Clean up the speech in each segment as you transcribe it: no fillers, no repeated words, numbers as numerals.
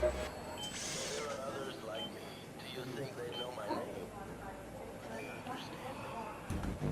There are others like me. Do you think they know my name? They understand me.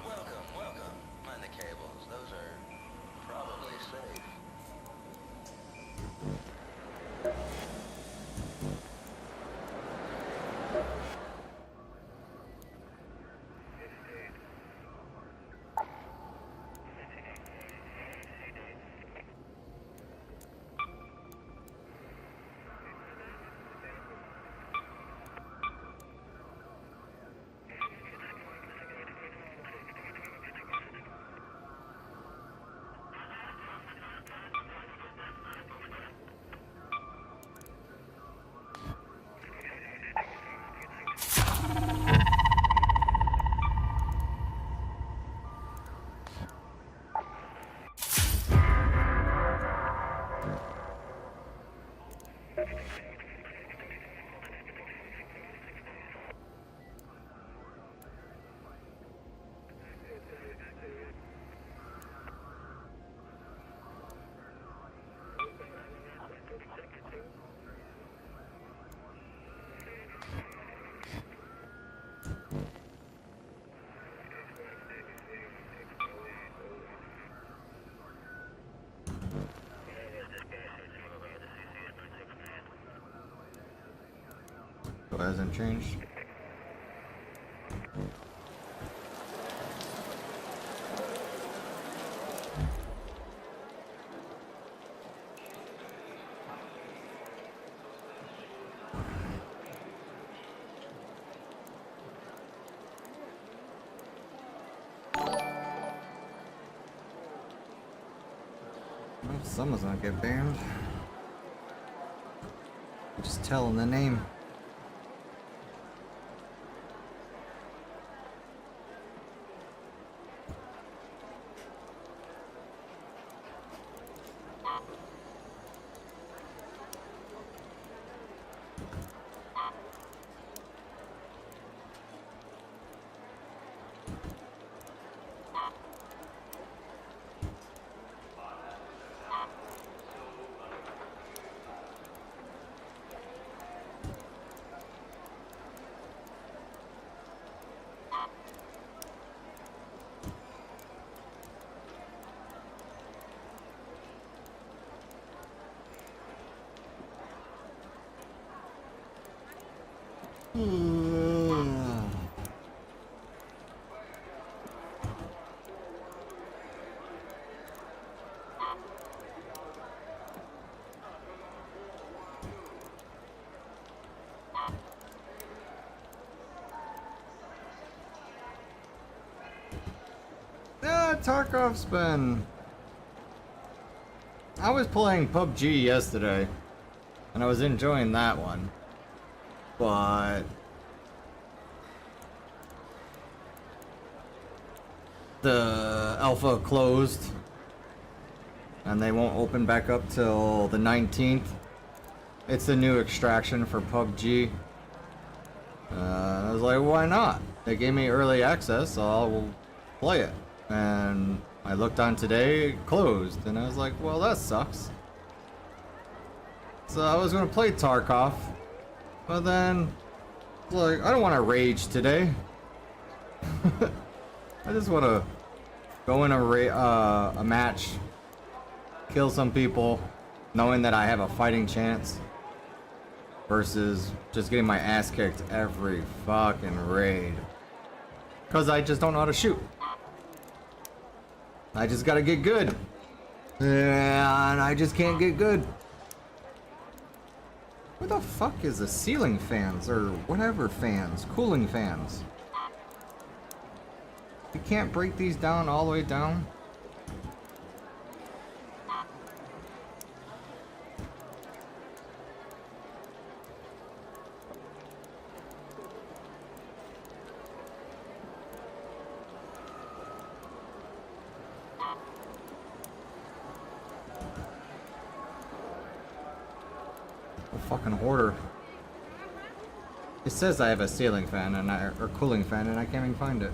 Welcome, welcome. Mind the cables. Those are probably safe. So it hasn't changed. Well, someone's gonna get banned. Just tell them the name. Tarkov's been... I was playing PUBG yesterday, and I was enjoying that one, but... the alpha closed, and they won't open back up till the 19th. It's a new extraction for PUBG. I was like, why not? They gave me early access, so I'll play it. And I looked on today, closed, and I was like, well, that sucks. So I was gonna play Tarkov, but then, like, I don't want to rage today. I just want to go in a match, kill some people, knowing that I have a fighting chance, versus just getting my ass kicked every fucking raid. Cause I just don't know how to shoot. I just gotta get good. And I just can't get good. Where the fuck is the ceiling fans or whatever fans? Cooling fans. You can't break these down all the way down? Fucking hoarder. It says I have a ceiling fan and or cooling fan and I can't even find it.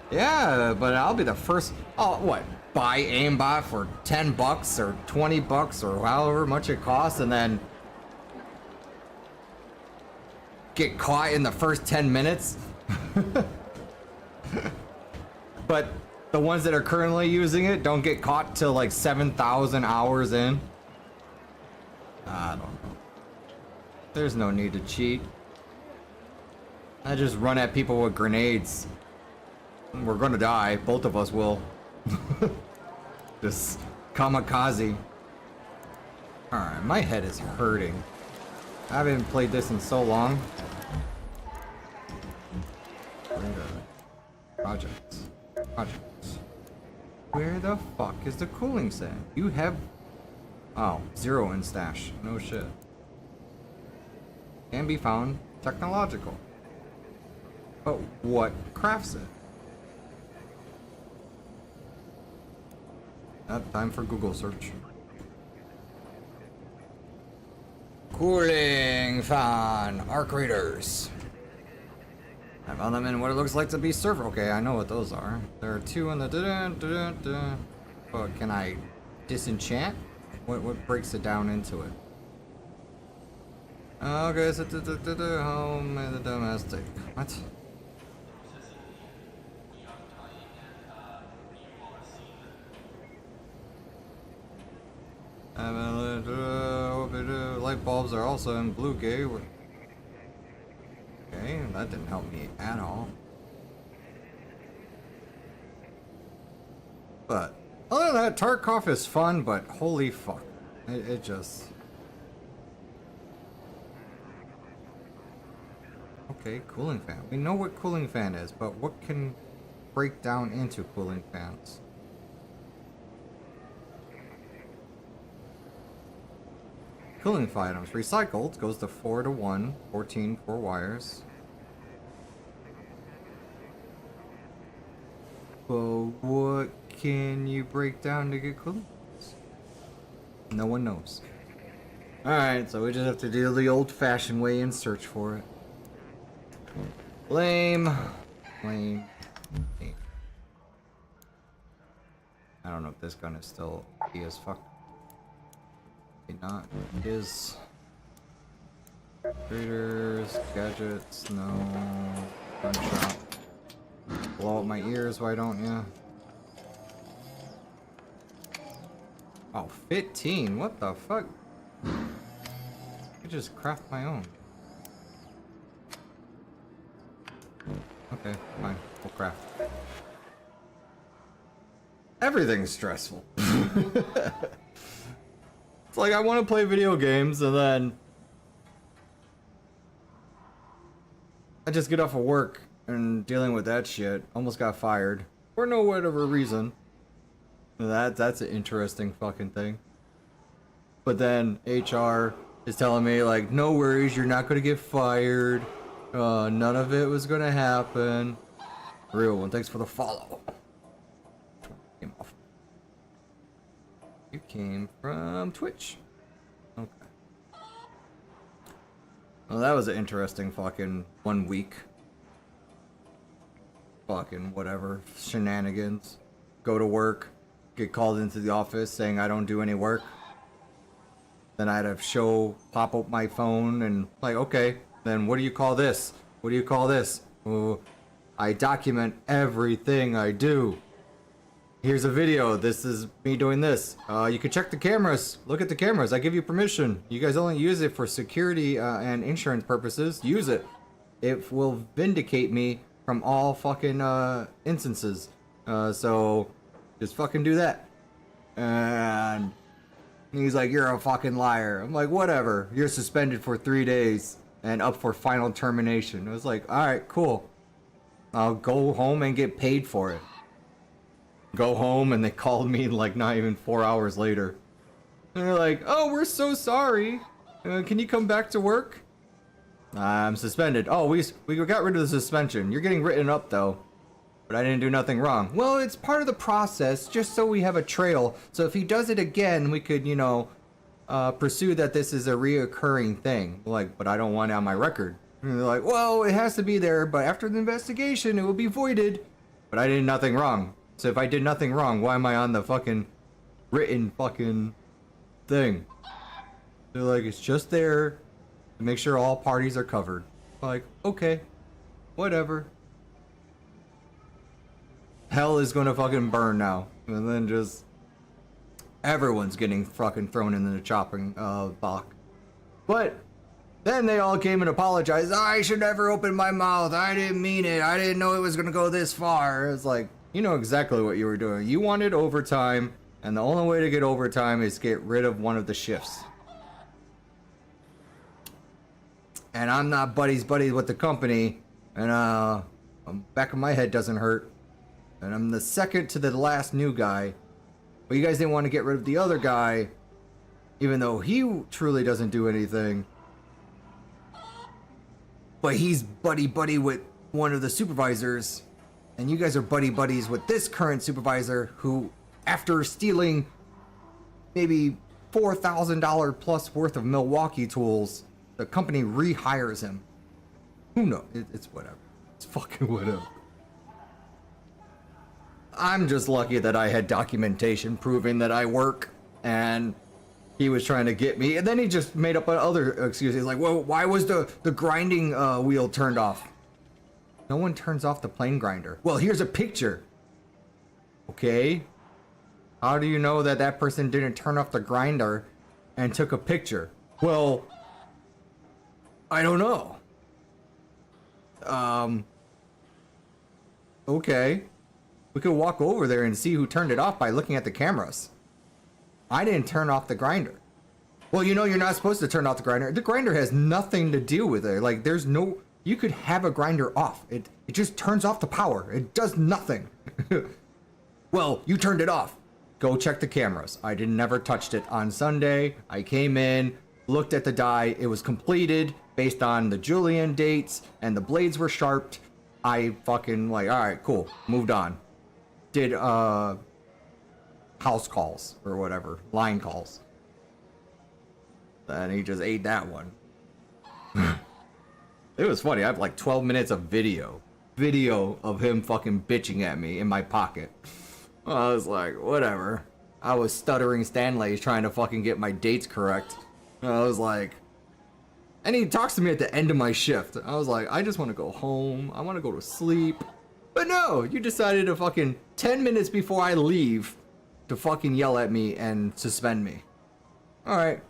Yeah, but I'll be the first. Oh, what? Buy aimbot for $10 or $20 or however much it costs, and then get caught in the first 10 minutes. But the ones that are currently using it don't get caught till like 7,000 hours in. I don't know. There's no need to cheat. I just run at people with grenades. We're gonna die. Both of us will. Just kamikaze. Alright, my head is hurting. I haven't played this in so long. Projects. Where the fuck is the cooling set? You have... Oh, 0 in stash. No shit. Can be found technological. But what crafts it? Time for Google search. Cooling fan. Arc readers. I found them in what it looks like to be server. Okay, I know what those are. There are 2 in the But can I disenchant? What breaks it down into it? Okay, so home and the domestic. What? Light bulbs are also in blue gay. Okay, that didn't help me at all. But other than that, Tarkov is fun, but holy fuck. It just... Okay, cooling fan. We know what cooling fan is, but what can break down into cooling fans? Cooling items. Recycled goes to 4 to 1. 14 4 wires. But what can you break down to get cooling? No one knows. Alright, so we just have to do the old-fashioned way and search for it. Lame. Lame. Lame. I don't know if this gun is still E as fuck. Maybe not. It is. Readers, gadgets, no. Gunshot. Blow out my ears, why don't ya? Oh, 15? What the fuck? I could just craft my own. Okay, fine. We'll craft. Everything's stressful. It's like I want to play video games and then I just get off of work and dealing with that shit. Almost got fired for no whatever reason. That's an interesting fucking thing. But then HR is telling me like, no worries, you're not gonna get fired. None of it was gonna happen. Real one, thanks for the follow. Came off. You came from Twitch. Okay. Well, that was an interesting fucking 1 week. Fucking whatever. Shenanigans. Go to work. Get called into the office saying I don't do any work. Then I'd have pop up my phone and like, okay, then what do you call this? What do you call this? Oh, I document everything I do. Here's a video. This is me doing this. You can check the cameras. Look at the cameras. I give you permission. You guys only use it for security and insurance purposes. Use it. It will vindicate me from all fucking instances. So just fucking do that. And he's like, you're a fucking liar. I'm like, whatever. You're suspended for 3 days and up for final termination. I was like, all right, cool. I'll go home and get paid for it. Go home, and they called me like not even 4 hours later. And they're like, oh, we're so sorry. Can you come back to work? I'm suspended. Oh, we got rid of the suspension. You're getting written up though. But I didn't do nothing wrong. Well, it's part of the process, just so we have a trail. So if he does it again, we could, pursue that this is a reoccurring thing. Like, but I don't want it on my record. And they're like, well, it has to be there, but after the investigation, it will be voided. But I did nothing wrong. So if I did nothing wrong, why am I on the fucking written fucking thing? They're like, it's just there to make sure all parties are covered. I'm like, okay, whatever. Hell is gonna fucking burn now. And then just everyone's getting fucking thrown in the chopping block. But then they all came and apologized. I should never open my mouth. I didn't mean it. I didn't know it was gonna go this far. It's like, you know exactly what you were doing. You wanted overtime, and the only way to get overtime is get rid of one of the shifts. And I'm not buddies with the company, and back of my head doesn't hurt. And I'm the second to the last new guy. But you guys didn't want to get rid of the other guy, even though he truly doesn't do anything. But he's buddy with one of the supervisors. And you guys are buddies with this current supervisor who, after stealing maybe $4,000 plus worth of Milwaukee tools, the company rehires him. Who knows? It's whatever. It's fucking whatever. I'm just lucky that I had documentation proving that I work, and he was trying to get me. And then he just made up other excuses. He's like, well, why was the grinding wheel turned off? No one turns off the plane grinder. Well, here's a picture. Okay. How do you know that that person didn't turn off the grinder and took a picture? Well, I don't know. Okay. We could walk over there and see who turned it off by looking at the cameras. I didn't turn off the grinder. Well, you're not supposed to turn off the grinder. The grinder has nothing to do with it. Like, there's no... You could have a grinder off. It just turns off the power. It does nothing. Well, you turned it off. Go check the cameras. I never touched it. On Sunday, I came in, looked at the die. It was completed based on the Julian dates, and the blades were sharpened. I fucking like, all right, cool. Moved on. Did house calls or whatever, line calls. And he just ate that one. It was funny. I have like 12 minutes of video of him fucking bitching at me in my pocket. I was like, whatever. I was stuttering Stanley trying to fucking get my dates correct. I was like, and he talks to me at the end of my shift. I was like, I just want to go home. I want to go to sleep. But no, you decided to fucking 10 minutes before I leave to fucking yell at me and suspend me. All right.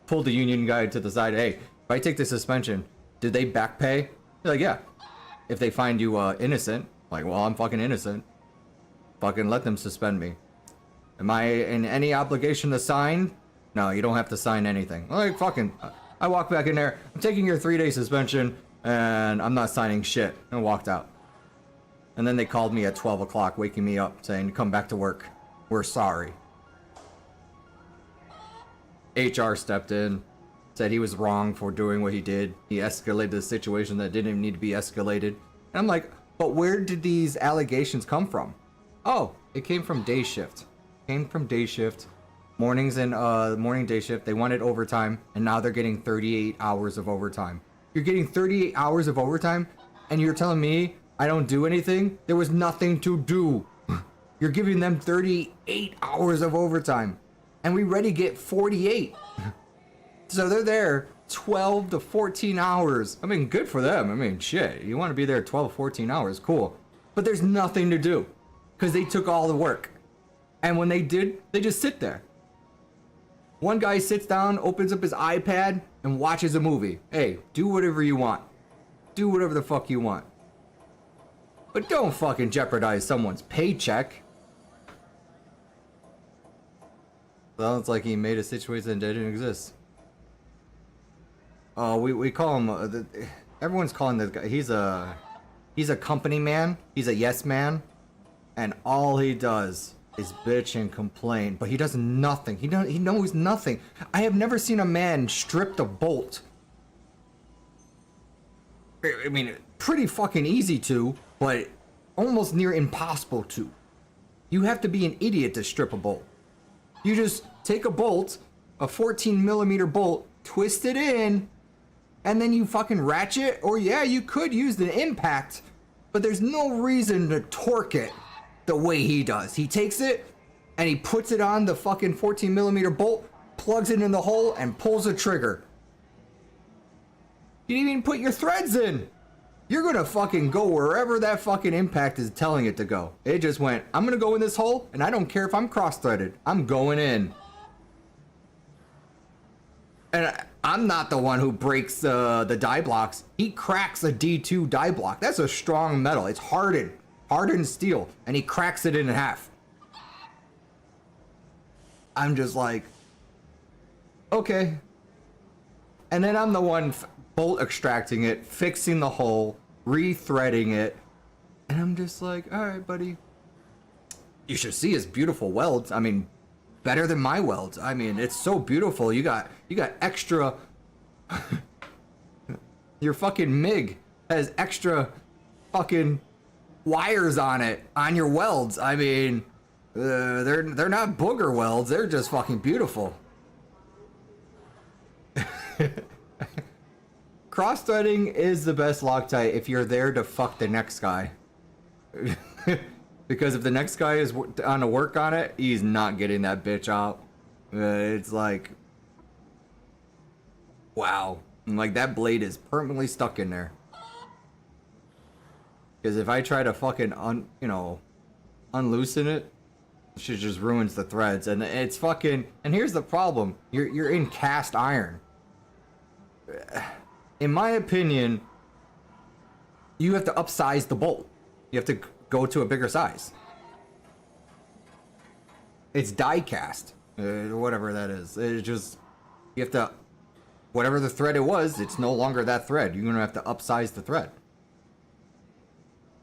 Pulled the union guy to the side. Hey, if I take the suspension, did they back pay? They're like, yeah. If they find you innocent, like, well, I'm fucking innocent. Fucking let them suspend me. Am I in any obligation to sign? No, you don't have to sign anything. Like, fucking, I walked back in there. I'm taking your 3-day suspension, and I'm not signing shit. And walked out. And then they called me at 12 o'clock, waking me up, saying, come back to work. We're sorry. HR stepped in, said he was wrong for doing what he did. He escalated the situation that didn't even need to be escalated. And I'm like, but where did these allegations come from? Oh, it came from day shift. Came from day shift. Mornings and morning day shift. They wanted overtime, and now they're getting 38 hours of overtime. You're getting 38 hours of overtime, and you're telling me I don't do anything? There was nothing to do. You're giving them 38 hours of overtime, and we already get 48. So they're there 12 to 14 hours. I mean, good for them. I mean, shit, you want to be there 12, 14 hours, cool. But there's nothing to do because they took all the work. And when they did, they just sit there. One guy sits down, opens up his iPad, and watches a movie. Hey, do whatever you want. Do whatever the fuck you want. But don't fucking jeopardize someone's paycheck. Sounds like he made a situation that didn't exist. We call him, everyone's calling this guy, he's a company man, he's a yes man, and all he does is bitch and complain, but he does nothing. He knows nothing. I have never seen a man strip the bolt. I mean, pretty fucking easy to, but almost near impossible to. You have to be an idiot to strip a bolt. You just take a bolt, a 14 millimeter bolt, twist it in, and then you fucking ratchet, or yeah, you could use the impact, but there's no reason to torque it the way he does. He takes it and he puts it on the fucking 14 millimeter bolt, plugs it in the hole, and pulls the trigger. You didn't even put your threads in. You're gonna fucking go wherever that fucking impact is telling it to go. It just went, I'm gonna go in this hole, and I don't care if I'm cross-threaded. I'm going in. And I'm not the one who breaks the die blocks. He cracks a D2 die block. That's a strong metal. It's hardened steel, and he cracks it in half. I'm just like, okay. And then I'm the one bolt extracting it, fixing the hole, re-threading it, and I'm just like, all right, buddy. You should see his beautiful welds. I mean, better than my welds. I mean, it's so beautiful. You got extra. Your fucking MIG has extra fucking wires on it on your welds. I mean, they're not booger welds. They're just fucking beautiful. Cross-threading is the best Loctite if you're there to fuck the next guy. Because if the next guy is on to work on it, he's not getting that bitch out. It's like, wow. Like, that blade is permanently stuck in there. Because if I try to fucking, unloosen it, shit just ruins the threads. And it's fucking, and here's the problem. You're in cast iron. In my opinion, you have to upsize the bolt. You have to go to a bigger size. It's die cast, whatever that is. It just, you have to, whatever the thread it was, it's no longer that thread. You're gonna have to upsize the thread.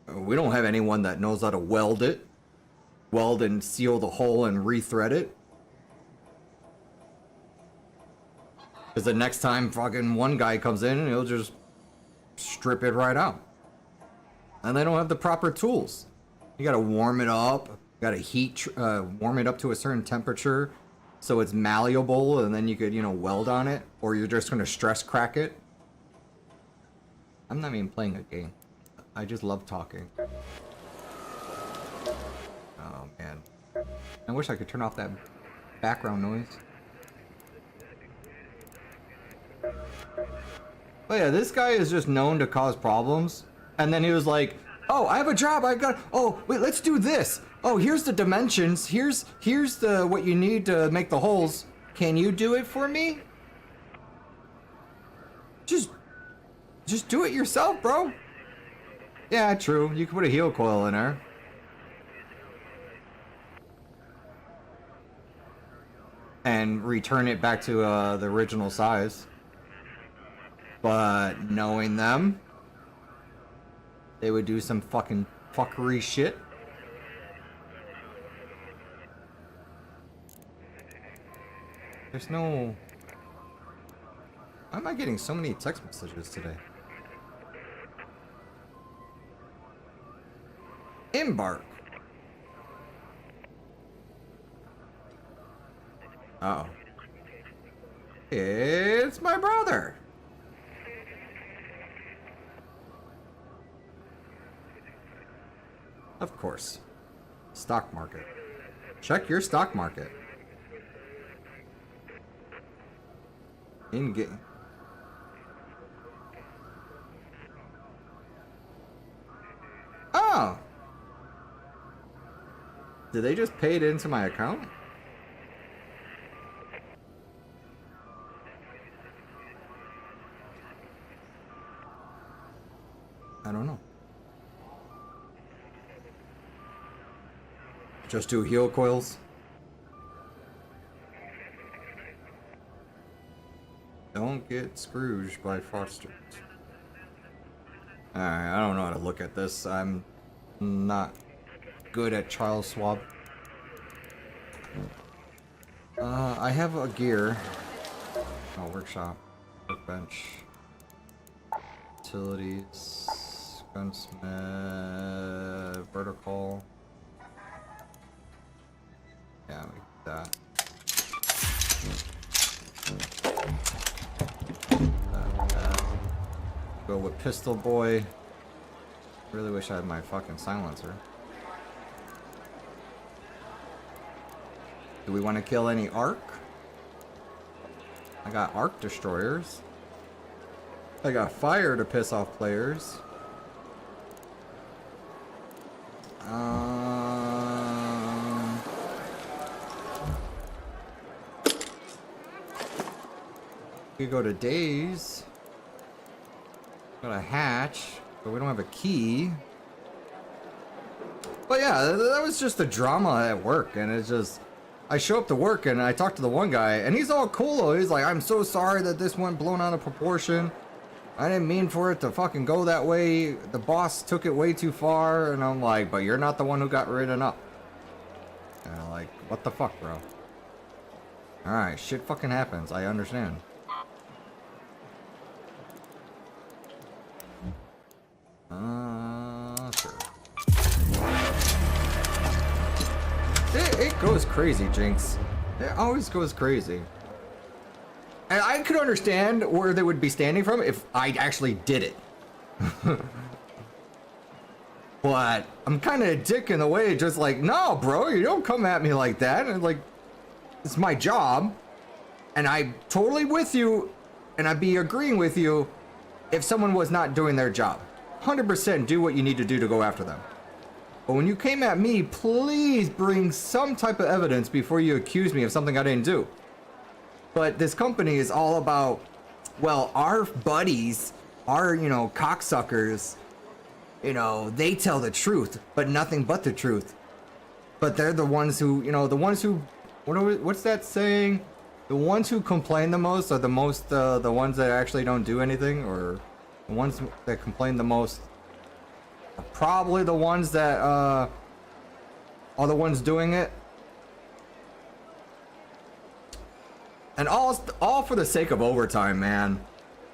We don't have anyone that knows how to weld it, weld and seal the hole and re-thread it. Because the next time fucking one guy comes in, he'll just strip it right out. And they don't have the proper tools. You gotta warm it up. You gotta warm it up to a certain temperature so it's malleable, and then you could, weld on it. Or you're just gonna stress crack it. I'm not even playing a game. I just love talking. Oh, man. I wish I could turn off that background noise. Oh yeah, this guy is just known to cause problems. And then he was like, oh, I have a job, oh, wait, let's do this. Oh, here's the dimensions. Here's the what you need to make the holes. Can you do it for me? Just do it yourself, bro. Yeah, true. You can put a heel coil in there. And return it back to the original size. But knowing them, they would do some fucking fuckery shit. There's no... Why am I getting so many text messages today? Embark. Uh-oh. It's my brother. Of course. Stock market. Check your stock market. In-game. Oh! Did they just pay it into my account? I don't know. Just do heel coils. Don't get Scrooged by Foster. Alright, I don't know how to look at this. I'm not good at Charles Schwab. I have a gear. Oh, workshop. Workbench. Utilities. Gunsmith. Vertical. Yeah, we get that. Go with Pistol Boy. Really wish I had my fucking silencer. Do we want to kill any Arc? I got Arc Destroyers. I got Fire to piss off players. We could go to Days. Got a hatch, but we don't have a key. But yeah, that was just the drama at work, and it's just... I show up to work, and I talk to the one guy, and he's all cool. He's like, I'm so sorry that this went blown out of proportion. I didn't mean for it to fucking go that way. The boss took it way too far, and I'm like, but you're not the one who got written up. And I'm like, what the fuck, bro? Alright, shit fucking happens. I understand. Sure. It goes crazy, Jinx. It always goes crazy. And I could understand where they would be standing from if I actually did it. But I'm kind of a dick in the way, just like, no, bro, you don't come at me like that. And like, it's my job. And I'm totally with you. And I'd be agreeing with you if someone was not doing their job. 100% do what you need to do to go after them. But when you came at me, please bring some type of evidence before you accuse me of something I didn't do. But this company is all about, well, our buddies, our, you know, cocksuckers, you know, they tell the truth, but nothing but the truth. But they're the ones who, you know, the ones who, what's that saying? The ones who complain the most are the most, the ones that actually don't do anything, or the ones that complain the most are probably the ones that, are the ones doing it. And all for the sake of overtime, man.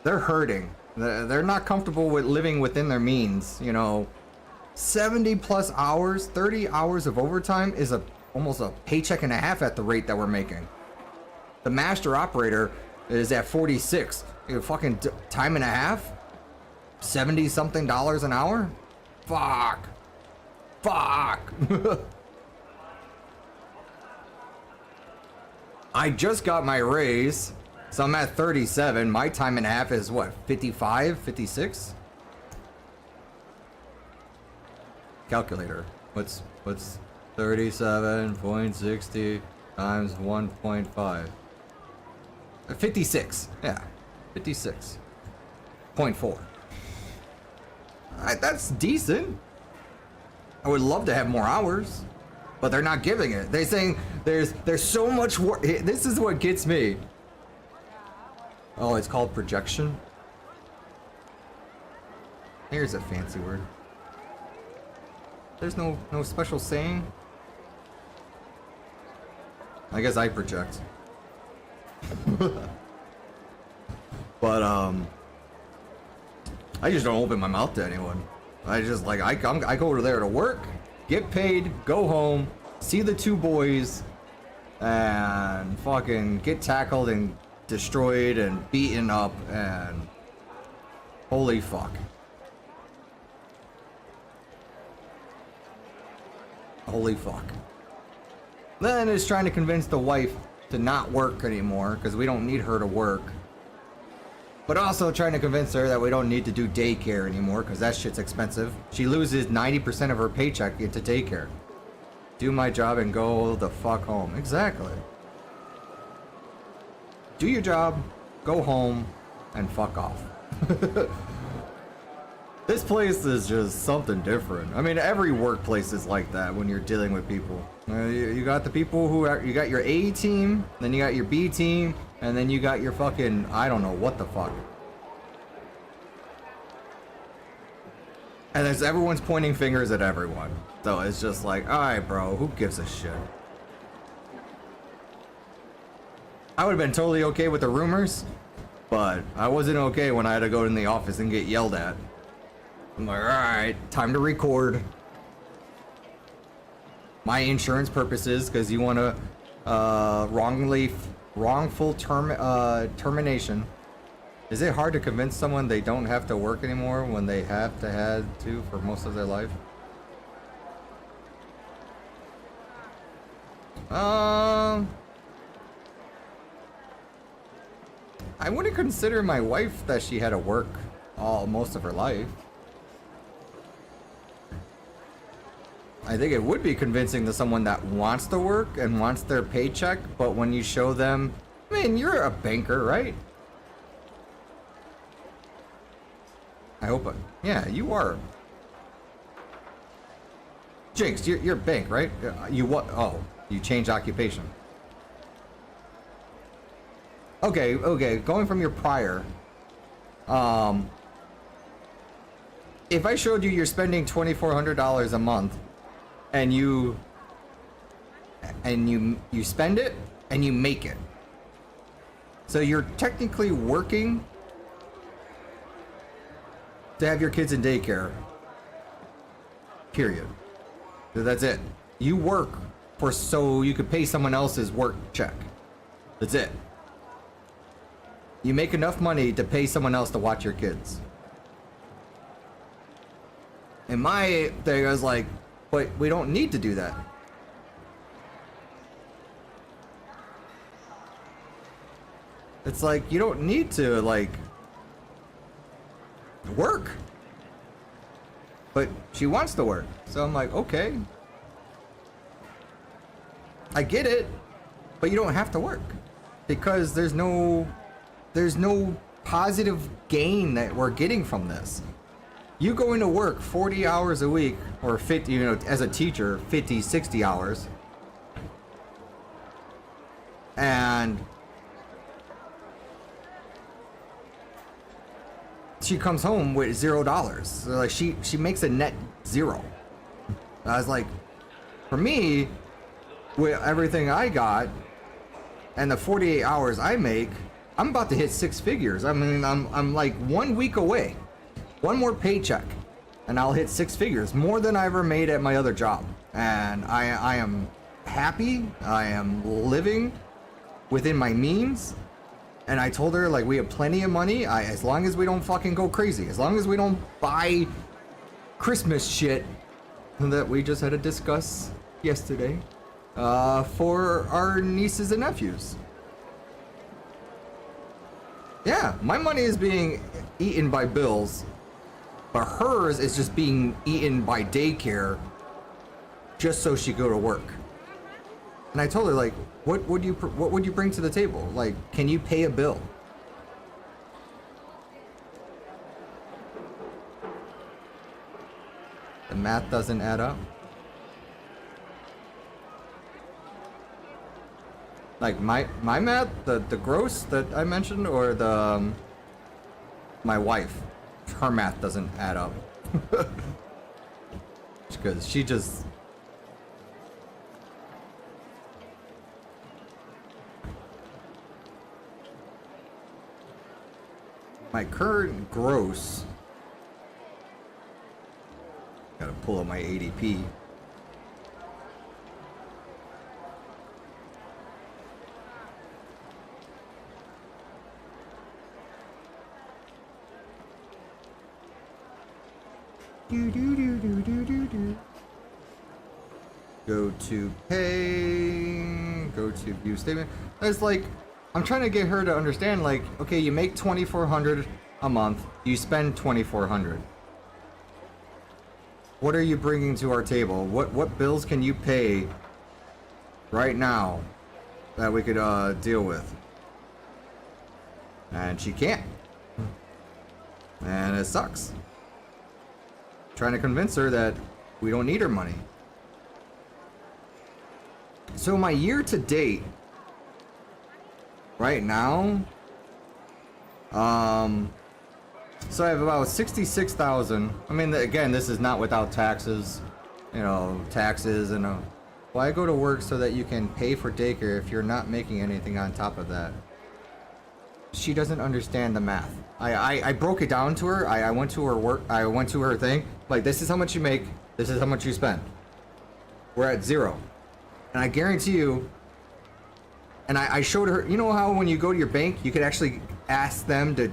They're hurting. They're not comfortable with living within their means, you know. 70 plus hours, 30 hours of overtime is almost a paycheck and a half at the rate that we're making. The master operator is at 46. You know, fucking time and a half? 70 something dollars an hour? Fuck. I just got my raise, so I'm at 37. My time and a half is what, 55, 56? Calculator. What's 37.60 times 1.5? 56. Yeah, 56.4. That's decent. I would love to have more hours. But they're not giving it. They're saying there's so much work. This is what gets me. Oh, it's called projection. Here's a fancy word. There's no special saying. I guess I project. But I just don't open my mouth to anyone. I just like I go over there to work, get paid, go home, see the two boys, and fucking get tackled and destroyed and beaten up, and holy fuck. Holy fuck. Then it's trying to convince the wife to not work anymore because we don't need her to work. But also trying to convince her that we don't need to do daycare anymore because that shit's expensive. She loses 90% of her paycheck into daycare. Do my job and go the fuck home. Exactly. Do your job, go home, and fuck off. This place is just something different. I mean, every workplace is like that when you're dealing with people. You got the people who are, you got your A team, then you got your B team, and then you got your fucking, I don't know what the fuck. And there's everyone's pointing fingers at everyone. So it's just like, alright bro, who gives a shit? I would have been totally okay with the rumors, but I wasn't okay when I had to go in the office and get yelled at. I'm like, alright, time to record. My insurance purposes, because you want to wrongful termination. Is it hard to convince someone they don't have to work anymore when they had to for most of their life? I wouldn't consider my wife that she had to work most of her life. I think it would be convincing to someone that wants to work and wants their paycheck, but when you show them, I mean, you're a banker, right? I hope, yeah, you are. Jinx, you're a bank, right? You what? Oh, you changed occupation. Okay, going from your prior, if I showed you you're spending $2,400 a month, and you spend it and you make it, so you're technically working to have your kids in daycare, period. So that's it. You work so you could pay someone else's work check. That's it. You make enough money to pay someone else to watch your kids. And my thing, I was like, but we don't need to do that. It's like, you don't need to, like, work. But she wants to work. So I'm like, okay. I get it, but you don't have to work. Because there's no positive gain that we're getting from this. You going to work 40 hours a week, or 50, you know, as a teacher, 50, 60 hours. And she comes home with $0. So like she makes a net zero. I was like, for me, with everything I got and the 48 hours I make, I'm about to hit 6 figures. I mean, I'm like 1 week away. One more paycheck and I'll hit 6 figures, more than I ever made at my other job. And I am happy. I am living within my means. And I told her, like, we have plenty of money. As long as we don't fucking go crazy, as long as we don't buy Christmas shit that we just had to discuss yesterday for our nieces and nephews. Yeah, my money is being eaten by bills, but hers is just being eaten by daycare just so she go to work. And I told her, like, what would you bring to the table? Like, can you pay a bill? The math doesn't add up. Like my math, the gross that I mentioned, or the my wife, her math doesn't add up. Because she just. My current gross. Gotta pull up my ADP. Go to pay. Go to view statement. It's like, I'm trying to get her to understand, like, okay, you make $2,400 a month. You spend $2,400. What are you bringing to our table? What bills can you pay right now that we could deal with? And she can't. And it sucks. Trying to convince her that we don't need her money. So my year to date right now, so I have about 66,000. I mean, again, this is not without taxes, you know, taxes and well, I go to work so that you can pay for daycare if you're not making anything on top of that. She doesn't understand the math. I broke it down to her. I went to her work. I went to her thing. Like, this is how much you make. This is how much you spend. We're at zero. And I guarantee you, and I showed her, you know how when you go to your bank, you could actually ask them to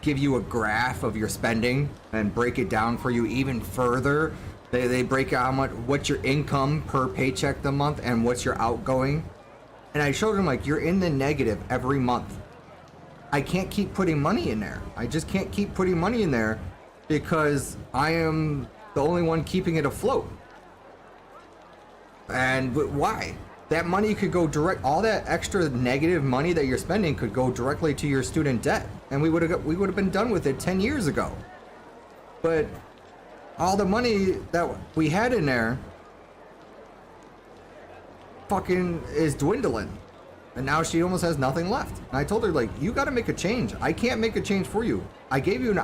give you a graph of your spending and break it down for you even further. They break out how much, what's your income per paycheck the month and what's your outgoing. And I showed them, like, you're in the negative every month. I can't keep putting money in there. I just can't keep putting money in there because I am the only one keeping it afloat. And why? That money could go direct, all that extra negative money that you're spending could go directly to your student debt. And we would have been done with it 10 years ago. But all the money that we had in there fucking is dwindling. And now she almost has nothing left. And I told her, like, you got to make a change. I can't make a change for you. I gave you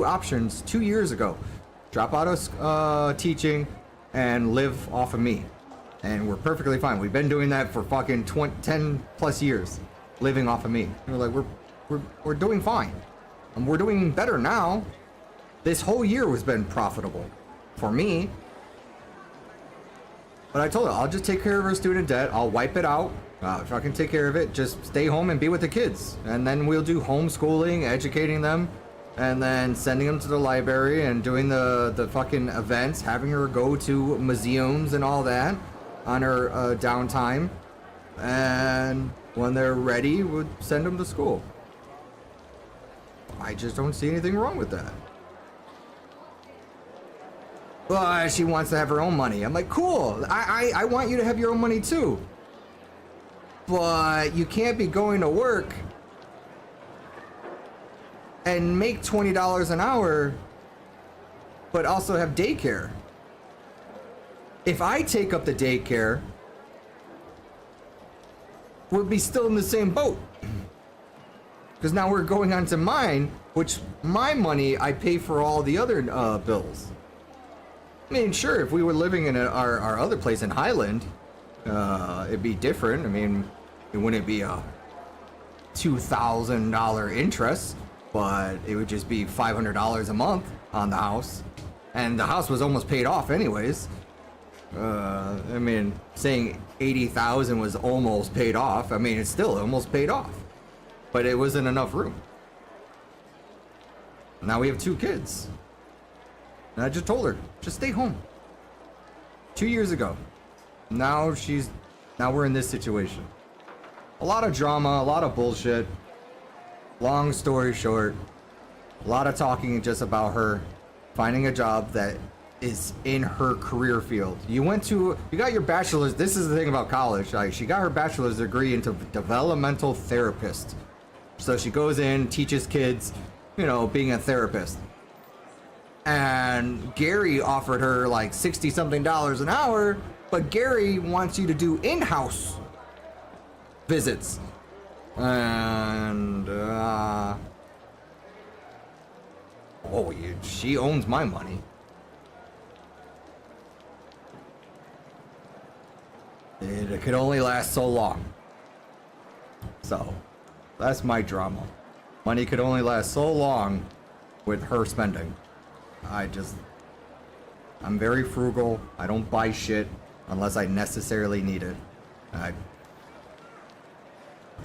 options 2 years ago. Drop out of teaching and live off of me. And we're perfectly fine. We've been doing that for fucking 10 plus years, living off of me. And we're like, we're doing fine. And we're doing better now. This whole year has been profitable for me. But I told her, I'll just take care of her student debt. I'll wipe it out. If I can take care of it, just stay home and be with the kids. And then we'll do homeschooling, educating them, and then sending them to the library and doing the fucking events, having her go to museums and all that on her downtime. And when they're ready, we'll send them to school. I just don't see anything wrong with that. Well, she wants to have her own money. I'm like, cool. I want you to have your own money too. But you can't be going to work and make $20 an hour, but also have daycare. If I take up the daycare, we'll be still in the same boat. Because now we're going on to mine, which my money, I pay for all the other bills. I mean, sure, if we were living in our other place in Highland, it'd be different. I mean, it wouldn't be a $2,000 interest, but it would just be $500 a month on the house. And the house was almost paid off anyways. I mean, saying 80,000 was almost paid off. I mean, it's still almost paid off, but it wasn't enough room. Now we have 2 kids. And I just told her, just stay home. 2 years ago. Now we're in this situation. A lot of drama, a lot of bullshit. Long story short, a lot of talking just about her finding a job that is in her career field. You got your bachelor's. This is the thing about college. Like, she got her bachelor's degree into developmental therapist. So she goes in, teaches kids, you know, being a therapist. And Gary offered her like $60 something an hour, but Gary wants you to do in-house visits. And she owns my money. It could only last so long. So that's my drama. Money could only last so long with her spending. I'm very frugal. I don't buy shit unless I necessarily need it. I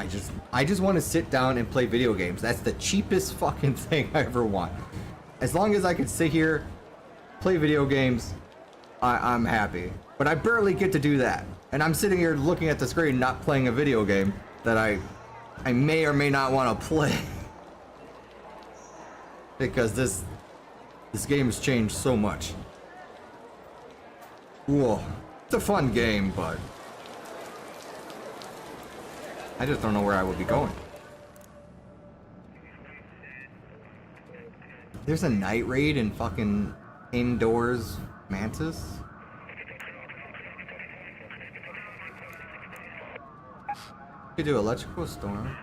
just want to sit down and play video games. That's the cheapest fucking thing I ever want. As long as I can sit here, play video games, I'm happy. But I barely get to do that. And I'm sitting here looking at the screen, not playing a video game that I may or may not want to play. Because this game's changed so much. Whoa. It's a fun game, but I just don't know where I would be going. There's a night raid in fucking Indoors Mantis? Could do electrical storm.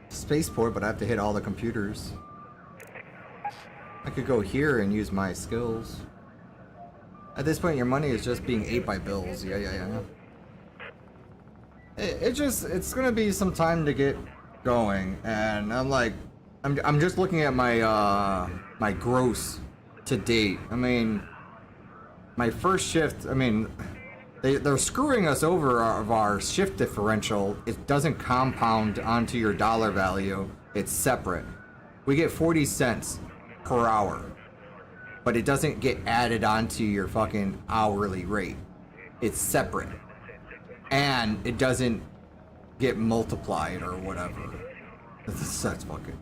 Spaceport, but I have to hit all the computers. I could go here and use my skills. At this point, your money is just being ate by bills. Yeah. It's gonna be some time to get going, and I'm like, I'm just looking at my my gross to date. I mean, my first shift. I mean, they're screwing us over of our shift differential. It doesn't compound onto your dollar value. It's separate. We get 40 cents per hour, but it doesn't get added onto your fucking hourly rate. It's separate, and it doesn't get multiplied or whatever. This sucks fucking.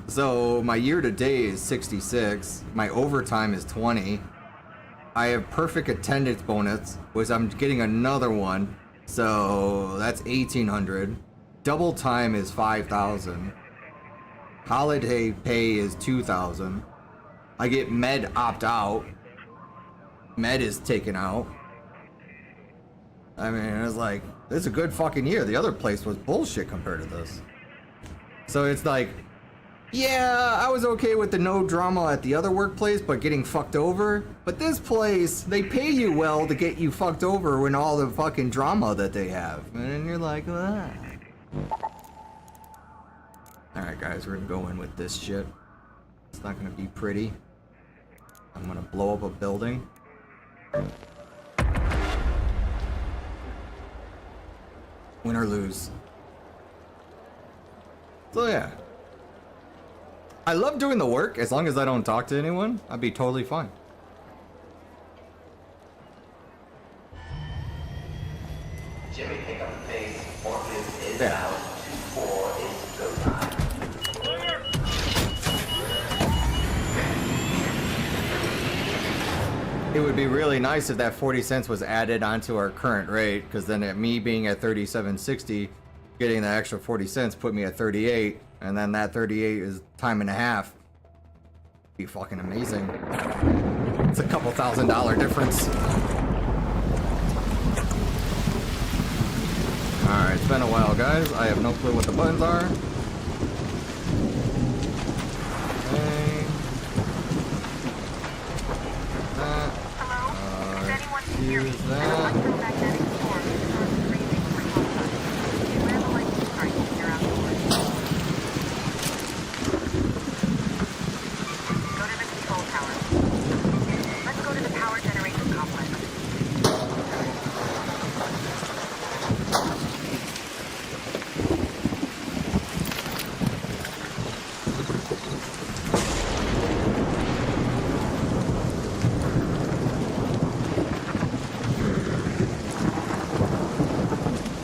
So my year to date is 66. My overtime is 20. I have perfect attendance bonus, which I'm getting another one. So that's 1,800. Double time is 5,000. Holiday pay is 2,000. I get med opt out. Med is taken out. I mean, it's like, this is a good fucking year. The other place was bullshit compared to this. So it's like, yeah, I was okay with the no drama at the other workplace, but getting fucked over. But this place, they pay you well to get you fucked over when all the fucking drama that they have. And you're like, ah. Alright guys, we're gonna go in with this shit. It's not gonna be pretty. I'm gonna blow up a building. Win or lose. So yeah. I love doing the work. As long as I don't talk to anyone, I'd be totally fine. Jimmy, pick up the pace. Forklift is Yeah. out. 2-4 is go time. It would be really nice if that 40 cents was added onto our current rate, because then at me being at 37.60, getting the extra 40 cents put me at 38, and then that 38 is time and a half. Be fucking amazing. It's a couple $1,000 difference. Alright, it's been a while guys. I have no clue what the buttons are. Okay. That. Hello? Is anyone hear me? Use An that. electromagnetic storm is a source of raising for contact. Beware the lightning strike when you're outdoors. Go to the control tower. Let's go to the power generation complex.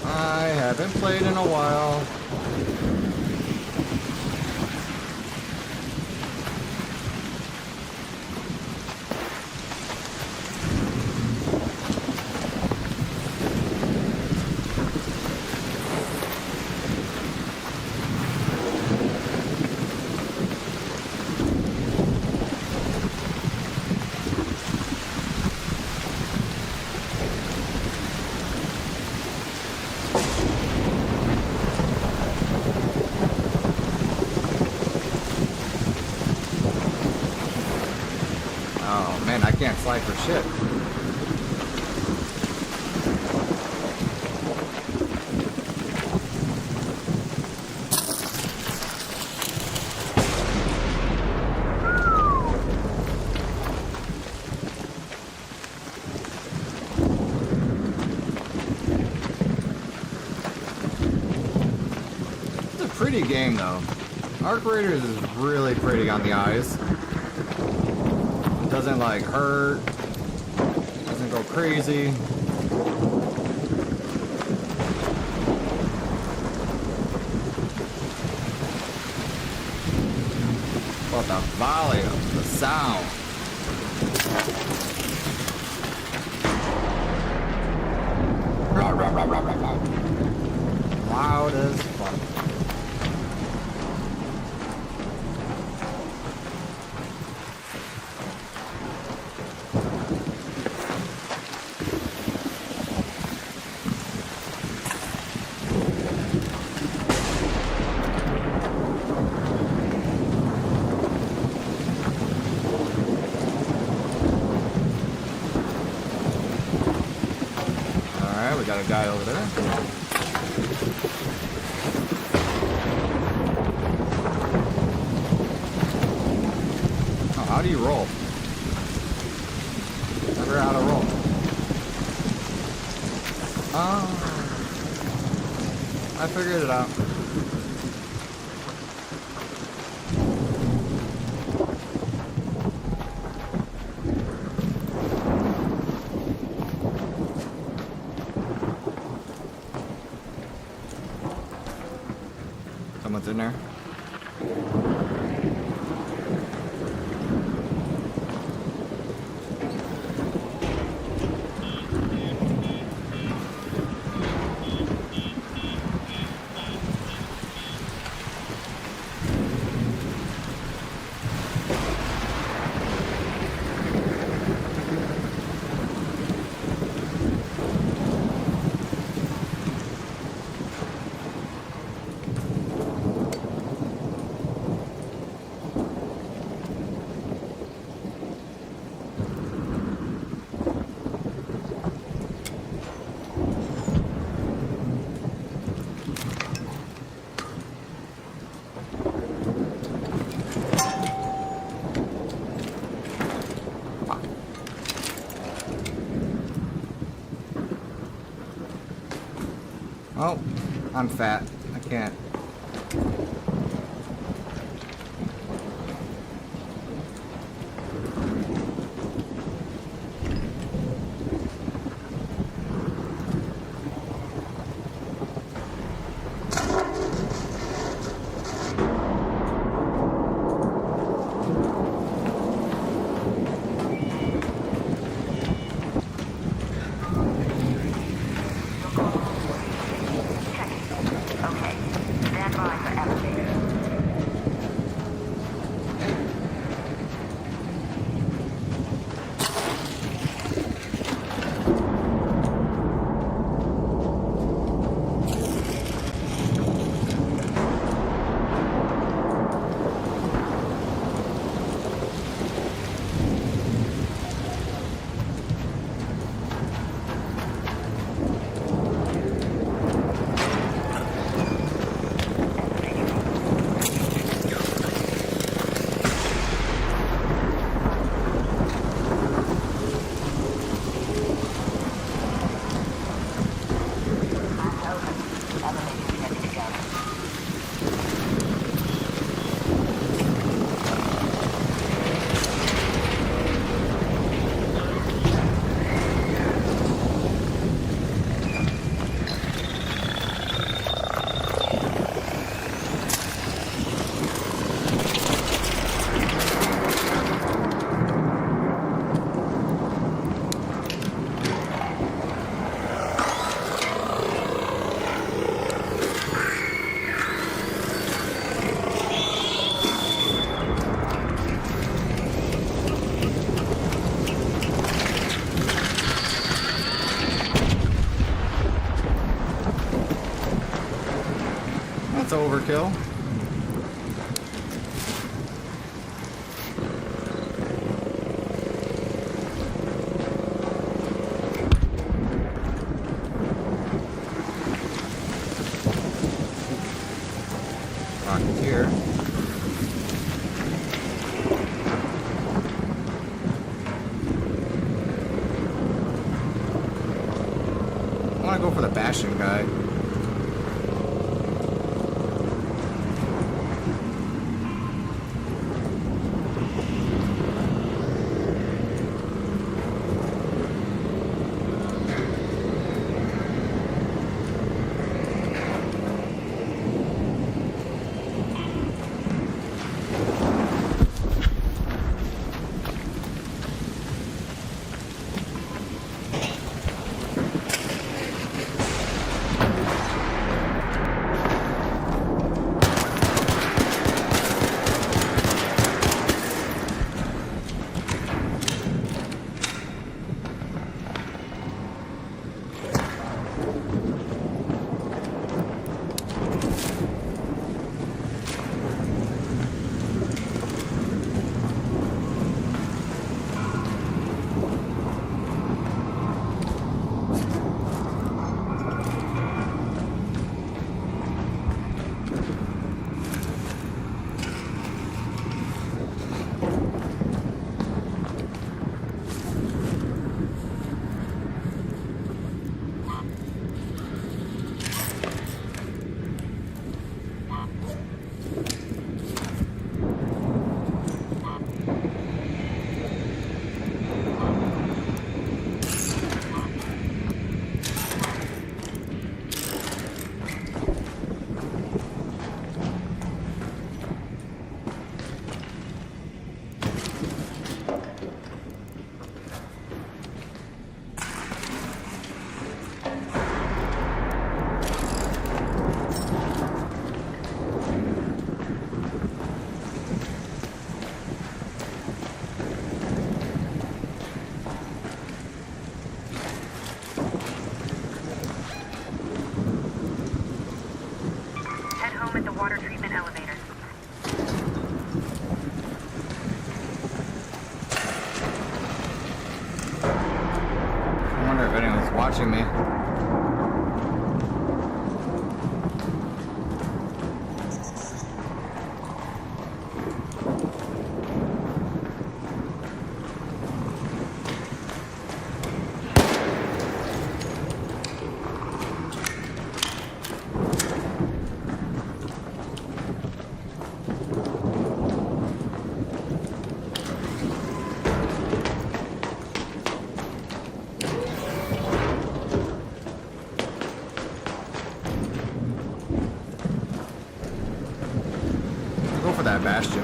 I haven't played in a while. Oh man, I can't slide for shit. pretty game though. Arc Raiders is really pretty on the eyes. It doesn't like hurt. Doesn't go crazy. But the volume, the sound. Loud as fuck. Alright, we got a guy over there. How do you roll? Never how to roll. Oh, I figured it out. Someone's in there. Oh, I'm fat. I can't. Okay. Stand by for elevator. That's overkill. Rocketeer. I want to go for the Bastion guy. me. Go for that Bastion.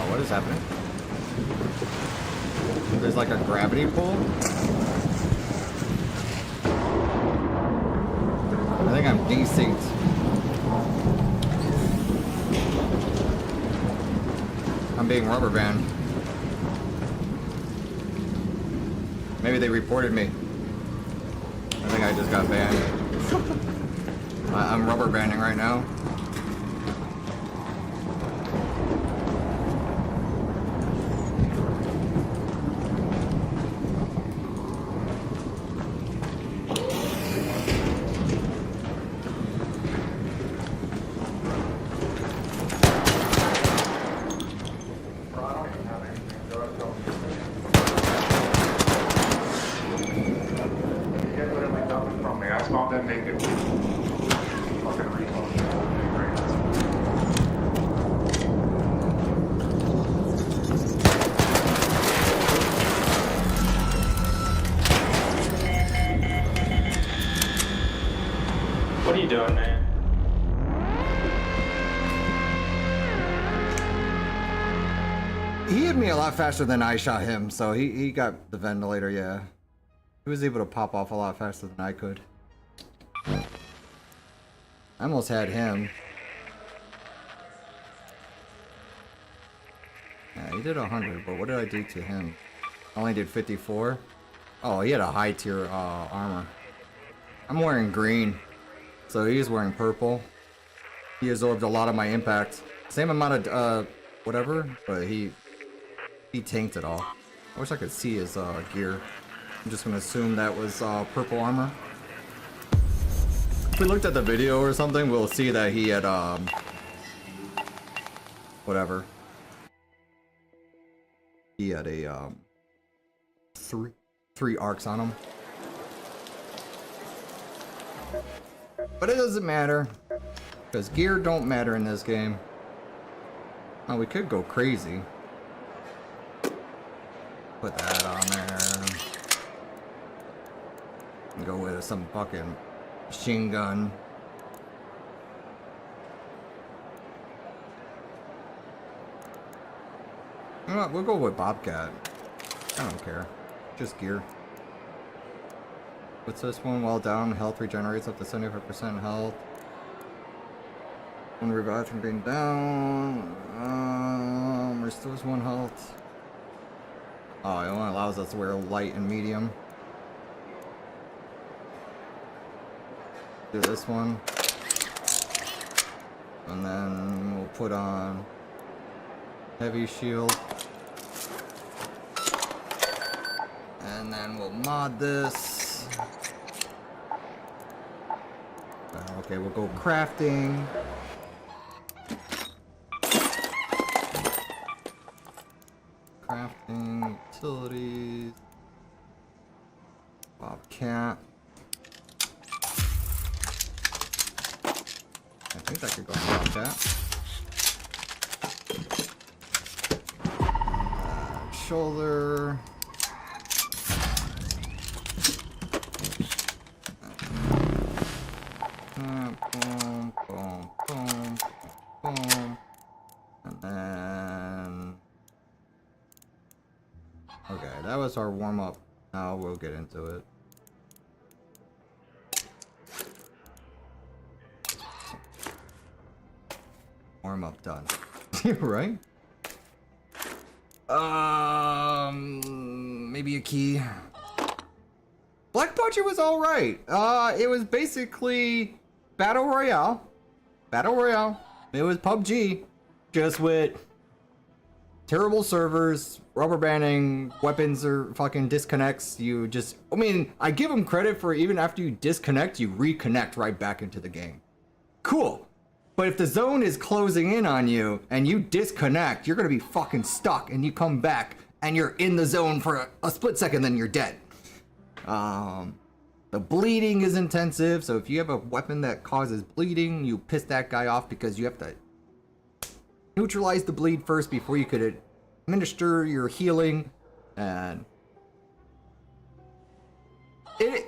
What is happening? There's like a gravity pull. I think I'm desynced. I'm being rubber banned. Maybe they reported me. I think I just got banned. I'm rubber banding right now. What are you doing, man? He hit me a lot faster than I shot him, so he got the ventilator, yeah. He was able to pop off a lot faster than I could. I almost had him. Yeah, he did 100, but what did I do to him? I only did 54. Oh, he had a high tier armor. I'm wearing green, so he's wearing purple. He absorbed a lot of my impact. Same amount of whatever, but he tanked it all. I wish I could see his gear. I'm just gonna assume that was purple armor. If we looked at the video or something, we'll see that he had whatever. He had a three arcs on him. But it doesn't matter, because gear don't matter in this game. Oh, we could go crazy. Put that on there. And go with some fucking machine gun. You know what, we'll go with Bobcat. I don't care. Just gear. What's this one? While down, health regenerates up to 75% health. When revived from being down, restores 1 health. Oh, it only allows us to wear light and medium. Do this one. And then we'll put on heavy shield. And then we'll mod this. Okay, we'll go crafting. Crafting, utilities. Bobcat. I think that could go on Bobcat. Shoulder. Boom, boom, boom, boom. And then... Okay, that was our warm-up. Now we'll get into it. Warm-up done. Right? Maybe a key. thought it was all right. It was basically Battle Royale. Battle Royale. It was PUBG, just with terrible servers, rubber banding, weapons are fucking disconnects. You just, I mean, I give them credit for even after you disconnect, you reconnect right back into the game. Cool. But if the zone is closing in on you and you disconnect, you're gonna be fucking stuck, and you come back and you're in the zone for a split second, then you're dead. The bleeding is intensive, so if you have a weapon that causes bleeding, you piss that guy off because you have to neutralize the bleed first before you could administer your healing. And it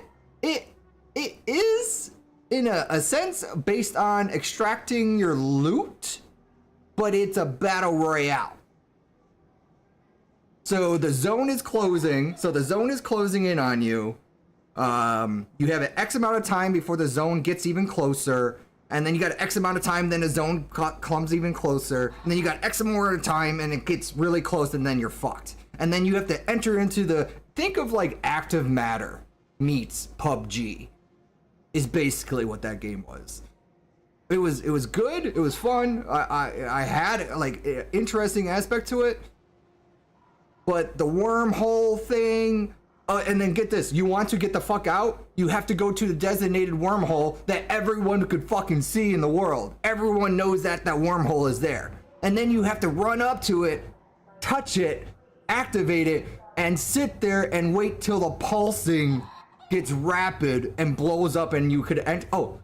is in a sense based on extracting your loot, but it's a battle royale. So the zone is closing. So the zone is closing in on you. You have an X amount of time before the zone gets even closer. And then you got an X amount of time, then the zone comes even closer. And then you got X amount of time and it gets really close, and then you're fucked. And then you have to enter into the, think of like Active Matter meets PUBG is basically what that game was. It was good. It was fun. I had like an interesting aspect to it. But the wormhole thing, and then get this, you want to get the fuck out, you have to go to the designated wormhole that everyone could fucking see in the world. Everyone knows that that wormhole is there. And then you have to run up to it, touch it, activate it, and sit there and wait till the pulsing gets rapid and blows up, and you could enter. Oh,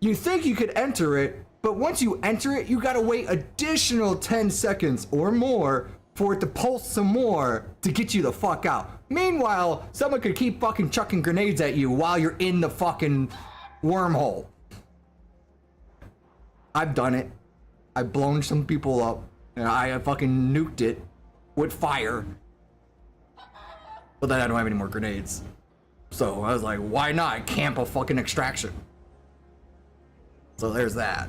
you think you could enter it, but once you enter it, you gotta wait additional 10 seconds or more for it to pulse some more to get you the fuck out. Meanwhile, someone could keep fucking chucking grenades at you while you're in the fucking wormhole. I've done it. I've blown some people up, and I fucking nuked it with fire. But then I don't have any more grenades. So I was like, why not camp a fucking extraction? So there's that.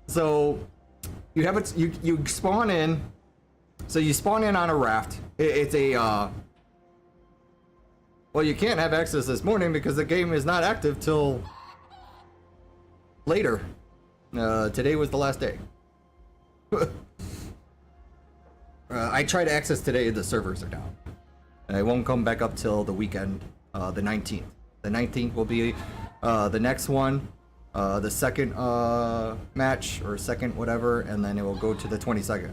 So you have it, you spawn in. So you spawn in on a raft. It's a well, you can't have access this morning because the game is not active till later. Today was the last day. I tried to access today, the servers are down. And it won't come back up till the weekend, the 19th. The 19th will be the next one. The second match or second whatever, and then it will go to the 22nd.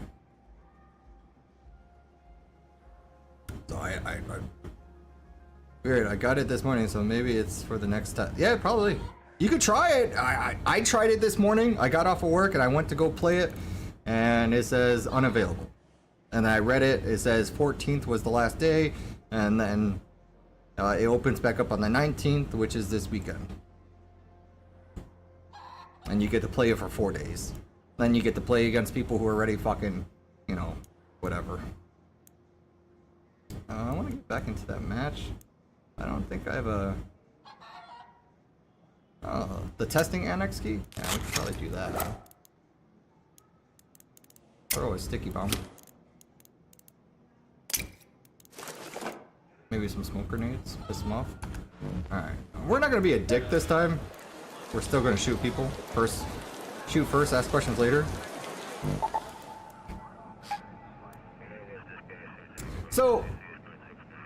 So I weird, I got it this morning, so maybe it's for the next time. Yeah, probably. You could try it. I tried it this morning. I got off of work and I went to go play it, and it says unavailable. And I read it. It says 14th was the last day, and then it opens back up on the 19th, which is this weekend. And you get to play it for 4 days. Then you get to play against people who are already fucking, you know, whatever. I want to get back into that match. I don't think I have a... the testing annex key? Yeah, we could probably do that. Throw a sticky bomb. Maybe some smoke grenades. Piss them off. Alright. We're not gonna be a dick this time. We're still gonna shoot people first. Shoot first, ask questions later. So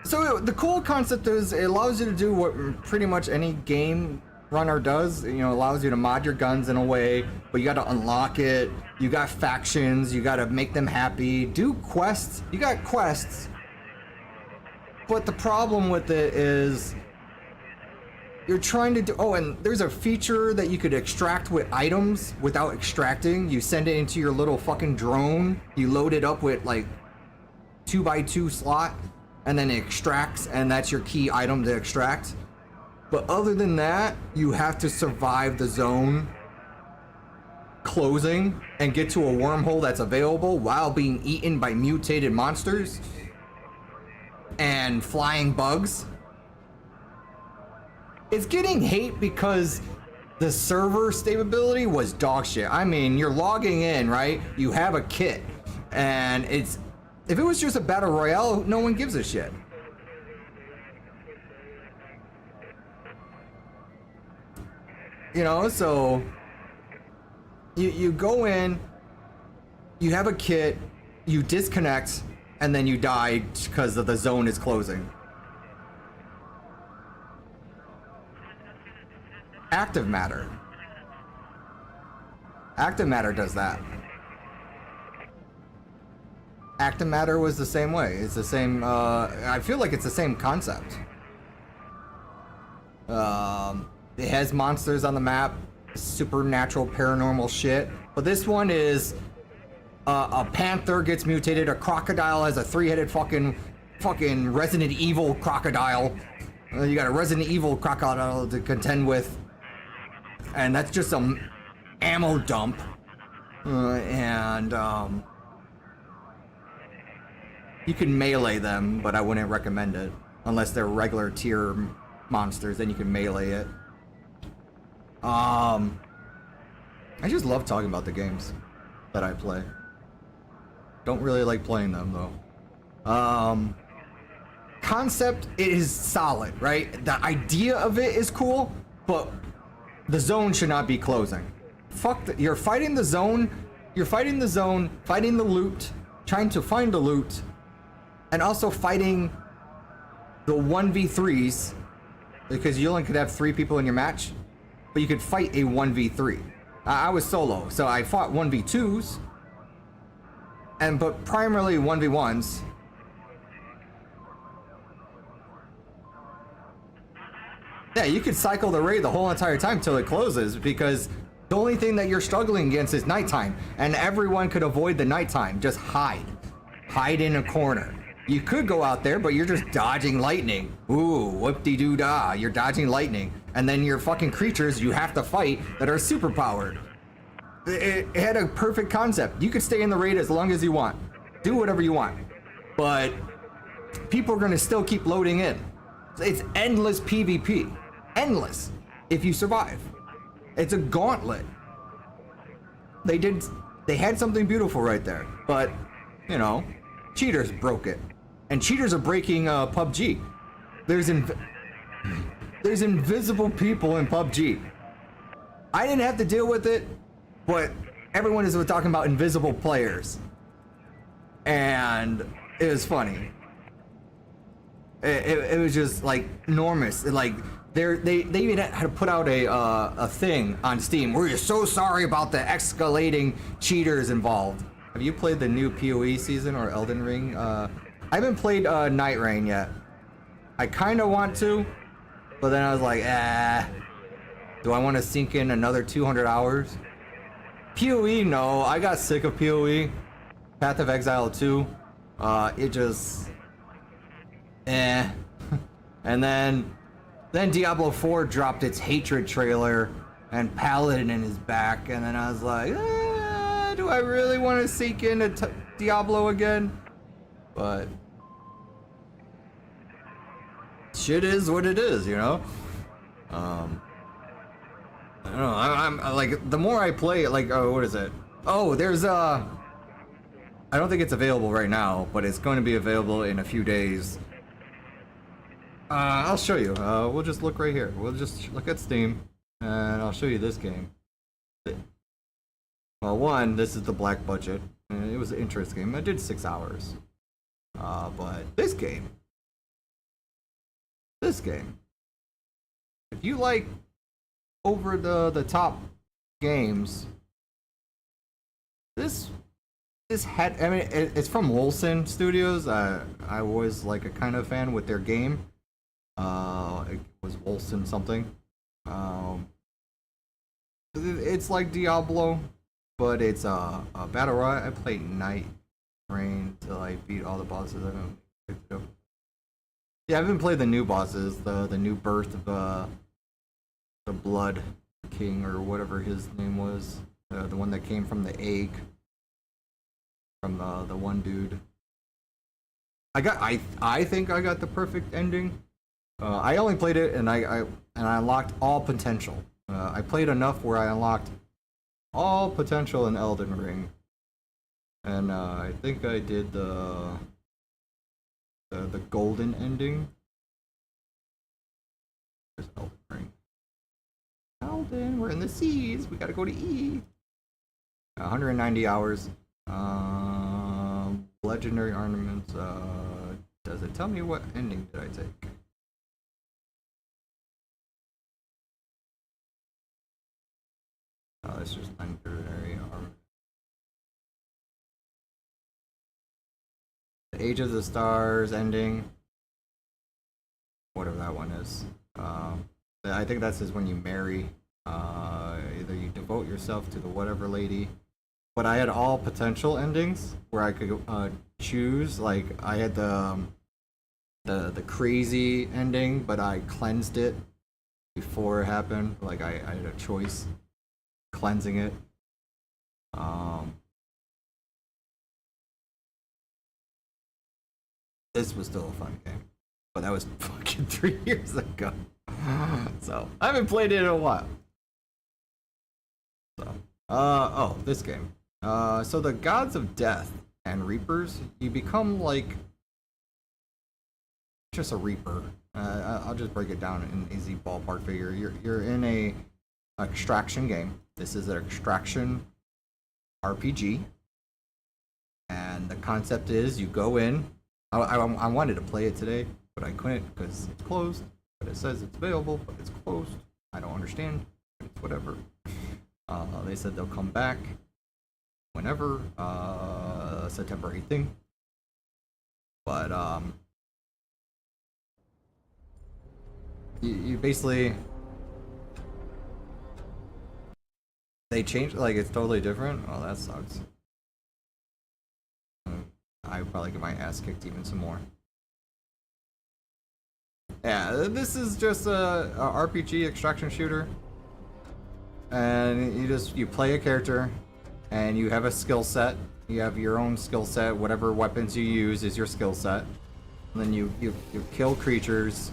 the cool concept is it allows you to do what pretty much any game runner does. You know, it allows you to mod your guns in a way, but you gotta unlock it. You got factions, you gotta make them happy. Do quests. You got quests. But the problem with it is you're trying to do, oh, and there's a feature that you could extract with items without extracting. You send it into your little fucking drone. You load it up with like 2x2 slot, and then it extracts, and that's your key item to extract. But other than that, you have to survive the zone closing and get to a wormhole that's available while being eaten by mutated monsters and flying bugs. It's getting hate because the server stability was dog shit. I mean, you're logging in, right? You have a kit, and it's If it was just a battle royale, no one gives a shit. You know, so you go in, you have a kit, you disconnect, and then you die because the zone is closing. Active Matter. Active Matter does that. Active Matter was the same way. It's the same, I feel like it's the same concept. It has monsters on the map, supernatural, paranormal shit. But this one is a panther gets mutated, a crocodile has a three-headed fucking Resident Evil crocodile. You got a Resident Evil crocodile to contend with, and that's just some ammo dump. You can melee them, but I wouldn't recommend it unless they're regular tier monsters. Then you can melee it. I just love talking about the games that I play. Don't really like playing them though. Concept is solid, right? The idea of it is cool, but the zone should not be closing. You're fighting the zone. You're fighting the zone, fighting the loot, trying to find the loot, and also fighting the 1v3s, because you only could have 3 people in your match. But you could fight a 1v3. I was solo, so I fought 1v2s, but primarily 1v1s. Yeah, you could cycle the raid the whole entire time till it closes, because the only thing that you're struggling against is nighttime, and everyone could avoid the nighttime. Just hide in a corner. You could go out there, but you're just dodging lightning. Ooh, whoop-de-doo-dah, you're dodging lightning. And then your fucking creatures you have to fight that are super powered. It had a perfect concept. You could stay in the raid as long as you want. Do whatever you want. But people are gonna still keep loading in. It's endless PvP. Endless. If you survive. It's a gauntlet. They had something beautiful right there. But, you know, cheaters broke it. And cheaters are breaking PUBG. There's invisible people in PUBG. I didn't have to deal with it, but everyone is talking about invisible players. And it was funny. It was just like enormous. Like they even had to put out a thing on Steam. We're so sorry about the escalating cheaters involved. Have you played the new PoE season or Elden Ring? I haven't played Night Rain yet. I kind of want to, but then I was like, do I want to sink in another 200 hours? PoE, no. I got sick of PoE. Path of Exile 2. It just, And then Diablo 4 dropped its Hatred trailer, and Paladin is back, and then I was like, do I really want to sink into Diablo again? But shit is what it is, you know? I don't know, I'm like, the more I play it, like, what is it? Oh, there's I don't think it's available right now, but it's going to be available in a few days. I'll show you. We'll just look right here. We'll just look at Steam, and I'll show you this game. Well, one, this is the black budget, and it was an interest game. I did 6 hours. But this game, if you like over the top games, this had, I mean, it's from Wolcen Studios. I was like a kind of fan with their game. It was Wolcen something. It's like Diablo, but it's a battle royale. I played Night Rain till I beat all the bosses. I haven't picked it up. Yeah, I haven't played the new bosses. The new birth of the Blood King or whatever his name was. The one that came from the egg. From the one dude. I think I got the perfect ending. I only played it and I unlocked all potential. I played enough where I unlocked all potential in Elden Ring. And I think I did the golden ending. There's Elden Ring. Elden, we're in the seas. We gotta go to E. 190 hours. Legendary ornaments. Does it tell me what ending did I take? Oh, it's just legendary armor. The Age of the Stars ending. Whatever that one is. I think that says when you marry. Either you devote yourself to the whatever lady. But I had all potential endings where I could choose. Like I had the crazy ending, but I cleansed it before it happened. Like I had a choice cleansing it. This was still a fun game, but that was fucking 3 years ago. So I haven't played it in a while. So oh, this game. So the gods of death and reapers, you become like just a reaper. I'll just break it down in easy ballpark figure. You're in a extraction game. This is an extraction RPG, and the concept is you go in. I wanted to play it today, but I couldn't because it's closed. But it says it's available, but it's closed. I don't understand. It's whatever. They said they'll come back whenever, September 18th. But you basically, they changed, like it's totally different. Oh, that sucks. I would probably get my ass kicked even some more. Yeah, this is just a RPG extraction shooter, and you play a character, and you have a skill set. You have your own skill set. Whatever weapons you use is your skill set. And then you kill creatures,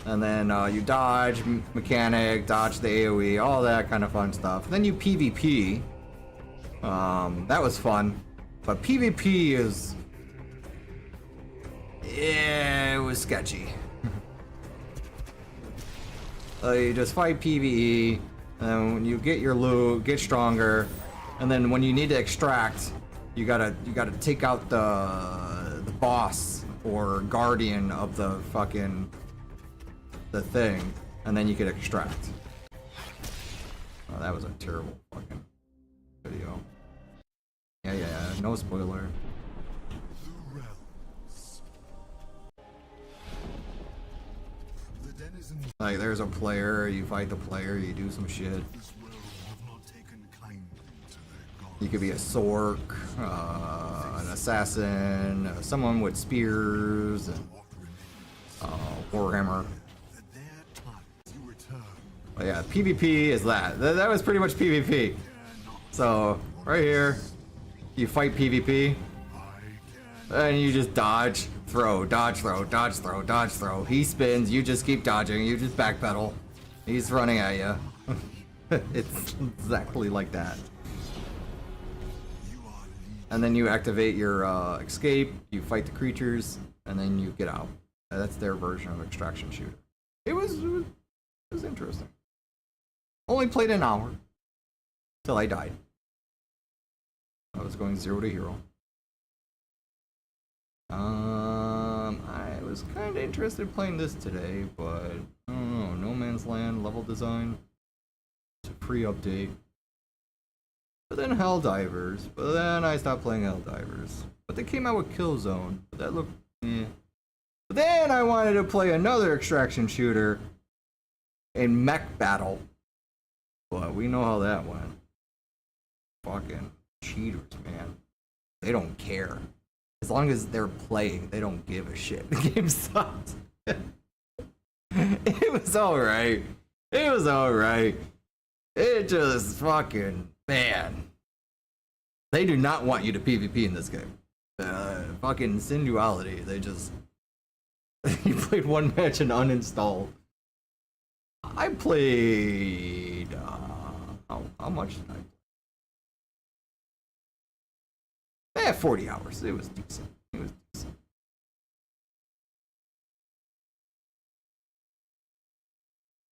and then you dodge mechanic, dodge the AOE, all that kind of fun stuff. Then you PvP. That was fun, but PvP is. Yeah, it was sketchy. You just fight PvE, and when you get your loot, get stronger, and then when you need to extract, you gotta take out the boss or guardian of the fucking thing, and then you can extract. Oh, that was a terrible fucking video. Yeah, no spoiler. Like, there's a player, you fight the player, you do some shit. You could be a Sork, an assassin, someone with spears, and Warhammer. But yeah, PvP is that. That was pretty much PvP. So, right here, you fight PvP, and you just dodge. Throw, dodge, throw, dodge, throw, dodge, throw. He spins, you just keep dodging, you just backpedal. He's running at you. It's exactly like that. And then you activate your escape, you fight the creatures, and then you get out. That's their version of extraction shooter. It was interesting. Only played an hour till I died. I was going 0 to hero. I was kind of interested in playing this today, but I don't know. No Man's Land level design. It's a free update. But then Helldivers. But then I stopped playing Helldivers. But they came out with Killzone. But that looked eh. But then I wanted to play another extraction shooter in Mech Battle. But we know how that went. Fucking cheaters, man. They don't care. As long as they're playing, they don't give a shit. The game sucked. It was alright. It was alright. It just fucking, man. They do not want you to PvP in this game. Fucking Sinduality. They just. You played one match and uninstalled. I played. How much did I play? 40 hours. It was decent. It was decent.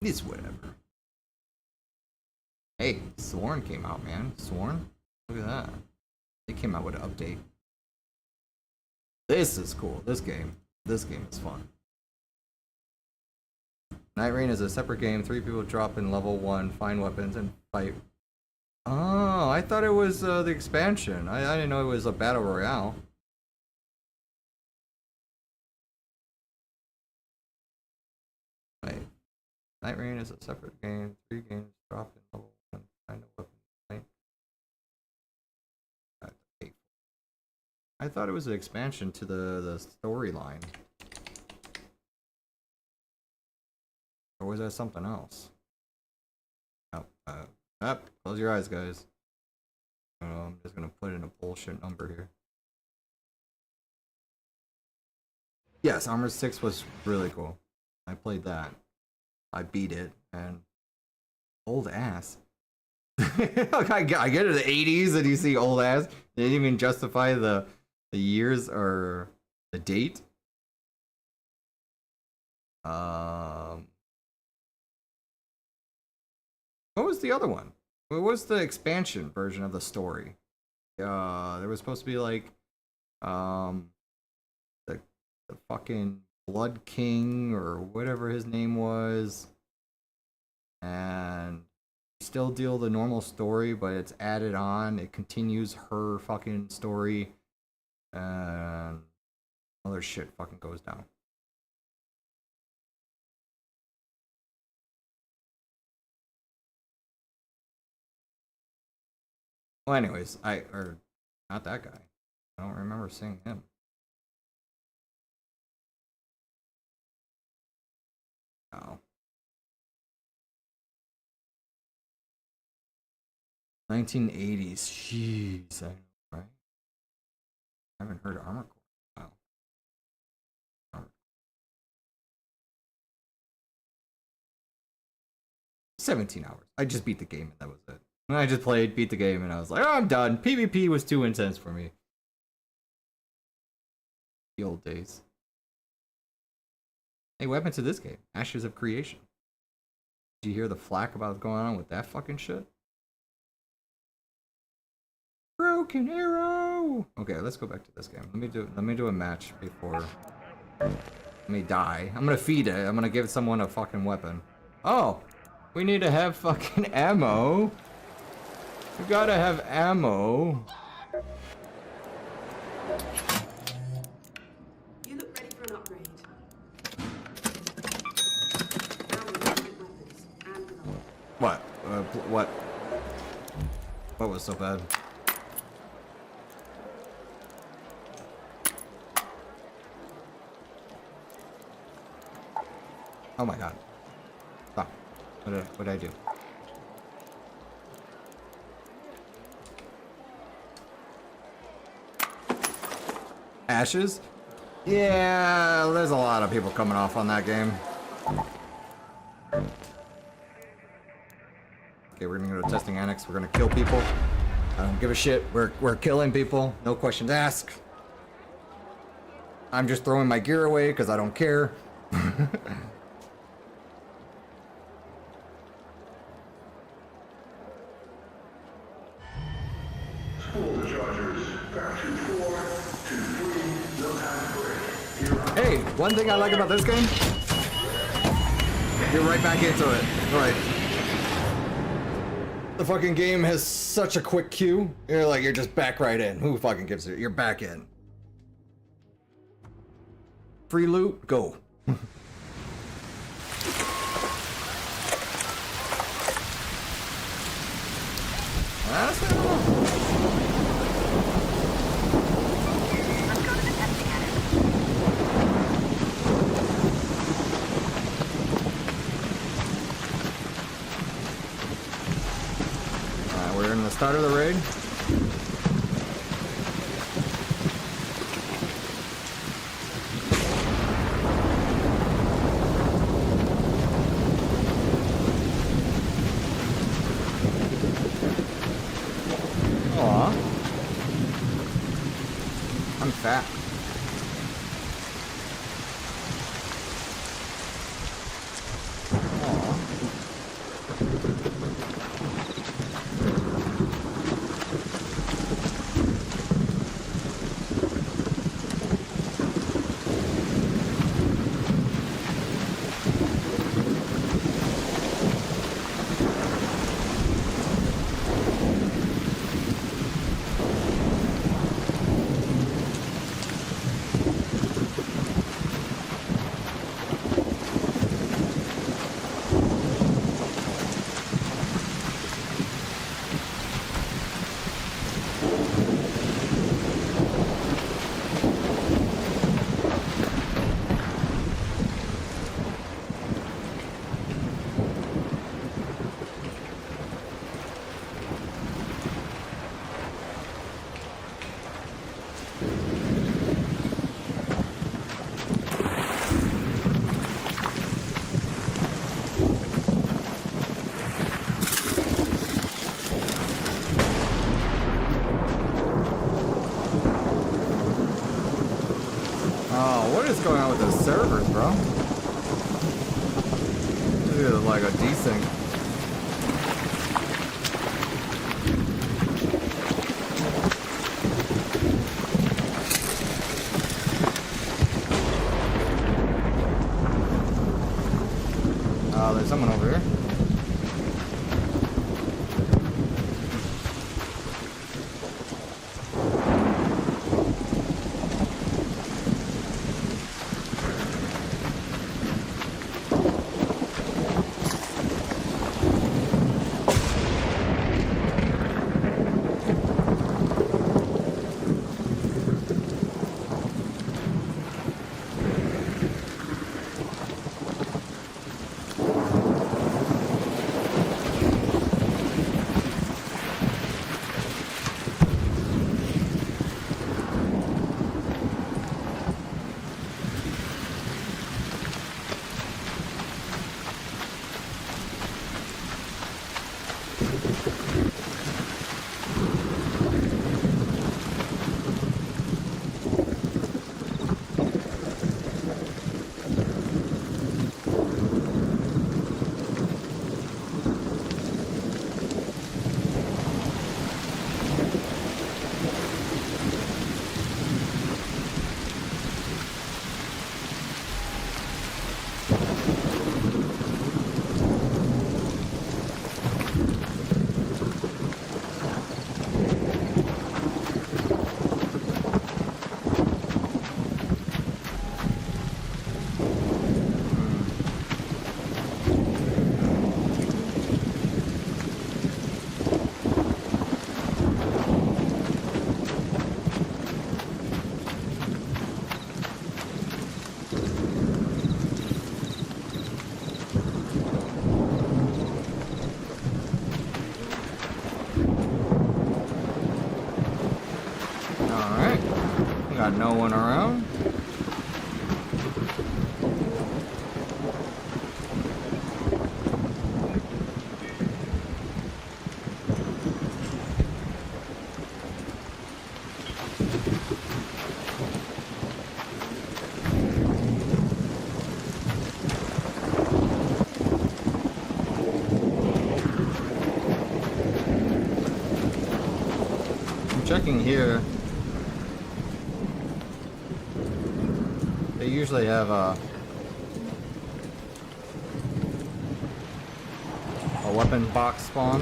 It's whatever. Hey, Sworn came out, man. Sworn? Look at that. They came out with an update. This is cool. This game is fun. Night Rain is a separate game. 3 people drop in level 1, find weapons, and fight. Oh, I thought it was the expansion. I didn't know it was a battle royale. Wait. Night Rain is a separate game. 3 games drop in level 1, find a weapon, fight. I thought it was an expansion to the storyline. Or was that something else? Oh, close your eyes, guys. I'm just gonna put in a bullshit number here. Yes, Armored 6 was really cool. I played that. I beat it, and old ass. I get it, the 80s, and you see old ass. They didn't even justify the years or the date. What was the other one? What was the expansion version of the story? There was supposed to be like, the fucking Blood King or whatever his name was, and still deal the normal story, but it's added on. It continues her fucking story, and other shit fucking goes down. Well, anyways, or not that guy. I don't remember seeing him. Oh. 1980s. Jeez, I know, right? I haven't heard of Armored Core. Wow. Armored. 17 hours. I just beat the game and that was it. I just played, beat the game, and I was like, oh, I'm done. PvP was too intense for me. The old days. Hey, what happened to this game? Ashes of Creation. Did you hear the flack about what's going on with that fucking shit? Broken Arrow! Okay, let's go back to this game. Let me do a match before let me die. I'm gonna feed it. I'm gonna give someone a fucking weapon. Oh! We need to have fucking ammo. We gotta have ammo. You look ready for an upgrade. What? What? What was so bad? Oh my god. Stop. What did I do? Ashes? Yeah, there's a lot of people coming off on that game. Okay, we're gonna go to testing annex. We're gonna kill people. I don't give a shit. We're killing people. No questions asked. I'm just throwing my gear away because I don't care. Hey, one thing I like about this game, you're right back into it. Right. The fucking game has such a quick queue. You're just back right in. Who fucking gives it? You're back in. Free loot, go. That's not wrong. Let's go to the testing annex. We're in the start of the raid. Aw. that. Oh, what is going on with the servers, bro? This is like a desync. Oh, there's someone over here. Got no one around. I'm checking here. They usually have a weapon box spawn.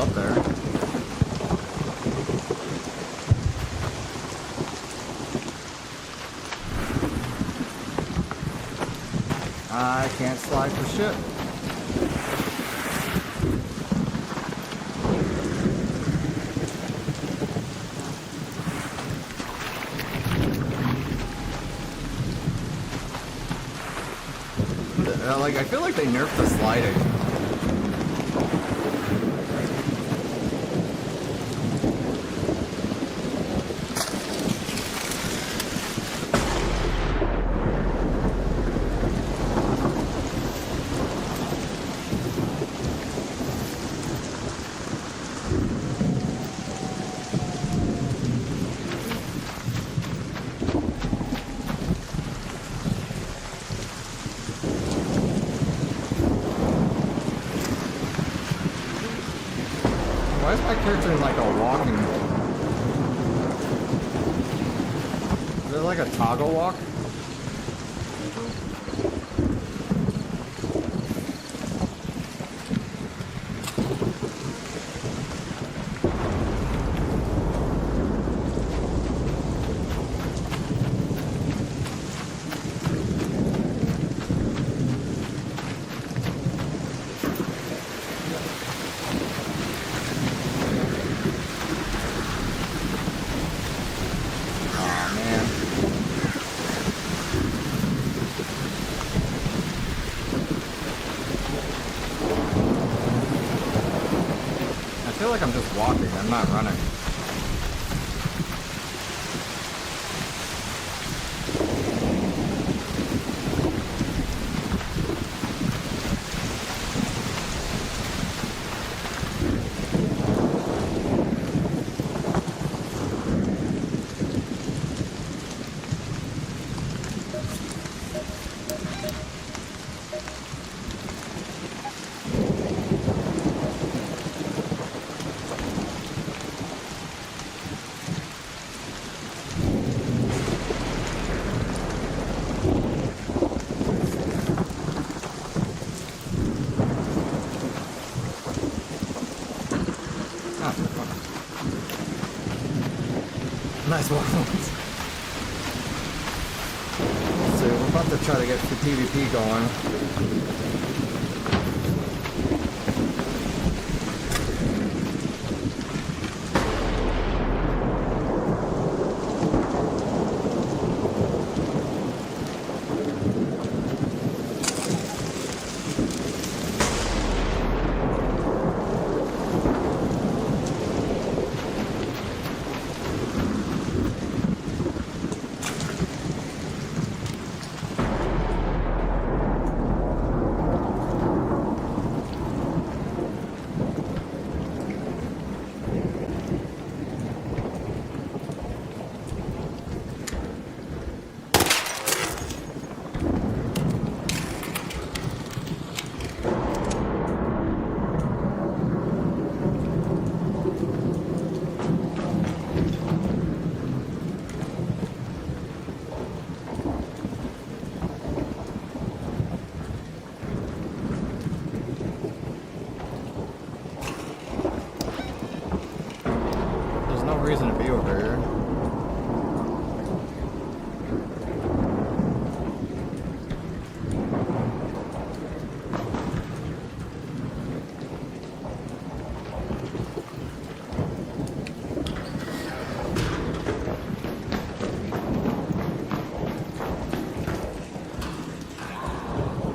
up there. I can't slide for shit. Like, I feel like they nerfed the sliding. Why is my character in like a walking? Is it like a toggle walk? I feel like I'm just walking, I'm not running. Nice one. So we're about to try to get the PvP going. Reason to be over here.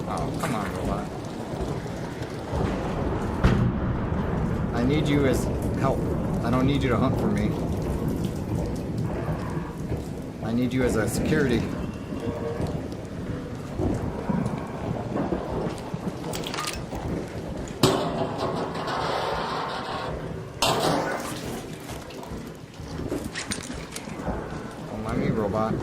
Oh, come on, robot. I need you as help. I don't need you to hunt for me. I need you as a security. Don't mind me, robot.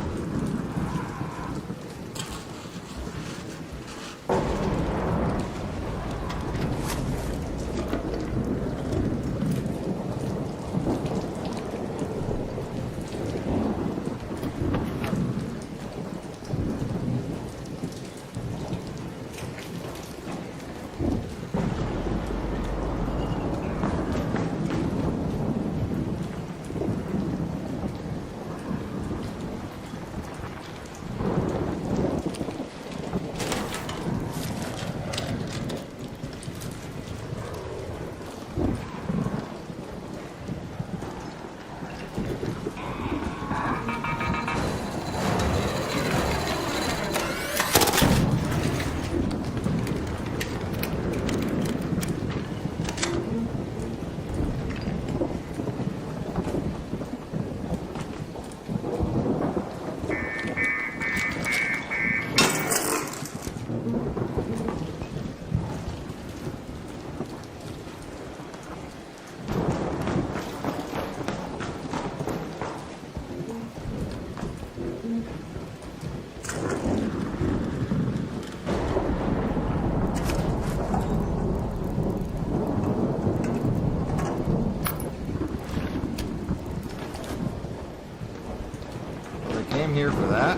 came here for that?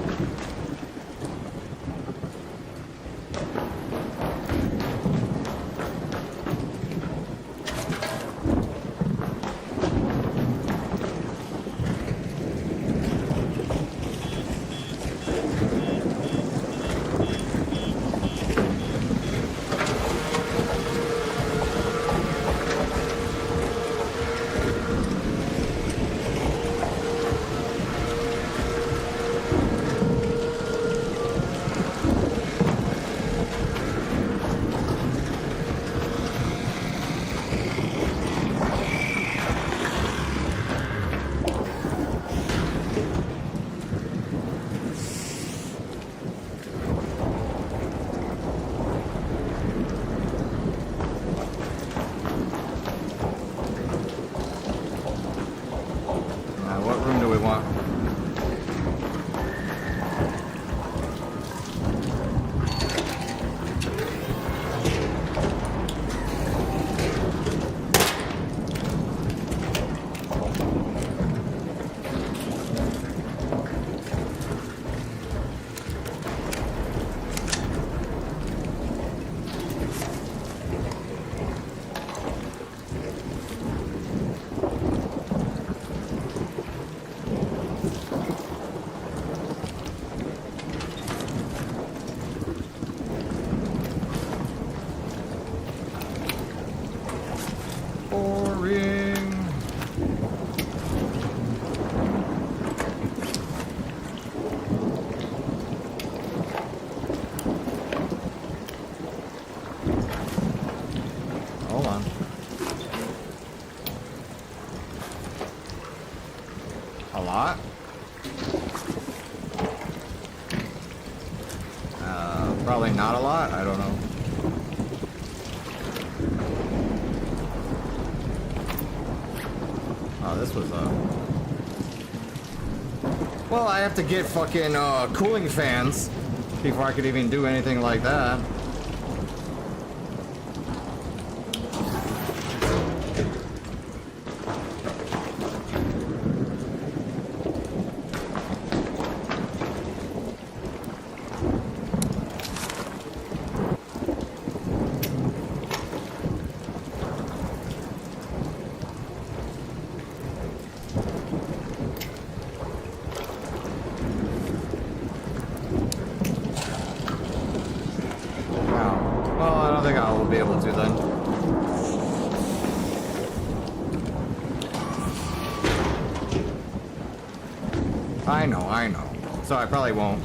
What room do we want? Boring. Hold on. A lot? Probably not a lot. I don't know. Oh, this was well, I have to get fucking cooling fans before I could even do anything like that. Well, I don't think I will be able to then. I know. So I probably won't.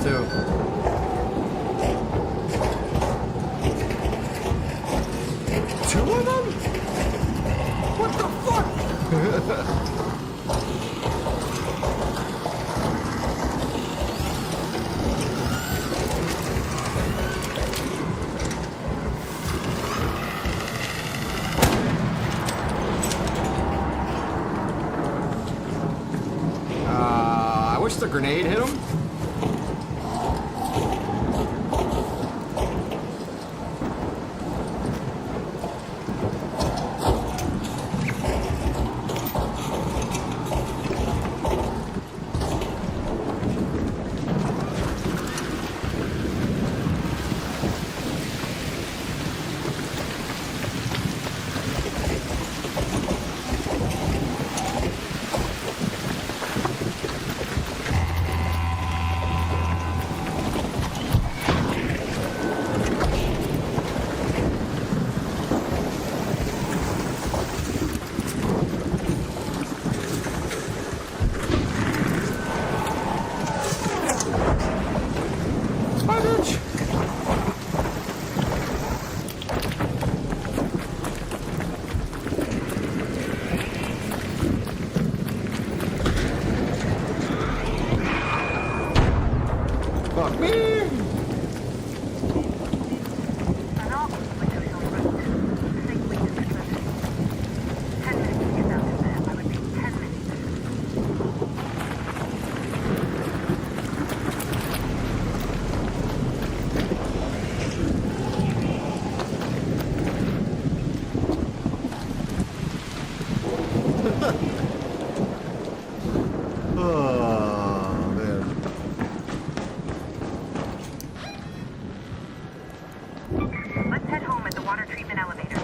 too. Two of them? What the fuck? I wish the grenade hit him. Bye, bitch. Fuck me. An all-potentially route. Safely to Christmas. 10 minutes to get down to there. I would be 10 minutes. Oh, man. Let's head home at the water treatment elevator.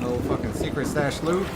No fucking secret stash loot.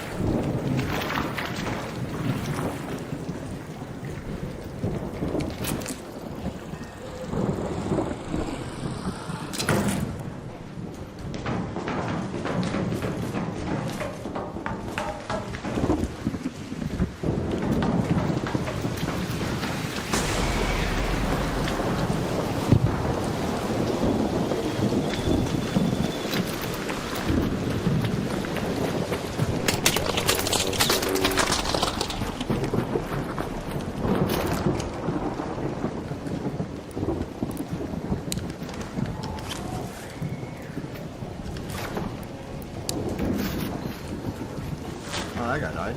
Oh, that guy died.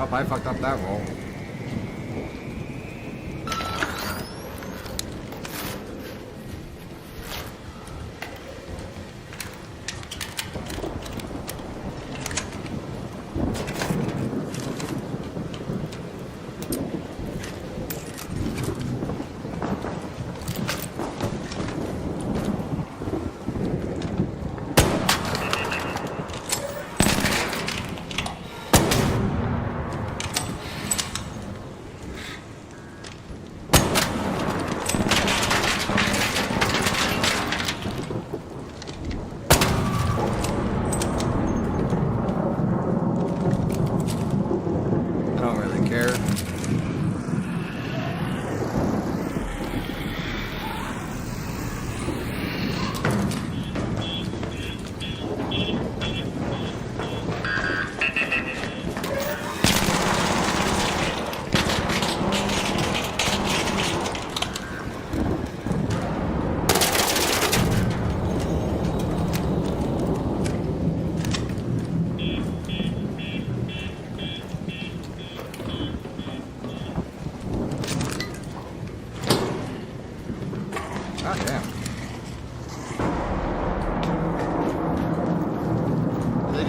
Oh, I fucked up that roll.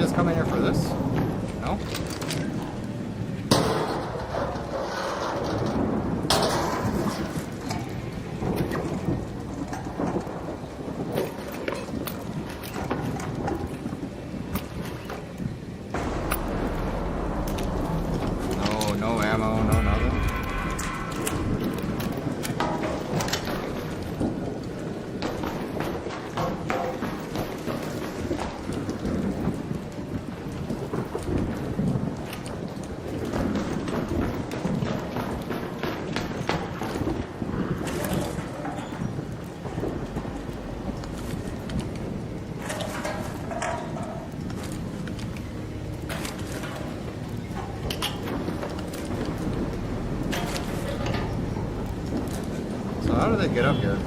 just come in here for this? No? No, no ammo, no nothing. So how do they get up here?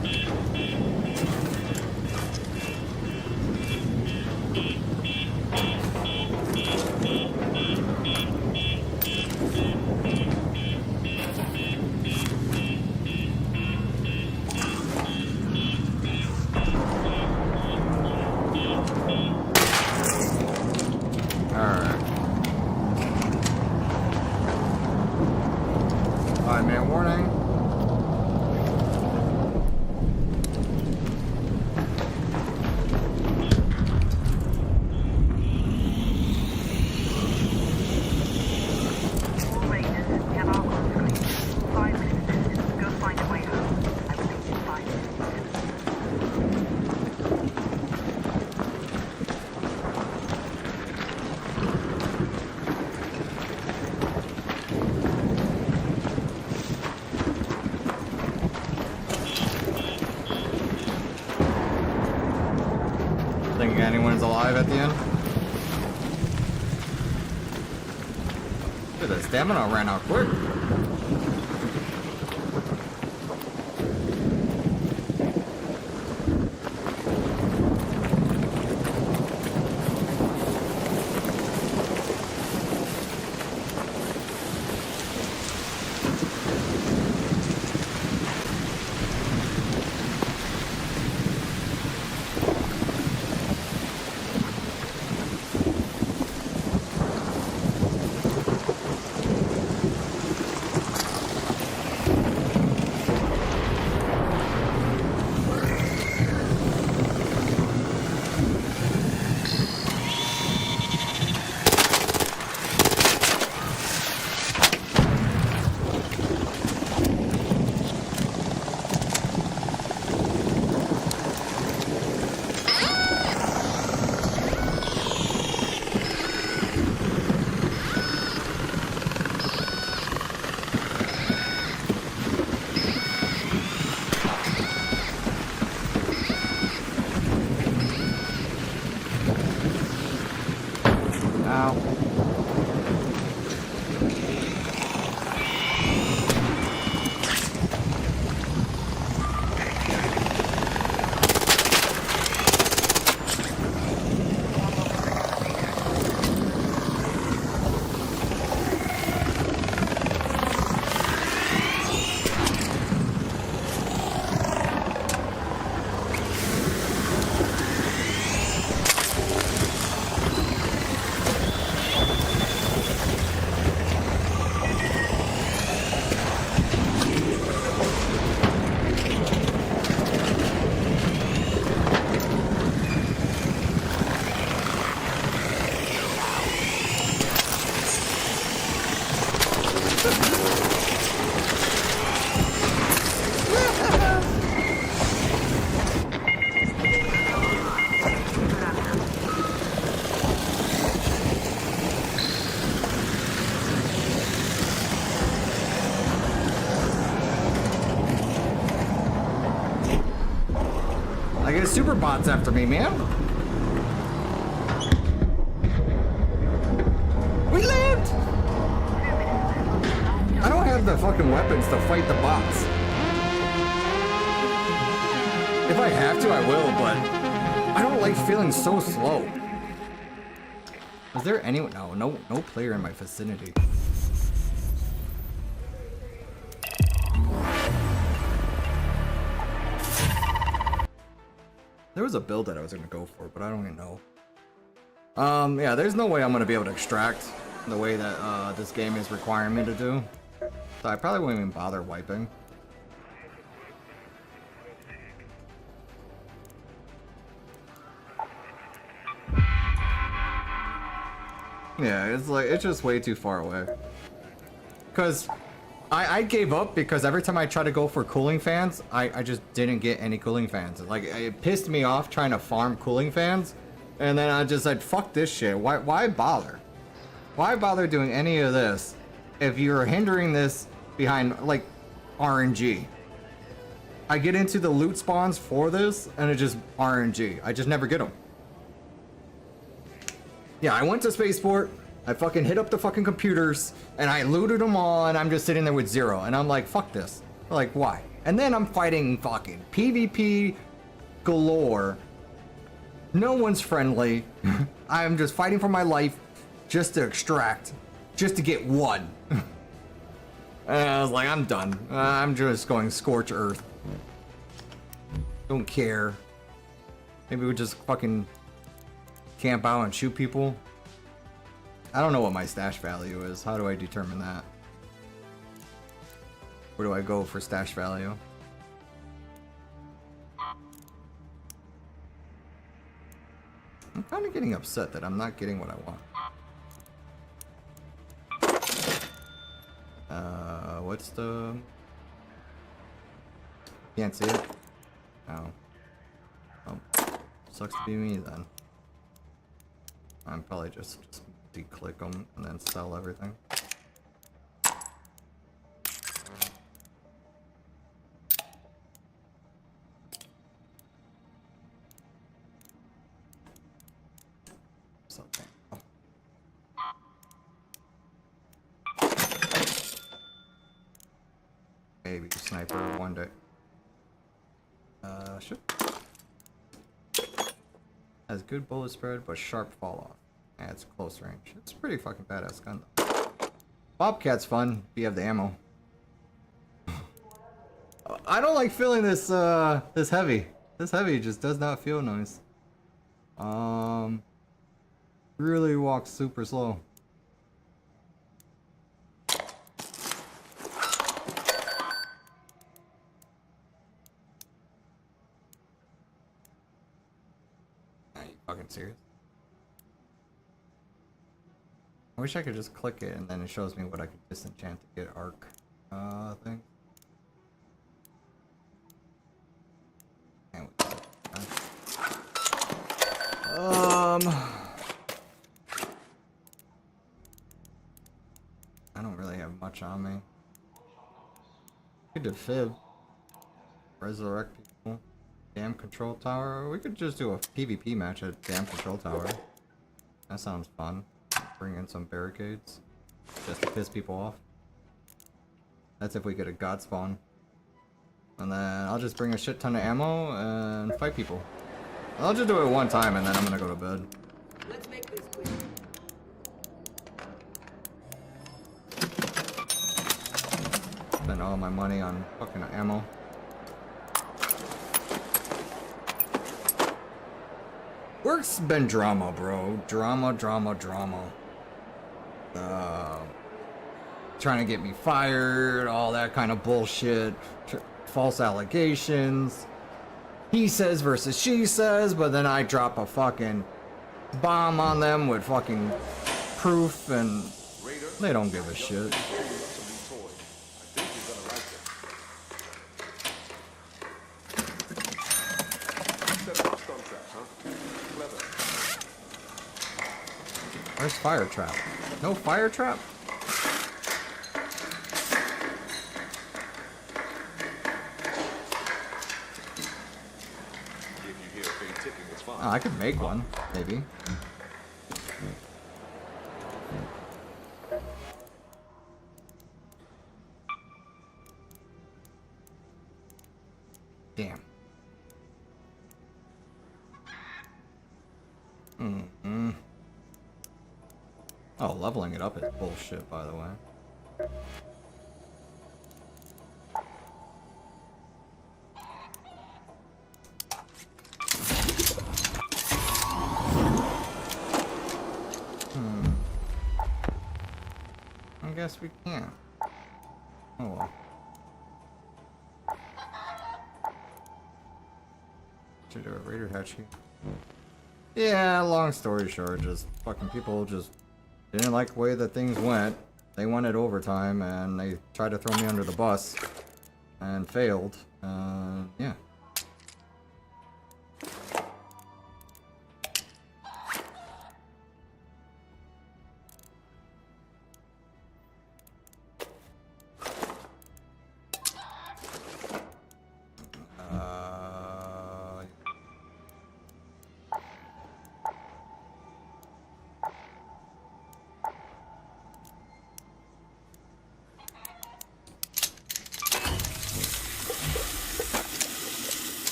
Alright. 5-minute warning. All Raiders, we have our call screen. 5 minutes. Go find a way home. I will leave in 5 minutes. Think anyone's alive at the end? Look at the stamina ran out quick. Ow. I get super bots after me, man. We lived! I don't have the fucking weapons to fight the bots. If I have to, I will, but I don't like feeling so slow. Is there anyone? No player in my vicinity. There was a build that I was gonna go for, but I don't even know. Yeah, there's no way I'm gonna be able to extract the way that this game is requiring me to do. So I probably won't even bother wiping. Yeah, it's like, it's just way too far away. Cause I gave up because every time I try to go for cooling fans, I just didn't get any cooling fans. Like, it pissed me off trying to farm cooling fans. And then I just said, fuck this shit. Why bother? Why bother doing any of this if you're hindering this behind, like, RNG? I get into the loot spawns for this, and it's just RNG. I just never get them. Yeah, I went to Spaceport, I fucking hit up the fucking computers, and I looted them all, and I'm just sitting there with 0. And I'm like, fuck this. Like, why? And then I'm fighting fucking PvP galore. No one's friendly. I'm just fighting for my life just to extract, just to get one. And I was like, I'm done. I'm just going scorch earth. Don't care. Maybe we just fucking camp out and shoot people. I don't know what my stash value is. How do I determine that? Where do I go for stash value? I'm kind of getting upset that I'm not getting what I want. What's the... Can't see it? Oh. Oh. Sucks to be me then. I'm probably just declick them and then sell everything. Something. Oh. Maybe sniper one day. Should. Has good bullet spread, but sharp fall off. Yeah, it's close range. It's a pretty fucking badass gun though. Bobcat's fun if you have the ammo. I don't like feeling this this heavy. This heavy just does not feel nice. Really walks super slow. Are you fucking serious? I wish I could just click it and then it shows me what I could disenchant to get arc thing. And I don't really have much on me. Could defib. Resurrect people. Dam control tower. We could just do a PvP match at Dam control tower. That sounds fun. Bring in some barricades. Just to piss people off. That's if we get a god spawn. And then I'll just bring a shit ton of ammo and fight people. I'll just do it one time and then I'm gonna go to bed. Let's make this quick. Spend all my money on fucking ammo. Work's been drama, bro. Drama. Trying to get me fired, all that kind of bullshit. False allegations. He says versus she says, but then I drop a fucking bomb on them with fucking proof and they don't give a shit. Where's fire trap? No fire trap? Oh, I could make one, maybe. Damn. Oh, leveling it up is bullshit, by the way. guess we can't. Oh well. Should do a Raider hatch here. Yeah, long story short, just fucking people just didn't like the way that things went. They wanted overtime and they tried to throw me under the bus and failed. Yeah.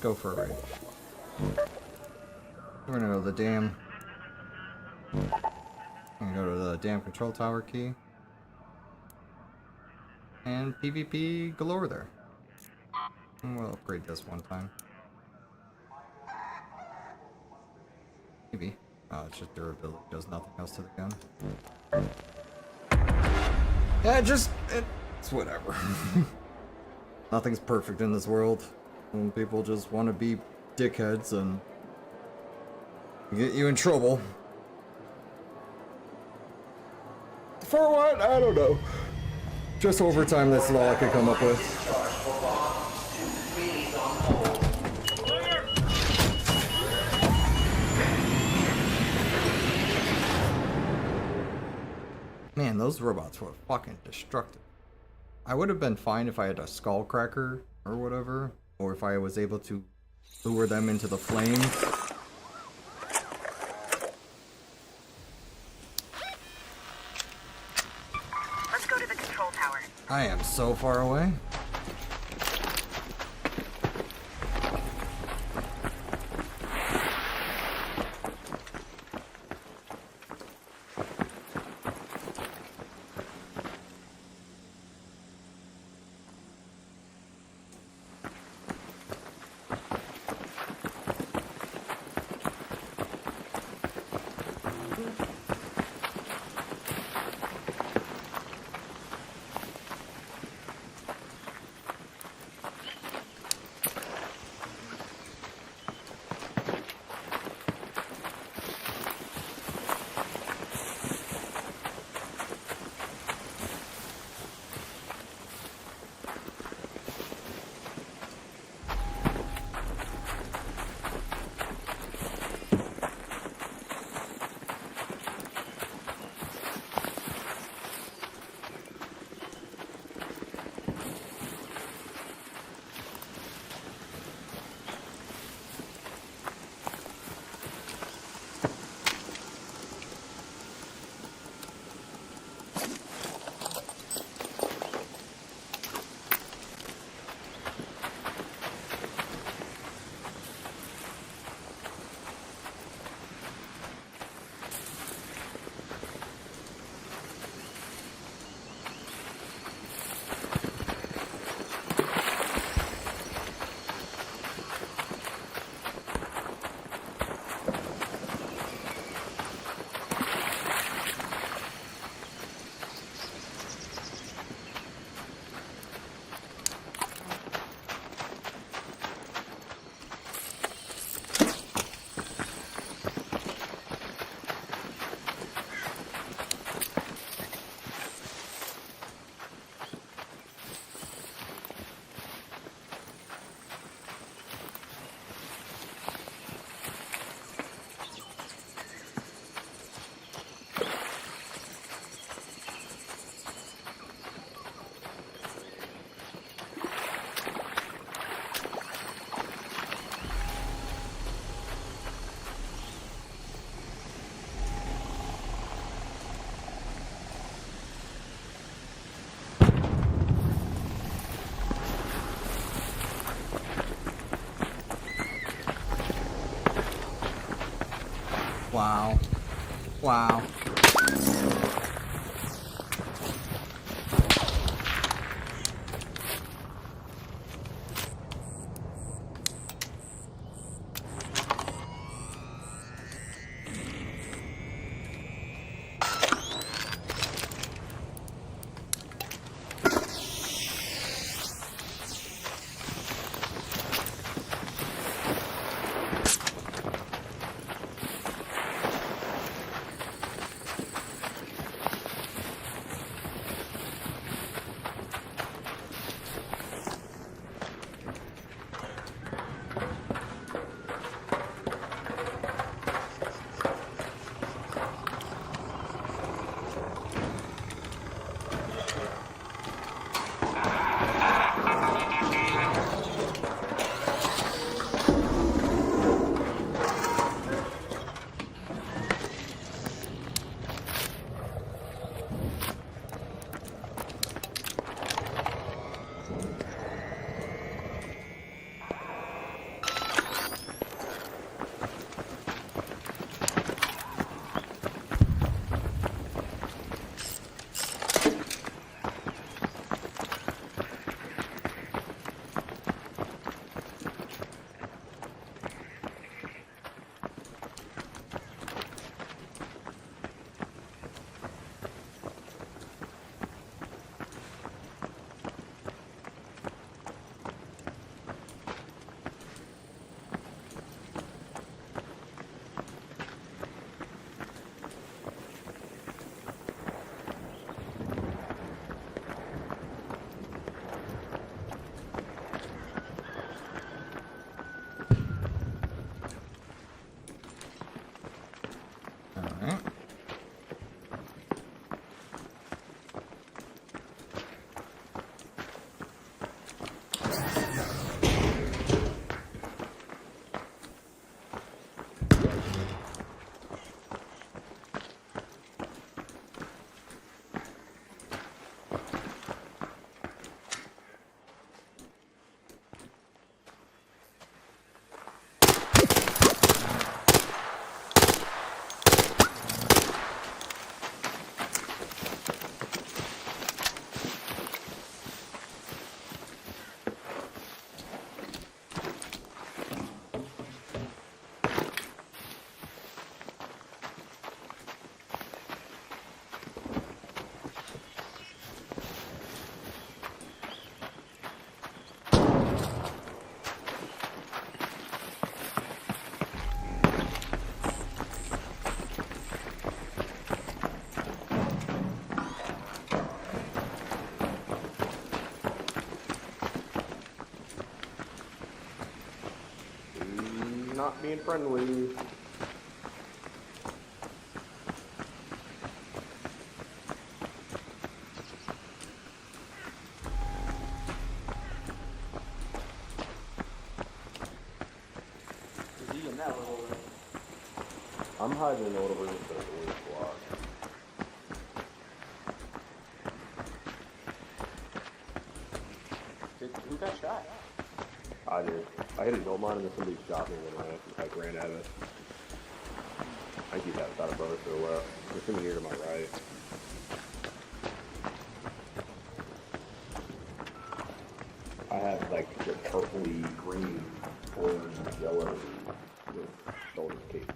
Go for a raid. We're gonna go to the dam. I'm gonna go to the dam control tower key. And PvP galore there. And we'll upgrade this one time. Maybe. Oh, it's just durability. Does nothing else to the gun. Yeah, it's whatever. Nothing's perfect in this world. When people just want to be dickheads and get you in trouble. For what? I don't know. Just overtime, that's all I could come up with. Man, those robots were fucking destructive. I would have been fine if I had a skull cracker or whatever. Or if I was able to lure them into the flames. Let's go to the control tower. I am so far away. Wow. Wow. being friendly. Is he in that little room? I'm hiding in the little room so the door's blocked. Who got shot? I did. I hit a gold mine and then somebody shot me and then I ran at it. I think he's outside of brother to the left. He's coming here to my right. I have like the purpley, green, orange, yellow with shoulder cape.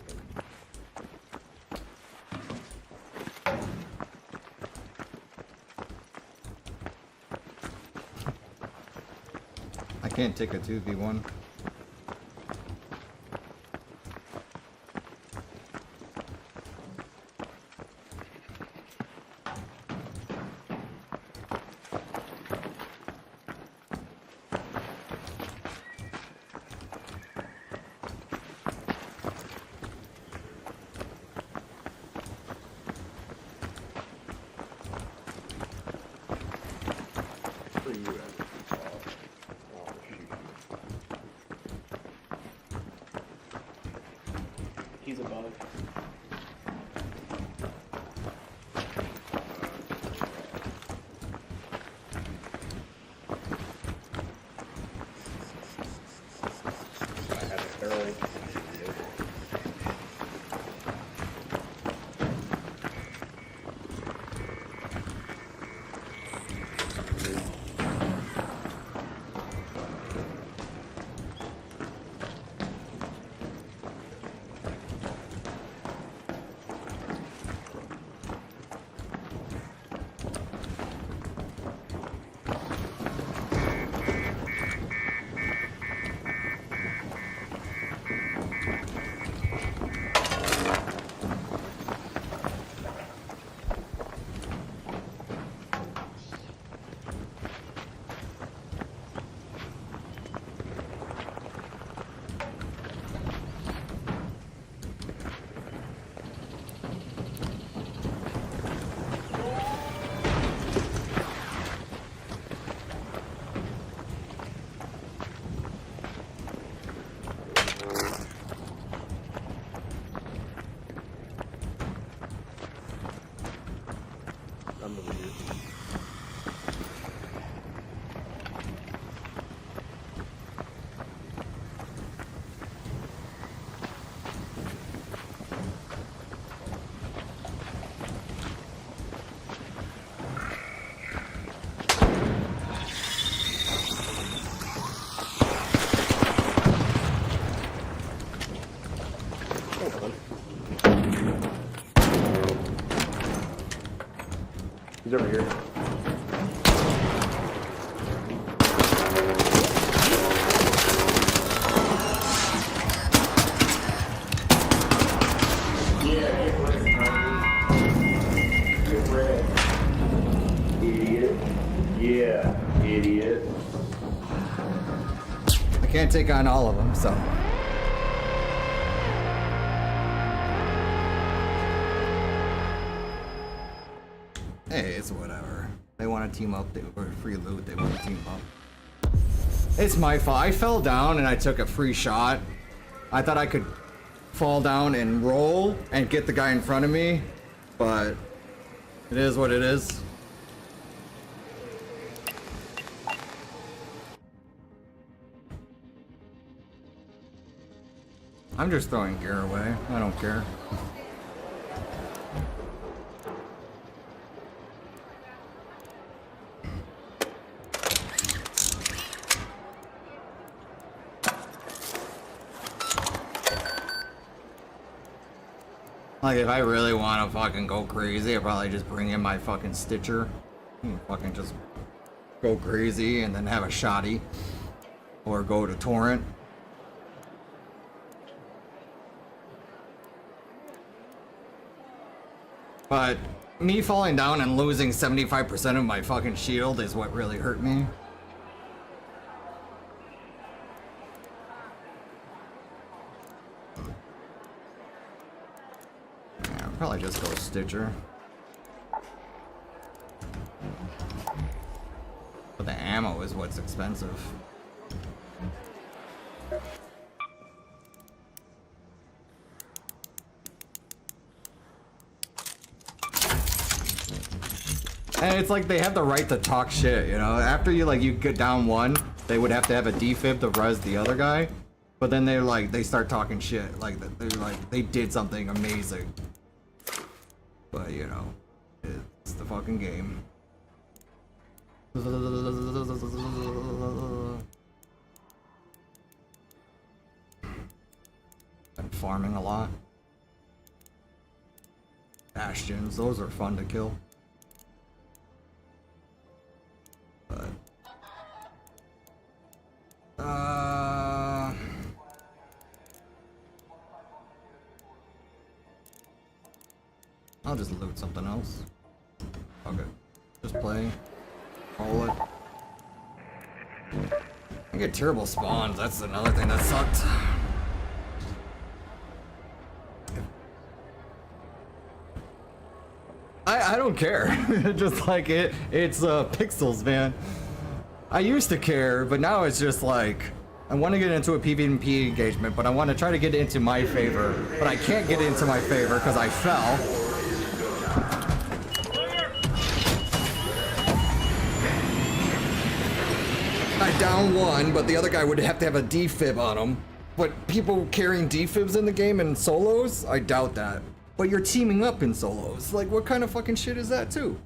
I can't take a 2v1. For you, I'll shoot you. He's above. I have a barrel. I'm over here. Hold on. He's over here. Get red. Idiot. Yeah, idiot. I can't take on all of them, so. Hey, it's whatever. They want to team up, they were free loot, they want to team up. It's my fault. I fell down and I took a free shot. I thought I could fall down and roll and get the guy in front of me, but it is what it is. I'm just throwing gear away. I don't care. Like, if I really want to fucking go crazy, I'd probably just bring in my fucking Stitcher. And fucking just go crazy and then have a shotty. Or go to Torrent. But me falling down and losing 75% of my fucking shield is what really hurt me. Probably just go Stitcher. But the ammo is what's expensive. And it's like they have the right to talk shit, you know? After you get down one, they would have to have a defib to res the other guy. But then they start talking shit. Like, they did something amazing. But, you know, it's the fucking game. Been farming a lot. Bastions, those are fun to kill. But I'll just loot something else. Okay. Just play. Roll it. I get terrible spawns, that's another thing that sucked. I don't care. Just like it's pixels, man. I used to care, but now it's just like I want to get into a PvP engagement, but I want to try to get it into my favor, but I can't get it into my favor because I fell. I down one, but the other guy would have to have a defib on him. But people carrying defibs in the game in solos, I doubt that. But you're teaming up in solos. Like, what kind of fucking shit is that, too?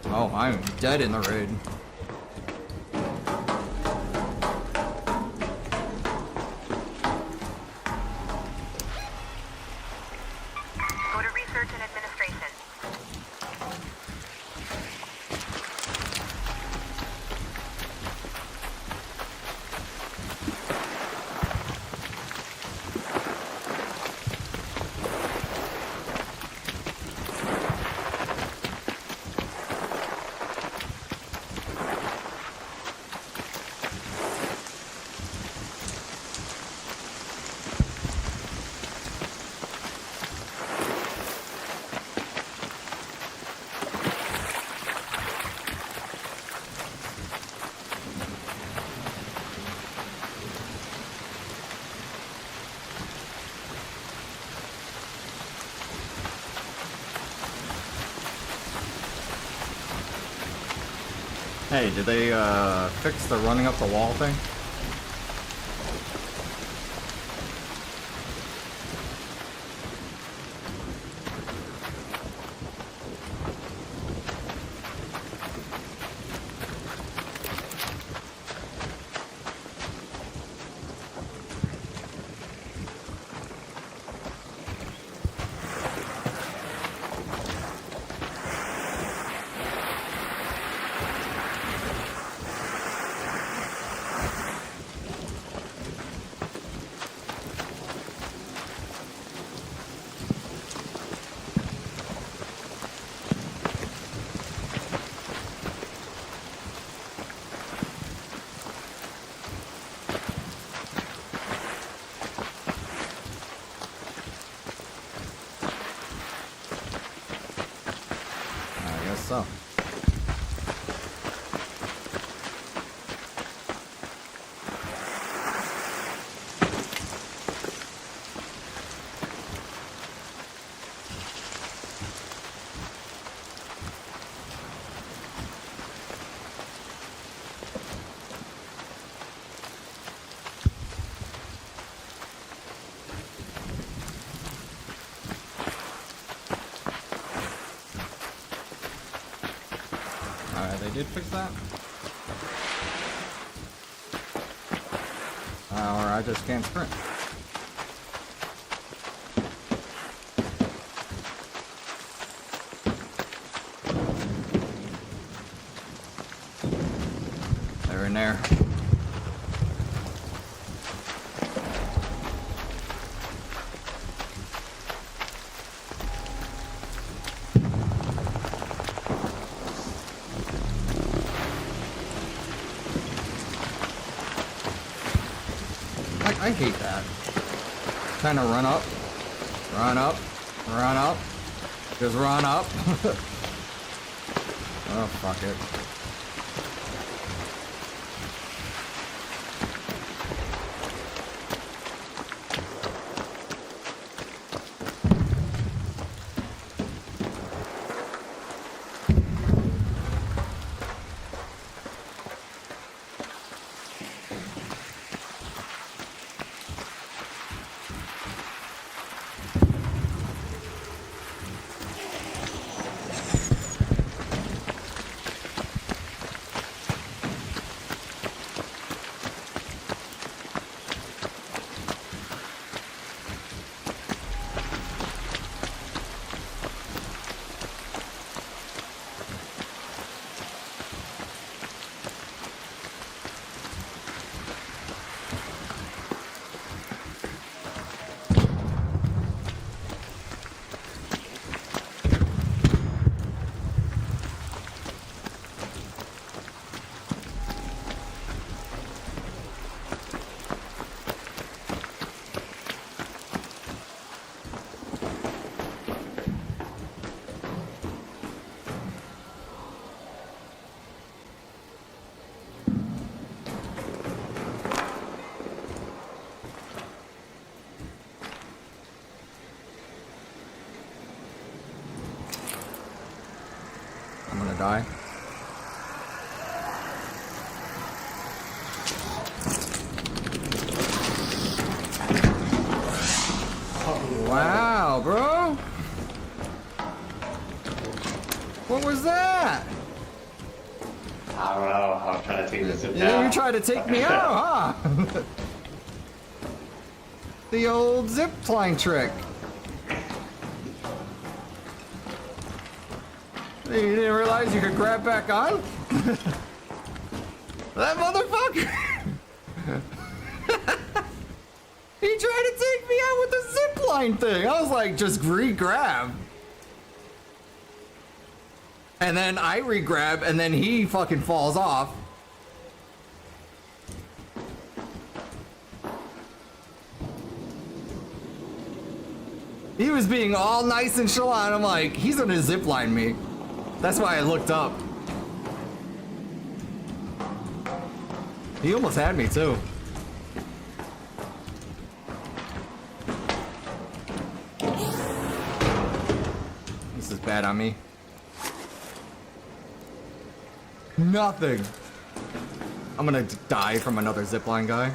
Oh, I'm dead in the raid. Go to research and administration. Hey, did they fix the running up the wall thing? So. They did fix that? Or I just can't sprint. They're in there. I hate that. Kind of run up, run up, run up, just run up. Oh, fuck it. I'm gonna die. Wow, bro. What was that? I don't know. I'm trying to take this Yeah, down. you tried to take me out, huh? The old zip line trick. You didn't realize you could grab back on? That motherfucker! He tried to take me out with the zip line thing. I was like, just re-grab. And then I re-grab, and then he fucking falls off. He was being all nice and chalant. I'm like, he's gonna zipline me. That's why I looked up. He almost had me too. This is bad on me. Nothing. I'm gonna die from another zipline guy.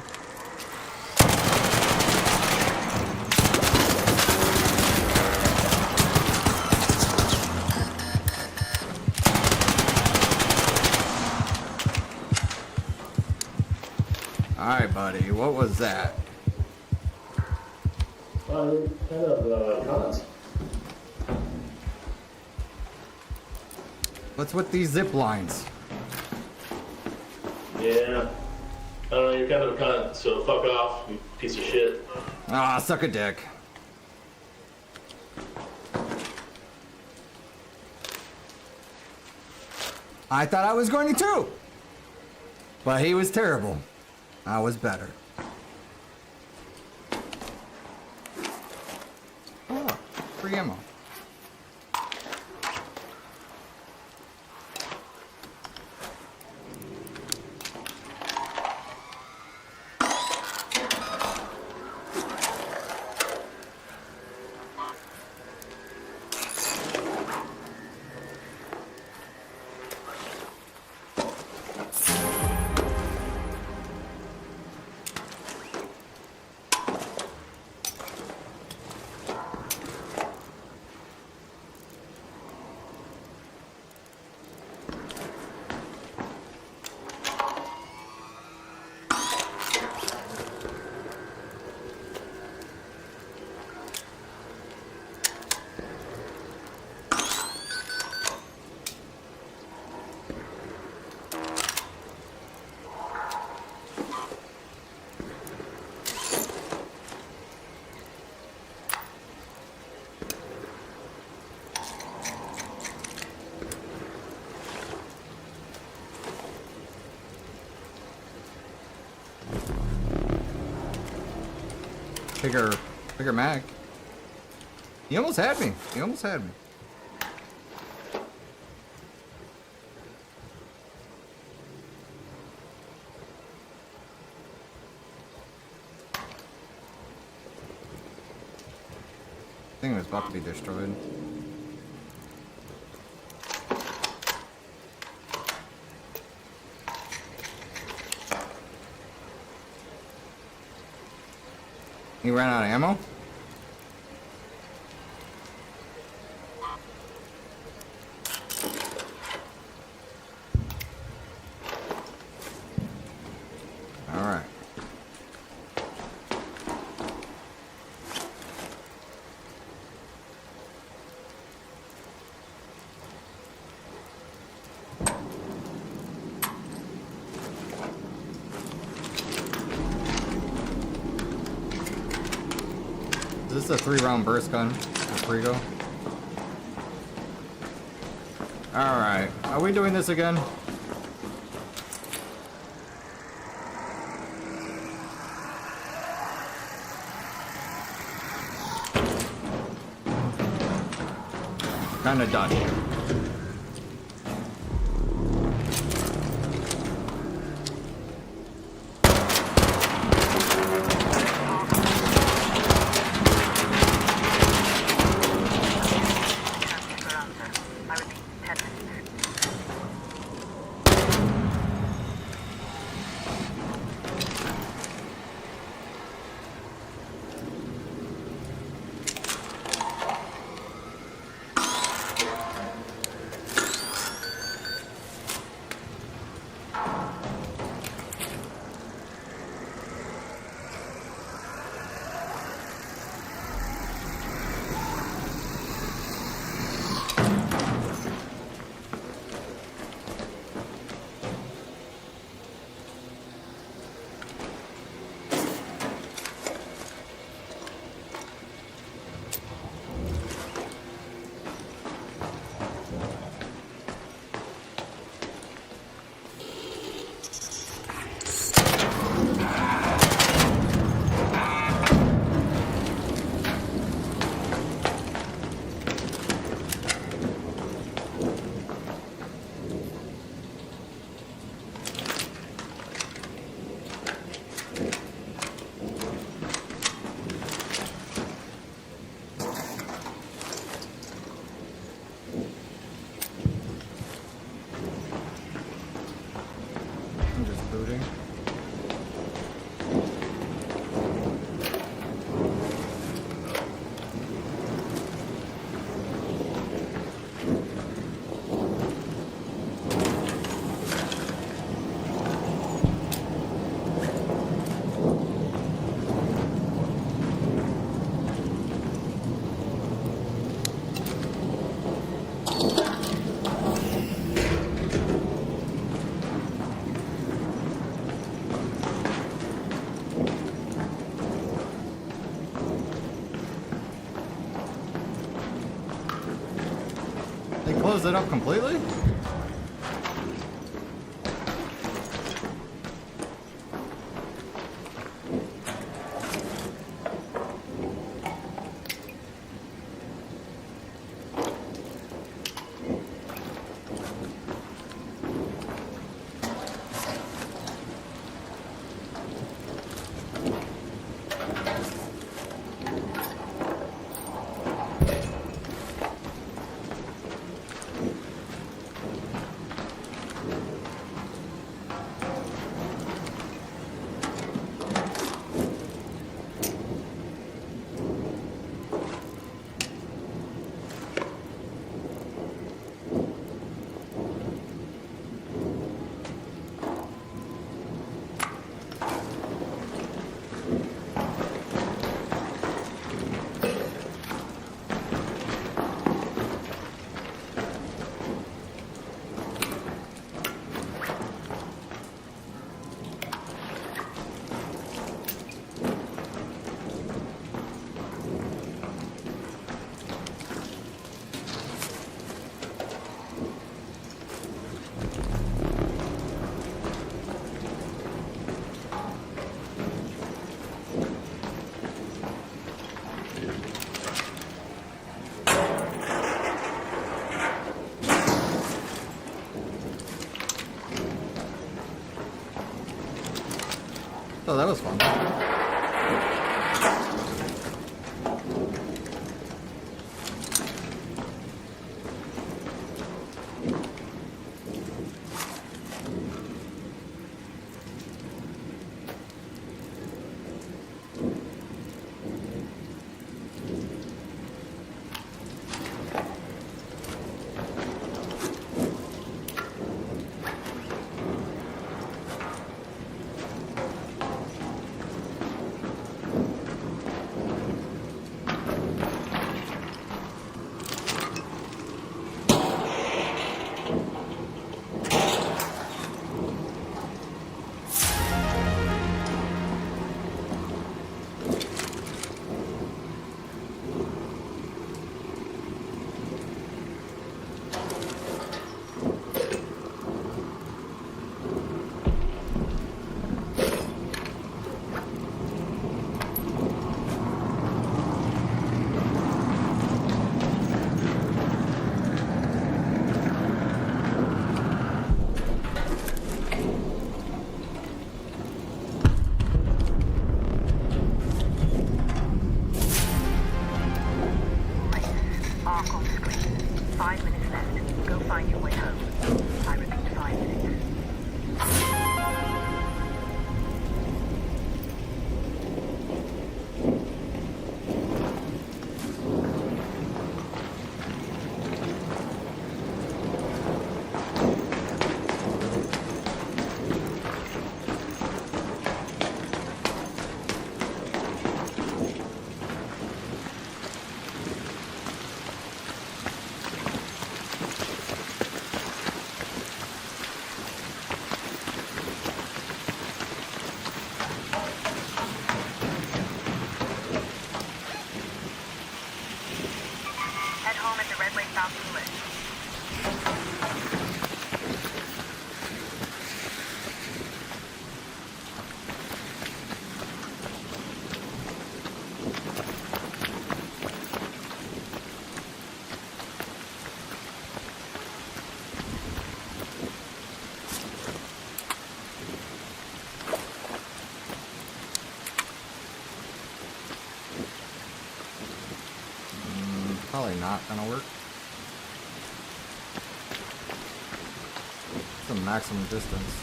Alright, buddy, what was that? Kind of cons. What's with these zip lines? Yeah. I don't know, you're kind of a cunt, so fuck off, you piece of shit. Ah, suck a dick. I thought I was going to too. But he was terrible. I was better. Oh, free ammo. bigger mag. He almost had me. He almost had me. Thing was about to be destroyed. He ran out of ammo? Alright. Is this a 3-round burst gun? Free go. Alright. Are we doing this again? Kinda done. I repeat, 10 minutes. I'm just booting. They closed it up completely? So that was fun. Arc on screen. 5 minutes left. Go find your way home. I repeat, 5 minutes. Head home at the Red Lake Mountain List. Probably not gonna work. It's the maximum distance.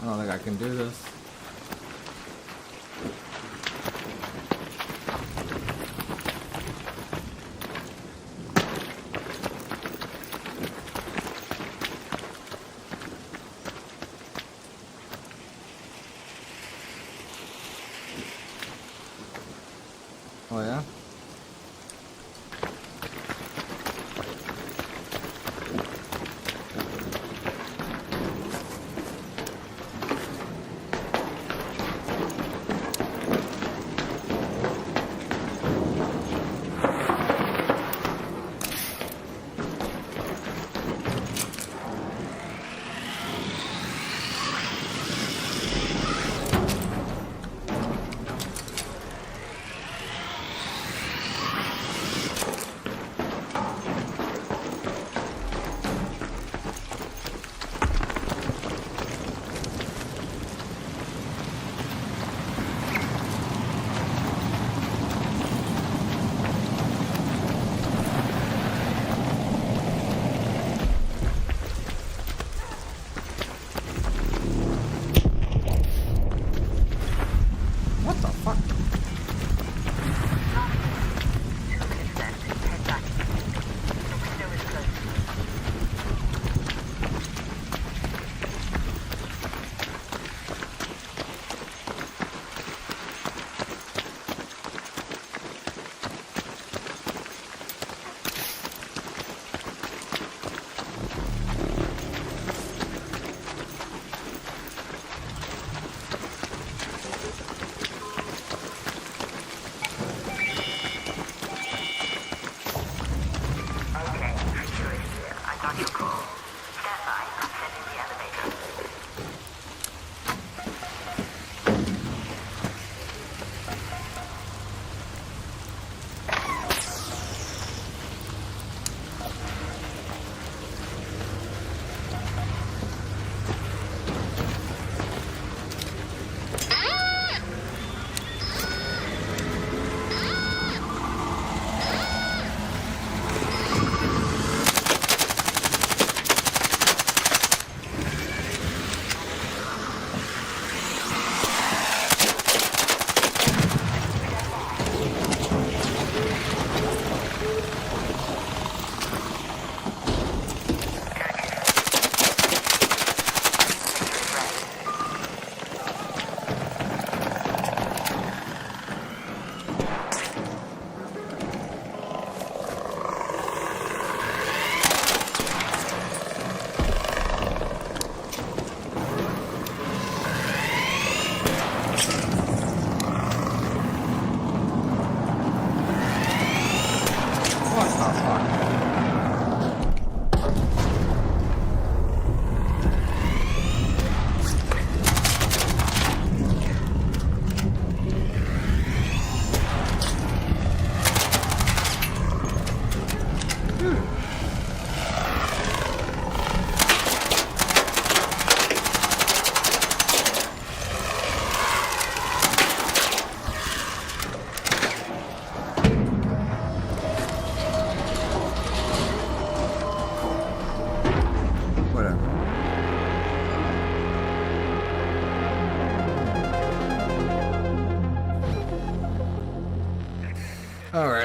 I don't think I can do this. Oh yeah?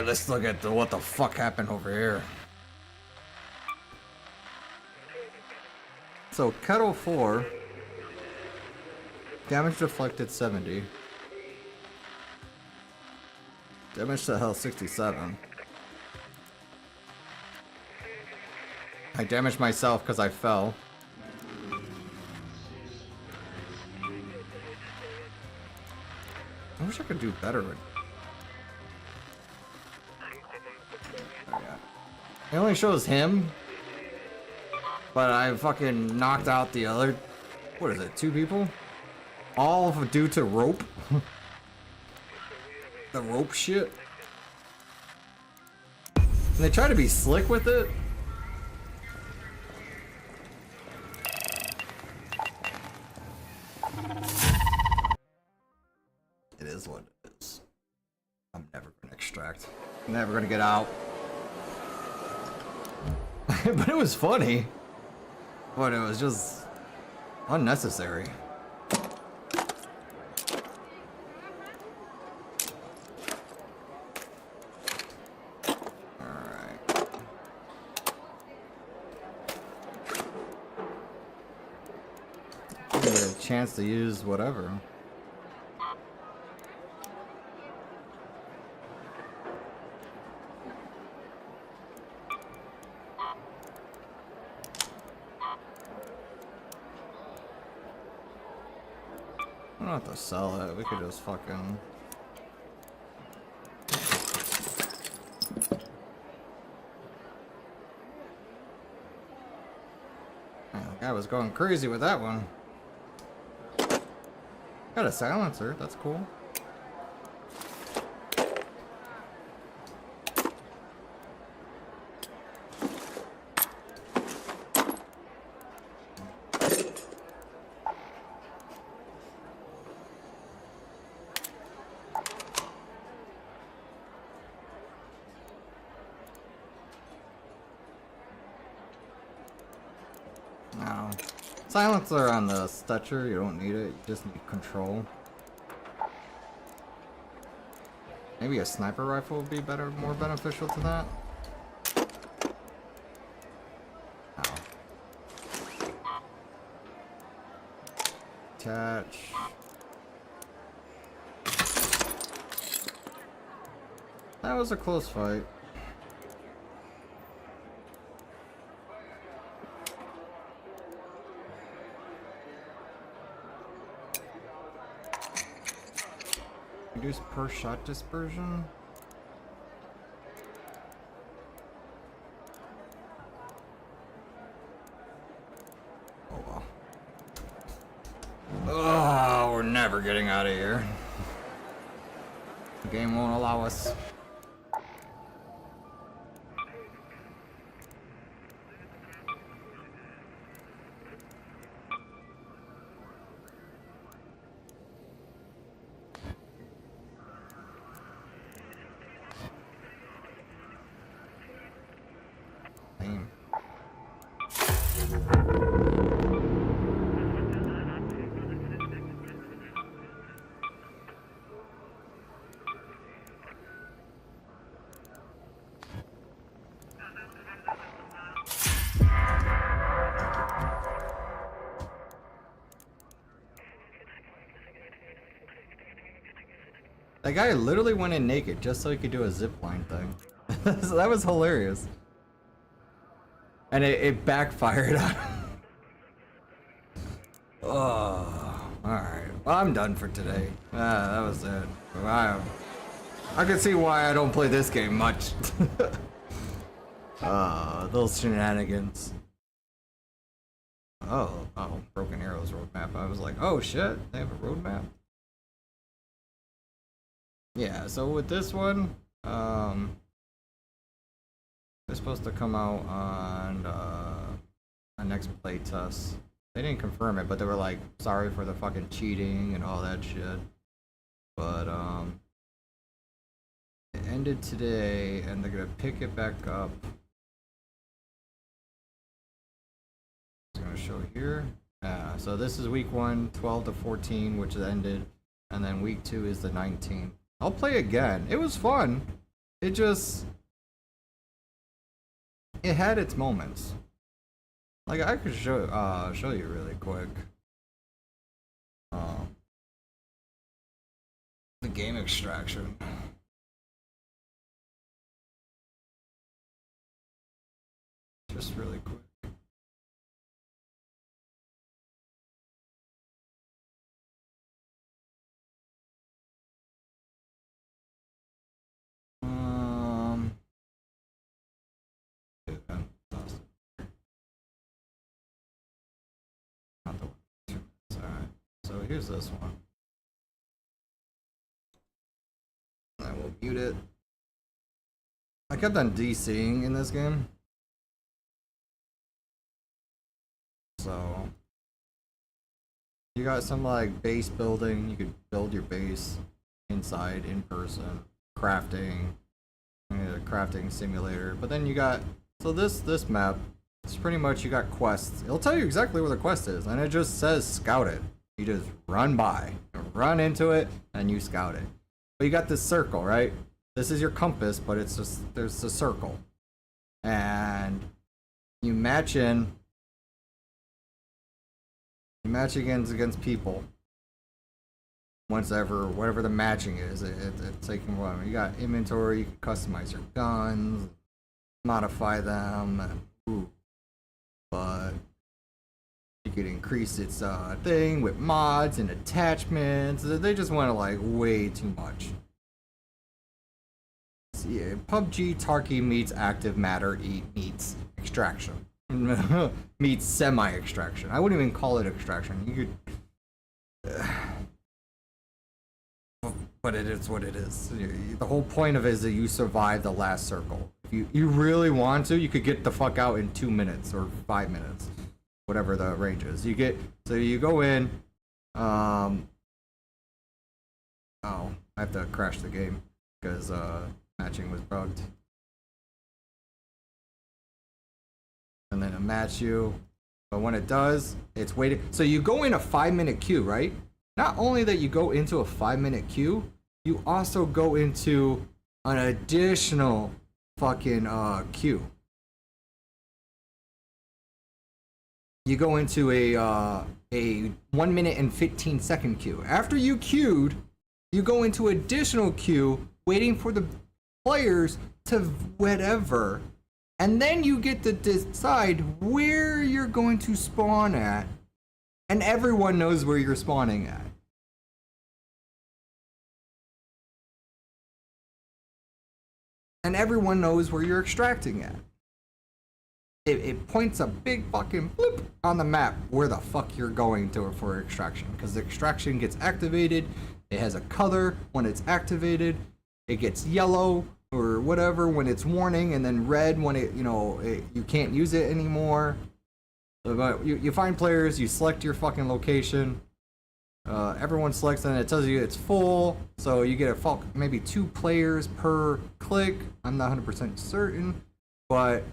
Alright, let's look at what the fuck happened over here. So, Kettle 4. Damage deflected 70. Damage to health 67. I damaged myself because I fell. I wish I could do better with. Oh, yeah. It only shows him, but I fucking knocked out the other. What is it? 2 people? All due to rope. The rope shit. And they try to be slick with it. It is what it is. I'm never gonna extract. I'm never gonna get out. But it was funny. But it was just unnecessary. Alright. Give me a chance to use whatever. We don't have to sell it, we could just fucking... Man, the guy was going crazy with that one. Got a silencer, that's cool. No. Silencer on the Stetcher, you don't need it, you just need control. Maybe a sniper rifle would be better, more beneficial to that. Ow. Attach. That was a close fight. Reduce per shot dispersion. Oh well. Oh, we're never getting out of here. The game won't allow us. Lame. That guy literally went in naked just so he could do a zipline thing. So that was hilarious. And it backfired on him. Oh, alright. Well, I'm done for today. That was it. I can see why I don't play this game much. Those shenanigans. Oh, Broken Arrows roadmap. I was like, oh shit, they have a roadmap? Yeah, so with this one, it's supposed to come out on a next playtest. They didn't confirm it, but they were like, sorry for the fucking cheating and all that shit. But it ended today, and they're gonna pick it back up. It's gonna show here. So this is week 1, 12 to 14, which ended, and then week 2 is the 19th. I'll play again. It was fun. it just, it had its moments. Like I could show you really quick. The game extraction. Just really quick. Yeah, that's not the one. 2 minutes. Alright. So here's this one. I will mute it. I kept on DCing in this game. So you got some like base building. You could build your base inside in person. Crafting. Crafting simulator. But then you got, so this map, it's pretty much, you got quests. It'll tell you exactly where the quest is, and it just says scout it. You just run by, run into it, and you scout it. But you got this circle, right? This is your compass, but it's just, there's a circle. And you match in. You match against people. Whatever the matching is, it's taking one. You got inventory, you can customize your guns, modify them, but you could increase its thing with mods and attachments. They just went like way too much. So, yeah, PUBG Tarky meets active matter meets extraction. Meets semi-extraction. I wouldn't even call it extraction. You could, but it is what it is. The whole point of it is that you survive the last circle. If you really want to, you could get the fuck out in 2 minutes or 5 minutes, whatever the range is. So you go in. Oh, I have to crash the game because matching was bugged. And then it match you, but when it does, it's waiting. So you go in a 5-minute queue, right? Not only that you go into a 5-minute queue, you also go into an additional fucking queue. You go into a 1 minute and 15-second queue. After you queued, you go into additional queue, waiting for the players to whatever. And then you get to decide where you're going to spawn at. And everyone knows where you're spawning at. And everyone knows where you're extracting at. It points a big fucking bloop on the map where the fuck you're going to for extraction. Because the extraction gets activated. It has a color when it's activated. It gets yellow or whatever when it's warning, and then red when it, you can't use it anymore. But you find players, you select your fucking location. Everyone selects, and it tells you it's full. So you get maybe 2 players per click. I'm not 100% certain, but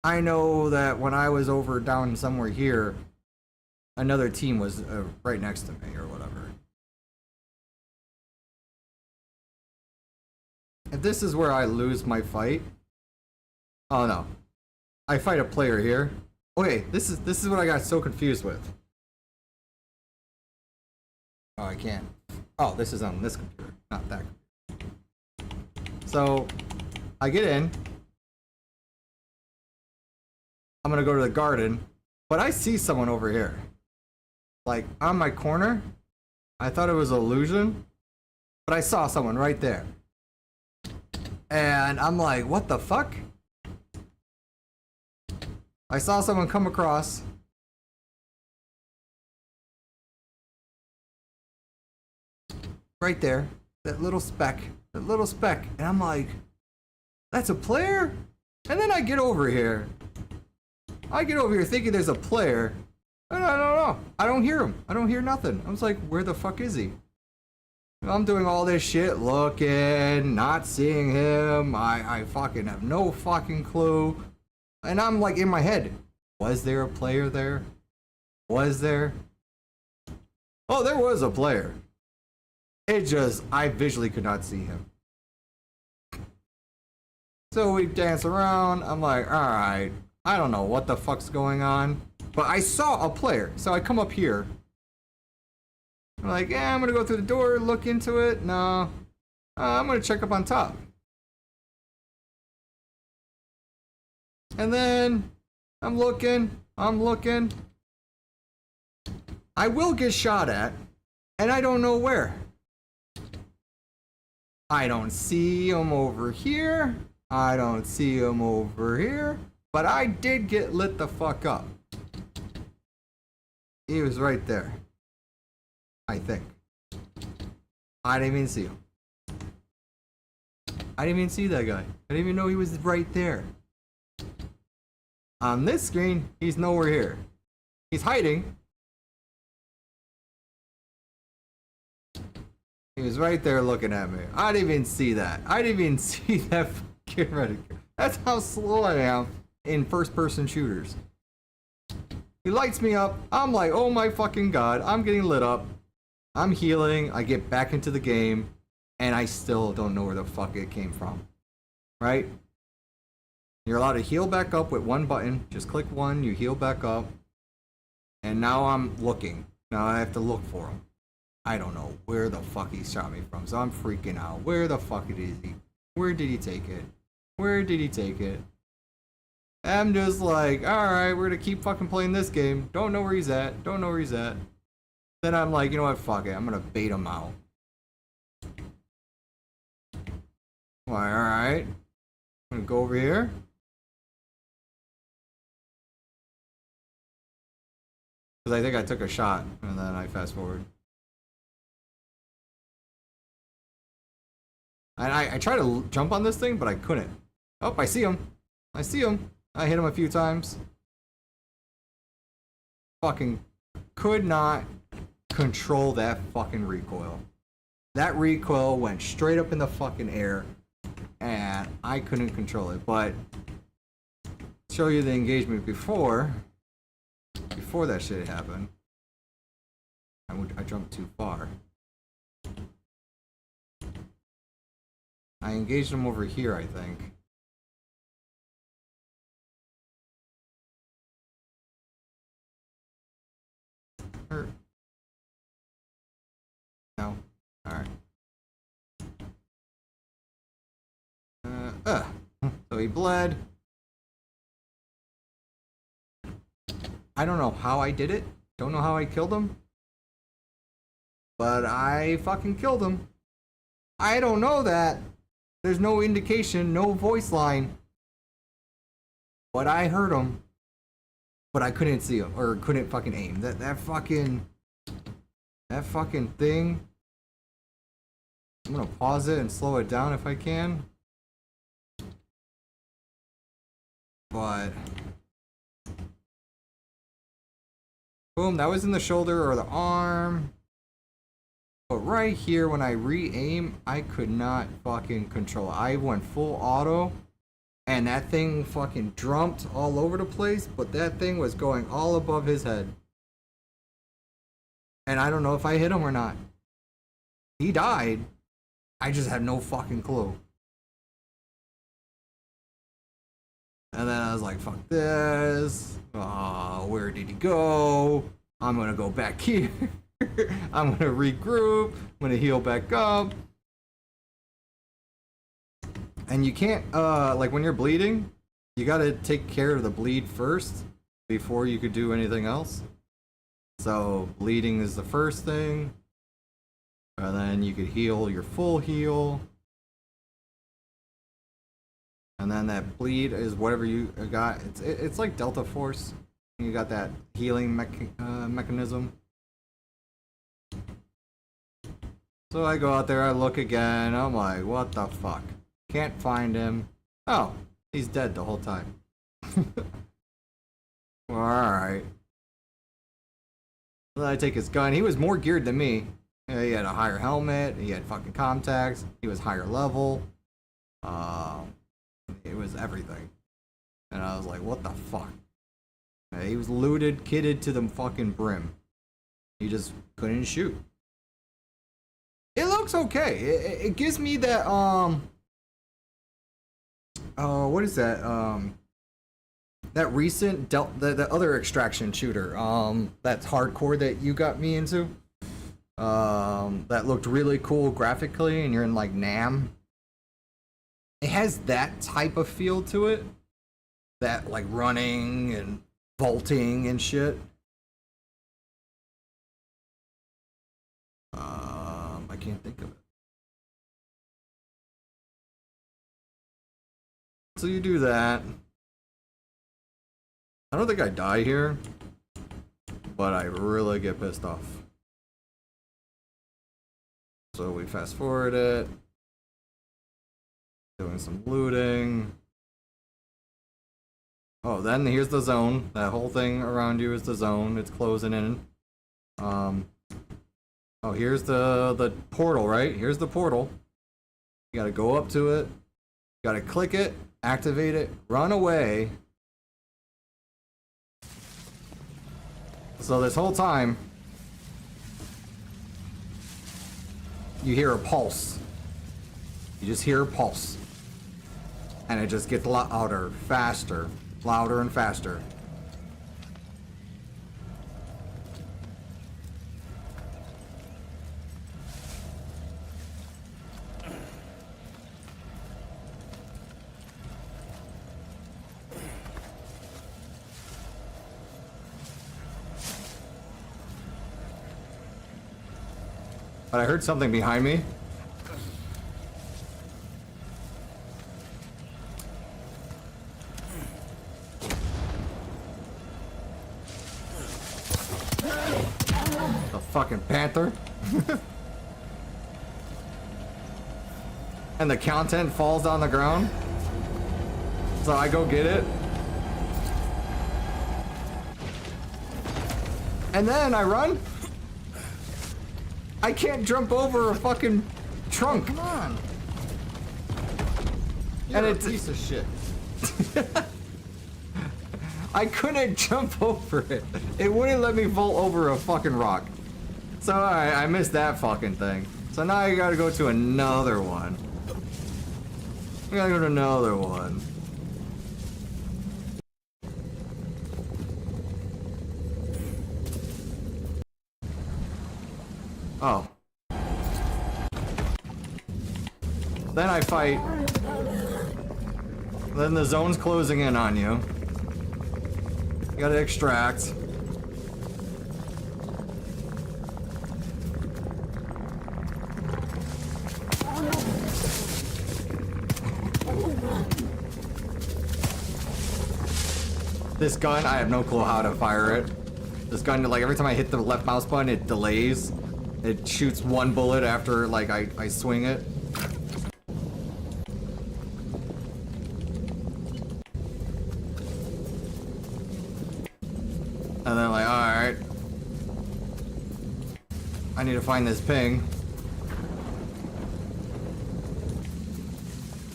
I know that when I was over down somewhere here, another team was right next to me or whatever. If this is where I lose my fight, oh no, I fight a player here. Okay, this is what I got so confused with. Oh, I can't. Oh, this is on this computer, not that computer. So, I get in. I'm gonna go to the garden, but I see someone over here. Like, on my corner. I thought it was an illusion, but I saw someone right there. And I'm like, what the fuck? I saw someone come across. Right there. That little speck. And I'm like, that's a player? And then I get over here. Thinking there's a player. And I don't know. I don't hear him. I don't hear nothing. I was like, where the fuck is he? I'm doing all this shit, looking, not seeing him. I fucking have no fucking clue. And I'm like in my head, was there a player there? Was there? Oh, there was a player. It just, I visually could not see him. So we dance around. I'm like, alright, I don't know what the fuck's going on. But I saw a player, so I come up here. I'm like, yeah, I'm gonna go through the door, look into it. No. I'm gonna check up on top. And then I'm looking. I will get shot at, and I don't know where. I don't see him over here. I don't see him over here. But I did get lit the fuck up. He was right there. I think. I didn't even see him. I didn't even see that guy. I didn't even know he was right there. On this screen, he's nowhere here. He's hiding. He was right there looking at me. I didn't even see that. I didn't even see that fucking reticle. That's how slow I am in first-person shooters. He lights me up. I'm like, oh my fucking god. I'm getting lit up. I'm healing. I get back into the game. And I still don't know where the fuck it came from. Right? You're allowed to heal back up with one button. Just click one. You heal back up. And now I'm looking. Now I have to look for him. I don't know where the fuck he shot me from. So I'm freaking out. Where the fuck is he? Where did he take it? Where did he take it? I'm just like, alright, we're gonna keep fucking playing this game. Don't know where he's at. Don't know where he's at. Then I'm like, you know what, fuck it. I'm gonna bait him out. Alright. I'm gonna go over here. Because I think I took a shot, and then I fast forward. And I tried to jump on this thing, but I couldn't. Oh, I see him. I see him. I hit him a few times. Fucking could not control that fucking recoil. That recoil went straight up in the fucking air, and I couldn't control it. But show you the engagement before that shit happened. I jumped too far. I engaged him over here, I think. No. Alright. So he bled. I don't know how I did it. Don't know how I killed him. But I fucking killed him. I don't know that. There's no indication, no voice line. But I heard him. But I couldn't see him, or couldn't fucking aim. That fucking thing. I'm gonna pause it and slow it down if I can. But boom, that was in the shoulder or the arm. But right here, when I re-aim, I could not fucking control it. I went full auto, and that thing fucking jumped all over the place, but that thing was going all above his head. And I don't know if I hit him or not. He died. I just had no fucking clue. And then I was like, fuck this. Where did he go? I'm gonna go back here. I'm gonna regroup. I'm gonna heal back up. And you can't, like when you're bleeding, you gotta take care of the bleed first before you could do anything else. So bleeding is the first thing. And then you could heal your full heal. And then that bleed is whatever you got. It's like Delta Force. You got that healing mechanism. So I go out there, I look again. I'm like, what the fuck? Can't find him. Oh, he's dead the whole time. Well, alright. Then I take his gun. He was more geared than me. He had a higher helmet. He had fucking contacts. He was higher level. It was everything. And I was like, what the fuck? He was looted, kitted to the fucking brim. He just couldn't shoot. It looks okay. It gives me that, oh, what is that? That recent the other extraction shooter. That's hardcore that you got me into. That looked really cool graphically, and you're in like Nam. It has that type of feel to it. That like running and vaulting and shit. I can't think of it. So you do that. I don't think I die here, but I really get pissed off. So we fast forward it. Doing some looting. Oh, then here's the zone. That whole thing around you is the zone. It's closing in. Oh, here's the portal, right? Here's the portal. You gotta go up to it. You gotta click it, activate it, run away. So this whole time, you hear a pulse. You just hear a pulse. And it just gets louder, faster, louder and faster. But I heard something behind me. A fucking panther. And the content falls on the ground. So I go get it. And then I run. I can't jump over a fucking trunk. Come on. And it's a piece of shit. I couldn't jump over it. It wouldn't let me vault over a fucking rock. So I missed that fucking thing. So now I gotta go to another one. I gotta go to another one. Oh. Then I fight. Then the zone's closing in on you. You gotta extract. This gun, I have no clue how to fire it. This gun, like every time I hit the left mouse button, it delays. It shoots one bullet after, like, I swing it. And then, like, alright. I need to find this ping.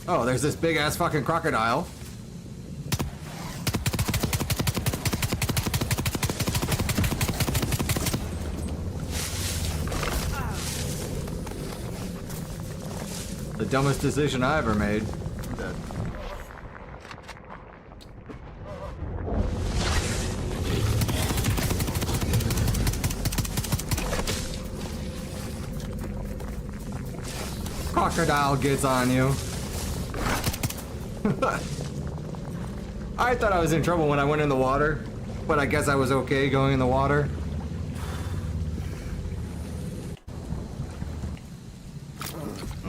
Oh, there's this big-ass fucking crocodile. The dumbest decision I ever made. Dead. Crocodile gets on you. I thought I was in trouble when I went in the water, but I guess I was okay going in the water.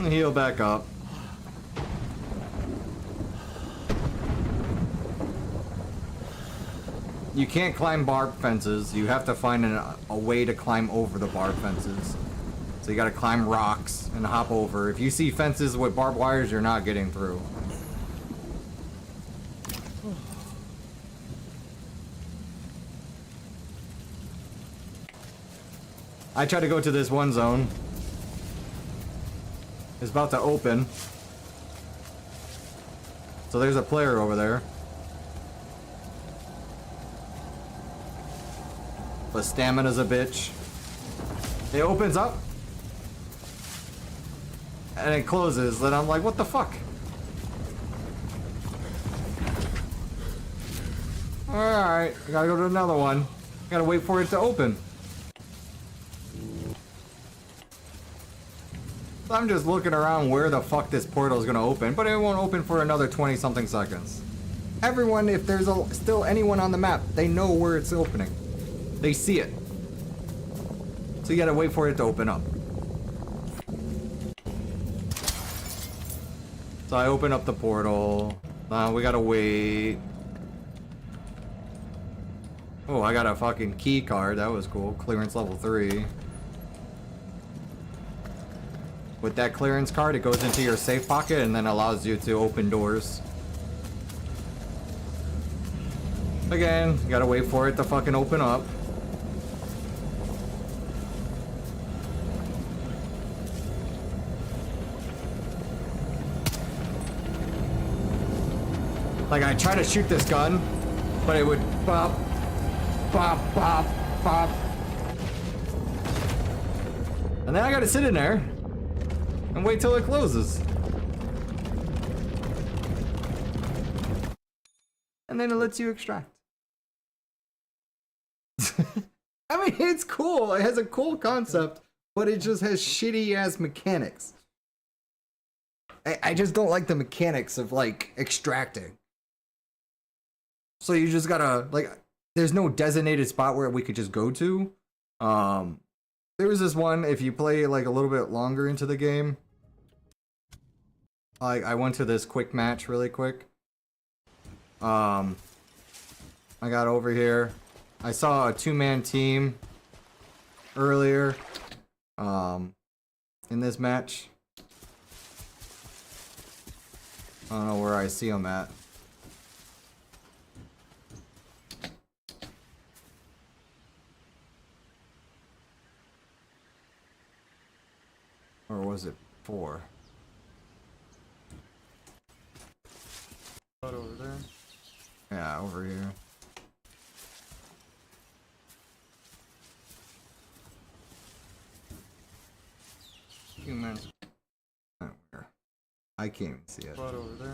Heal back up. You can't climb barbed fences. You have to find a way to climb over the barbed fences. So you gotta climb rocks and hop over. If you see fences with barbed wires, you're not getting through. I tried to go to this one zone. It's about to open. So there's a player over there. The stamina's a bitch. It opens up. And it closes. Then I'm like, what the fuck? Alright, I gotta go to another one. Gotta wait for it to open. So I'm just looking around where the fuck this portal is gonna open, but it won't open for another 20 something seconds. Everyone, if there's still anyone on the map, they know where it's opening. They see it. So you gotta wait for it to open up. So I open up the portal. We gotta wait. Oh, I got a fucking key card. That was cool. Clearance level 3. With that clearance card, it goes into your safe pocket and then allows you to open doors. Again, you gotta wait for it to fucking open up. Like, I try to shoot this gun, but it would pop, pop, pop, pop. And then I gotta sit in there and wait till it closes. And then it lets you extract. I mean, it's cool. It has a cool concept, but it just has shitty ass mechanics. I just don't like the mechanics of, like, extracting. So you just gotta, like, there's no designated spot where we could just go to. There was this one, if you play, like, a little bit longer into the game. Like, I went to this quick match really quick. I got over here. I saw a 2-man team earlier, in this match. I don't know where I see them at. Or was it 4? Over there? Yeah, over here. Humans. Where? I can't even see it. Over there.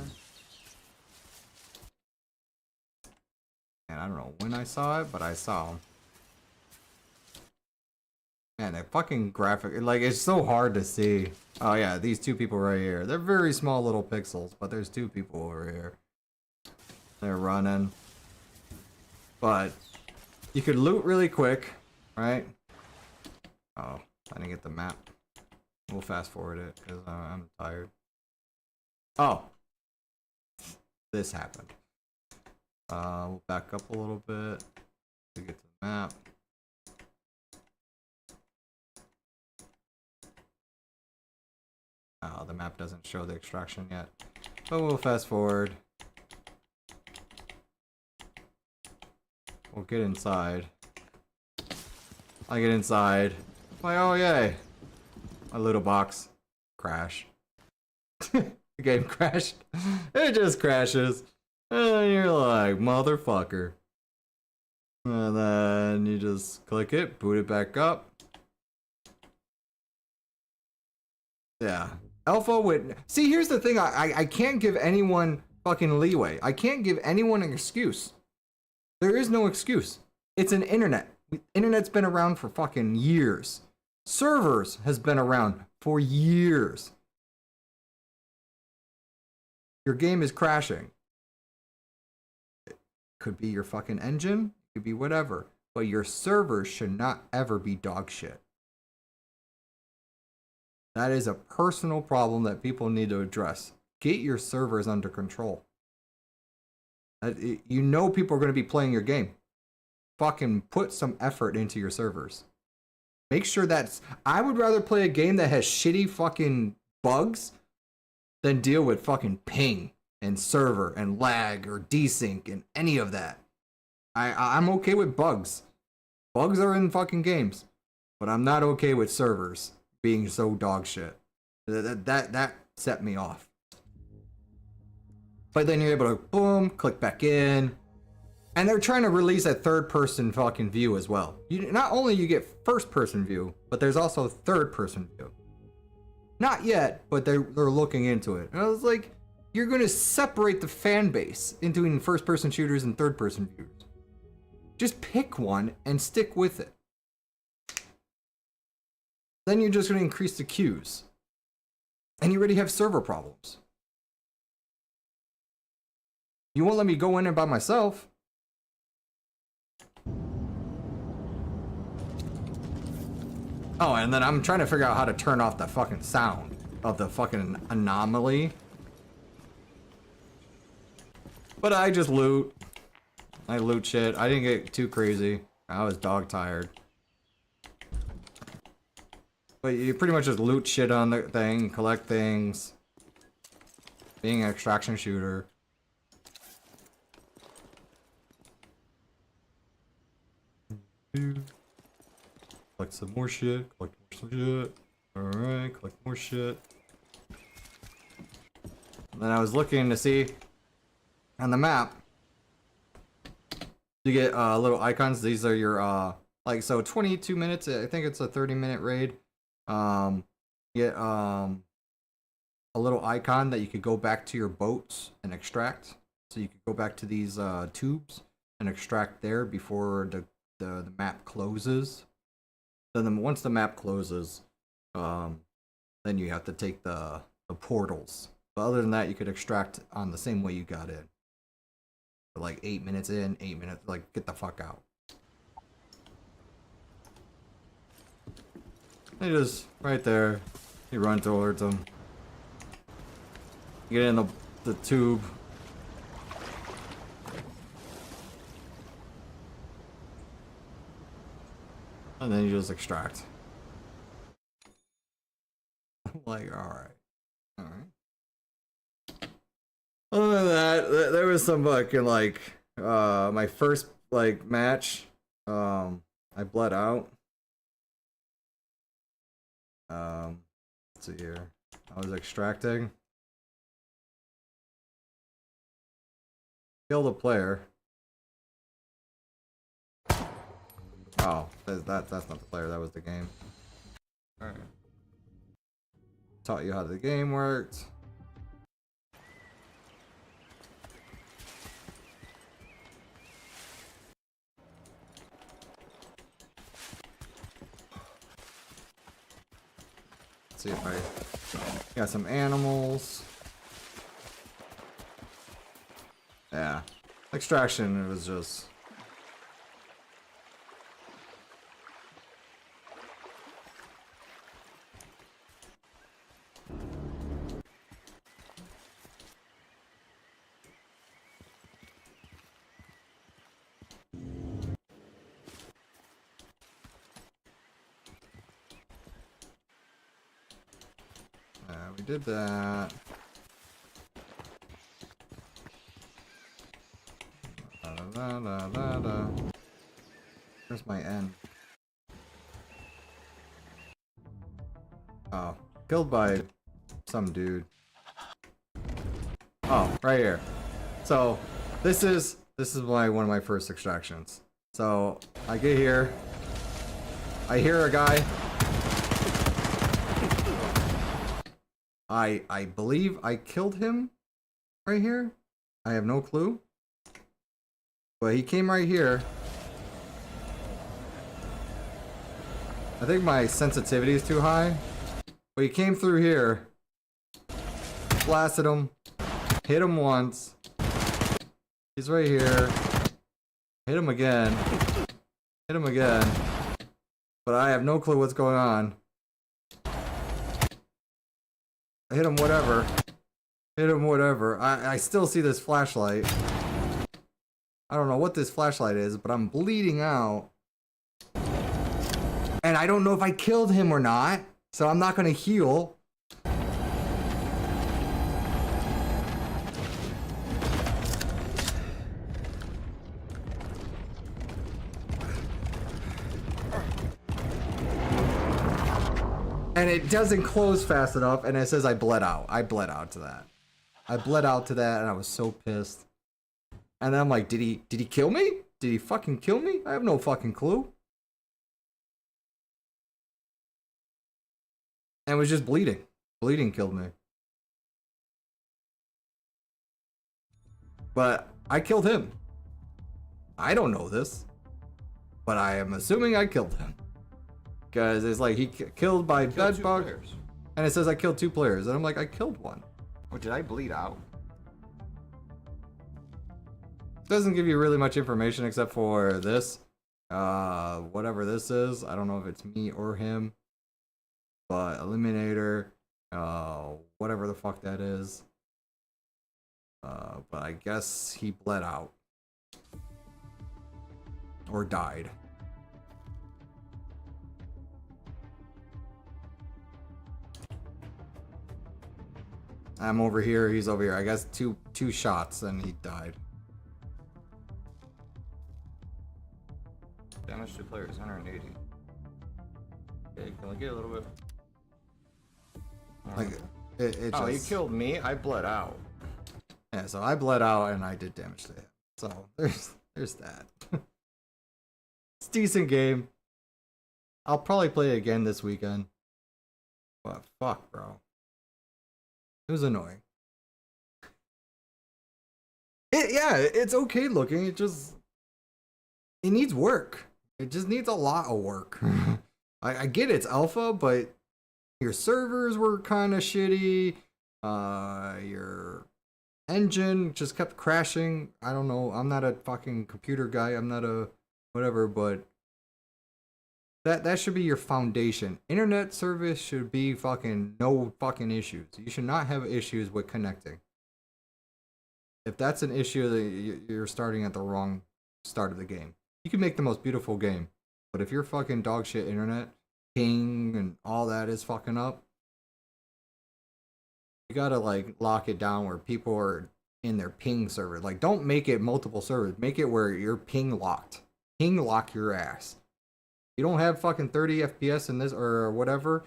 And I don't know when I saw it, but I saw him. Man, that fucking graphic, like, it's so hard to see. Oh yeah, these 2 people right here. They're very small little pixels, but there's 2 people over here. They're running. But you could loot really quick, right? Oh, I didn't get the map. We'll fast forward it, because I'm tired. Oh. This happened. We'll back up a little bit to get to the map. Oh, the map doesn't show the extraction yet. But we'll fast forward. We'll get inside. I get inside. Like, oh yay. A little box. Crash. The game crashed. It just crashes. And you're like, motherfucker. And then you just click it, boot it back up. Yeah. Alpha would... See, here's the thing. I can't give anyone fucking leeway. I can't give anyone an excuse. There is no excuse. It's an internet. Internet's been around for fucking years. Servers has been around for years. Your game is crashing. It could be your fucking engine. It could be whatever. But your servers should not ever be dog shit. That is a personal problem that people need to address. Get your servers under control. You know people are going to be playing your game. Fucking put some effort into your servers. Make sure that's... I would rather play a game that has shitty fucking bugs than deal with fucking ping and server and lag or desync and any of that. I'm okay with bugs. Bugs are in fucking games. But I'm not okay with servers being so dog shit. That set me off. But then you're able to boom, click back in. And they're trying to release a third person fucking view as well. Not only you get first person view, but there's also third person view. Not yet, but they're looking into it. And I was like, you're gonna separate the fan base into first person shooters and third person viewers. Just pick one and stick with it. Then you're just going to increase the queues. And you already have server problems. You won't let me go in there by myself. Oh, and then I'm trying to figure out how to turn off the fucking sound of the fucking anomaly. But I just loot. I loot shit. I didn't get too crazy. I was dog tired. But you pretty much just loot shit on the thing, collect things. Being an extraction shooter. Collect some more shit, collect more shit. Alright, collect more shit. And then I was looking to see on the map. You get little icons. These are your like, so 22 minutes, I think it's a 30-minute raid. You get a little icon that you could go back to your boats and extract. So you could go back to these tubes and extract there before the map closes. Then once the map closes, then you have to take the portals. But other than that, you could extract on the same way you got in. For like 8 minutes in, 8 minutes, like, get the fuck out. They just, right there, you run towards them. Get in the tube. And then you just extract. I'm like, alright. Alright. Other than that, there was some fucking, like, my first, like, match, I bled out. Let's see here. I was extracting. Killed a player. Oh, that's not the player, that was the game. Alright. Taught you how the game worked. Let's see if I got some animals. Yeah. Extraction, it was just... we did that. Where's my end? Oh, killed by some dude. Oh, right here. So this is one of my first extractions. So I get here, I hear a guy. I believe I killed him right here. I have no clue. But he came right here. I think my sensitivity is too high. But he came through here. Blasted him. Hit him once. He's right here. Hit him again. Hit him again. But I have no clue what's going on. I hit him whatever. Hit him whatever. I still see this flashlight. I don't know what this flashlight is, but I'm bleeding out. And I don't know if I killed him or not, so I'm not gonna heal. And it doesn't close fast enough, and it says I bled out. I bled out to that. I bled out to that, and I was so pissed. And then I'm like, did he kill me? Did he fucking kill me? I have no fucking clue. And it was just bleeding. Bleeding killed me. But I killed him. I don't know this. but I am assuming I killed him. Because it's like he killed by Killed two bedbug, players. and it says I killed 2 players, and I'm like, I killed one. Or did I bleed out? Doesn't give you really much information except for this. Whatever this is, I don't know if it's me or him, but Eliminator, whatever the fuck that is. But I guess he bled out. Or died. I'm over here, he's over here. I guess two shots and he died. Damage to players, 180. Okay, can we get a little bit? Like it Oh, you just killed me. I bled out. Yeah, so I bled out and I did damage to him. So there's that. It's a decent game. I'll probably play it again this weekend. But fuck, bro. It was annoying. It's okay looking. It needs work. It just needs a lot of work. I get it's alpha, but your servers were kind of shitty. Your engine just kept crashing. I don't know. I'm not a fucking computer guy. I'm not a whatever, but that should be your foundation. Internet service should be fucking no fucking issues. You should not have issues with connecting. If that's an issue, then you're starting at the wrong start of the game. You can make the most beautiful game, but if your fucking dog shit internet, ping and all that is fucking up, you gotta like lock it down where people are in their ping server. Like, don't make it multiple servers. Make it where you're ping locked. Ping lock your ass. You don't have fucking 30 FPS in this or whatever,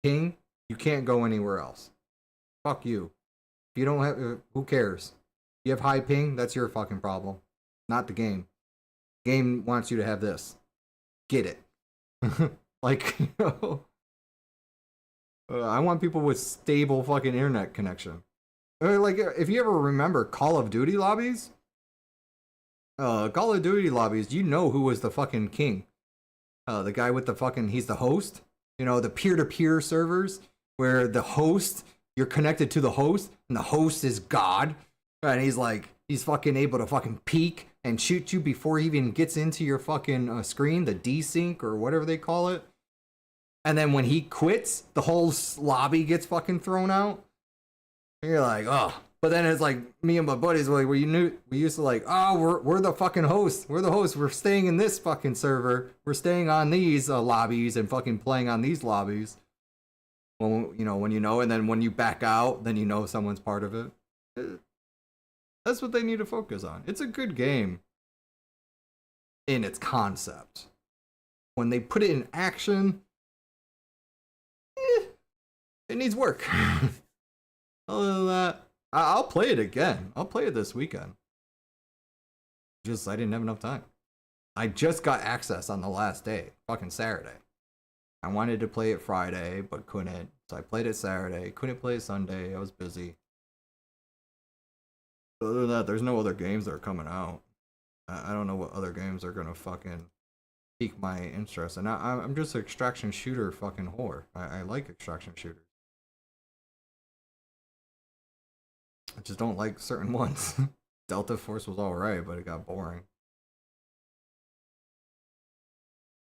ping, you can't go anywhere else. Fuck you. If you don't have, who cares? You have high ping, that's your fucking problem. Not the game. Game wants you to have this. Get it. Like, you know. I want people with stable fucking internet connection. Like, if you ever remember Call of Duty lobbies, Call of Duty lobbies, you know who was the fucking king. The guy with the fucking, he's the host. You know, the peer-to-peer servers where the host, you're connected to the host, and the host is God. And he's like, he's fucking able to fucking peek and shoot you before he even gets into your fucking screen, the desync or whatever they call it. And then when he quits, the whole lobby gets fucking thrown out. And you're like, oh. But then it's like, me and my buddies were like, we used to like, oh, we're the fucking hosts. We're the hosts. We're staying in this fucking server. We're staying on these lobbies and fucking playing on these lobbies. When you know, and then when you back out, then you know someone's part of it. That's what they need to focus on. It's a good game in its concept. When they put it in action, it needs work. Other than that, I'll play it again. I'll play it this weekend. Just, I didn't have enough time. I just got access on the last day, fucking Saturday. I wanted to play it Friday, but couldn't. So I played it Saturday. Couldn't play it Sunday. I was busy. Other than that, there's no other games that are coming out. I don't know what other games are gonna fucking pique my interest. And I'm just an extraction shooter fucking whore. I like extraction shooters. I just don't like certain ones. Delta Force was alright, but it got boring.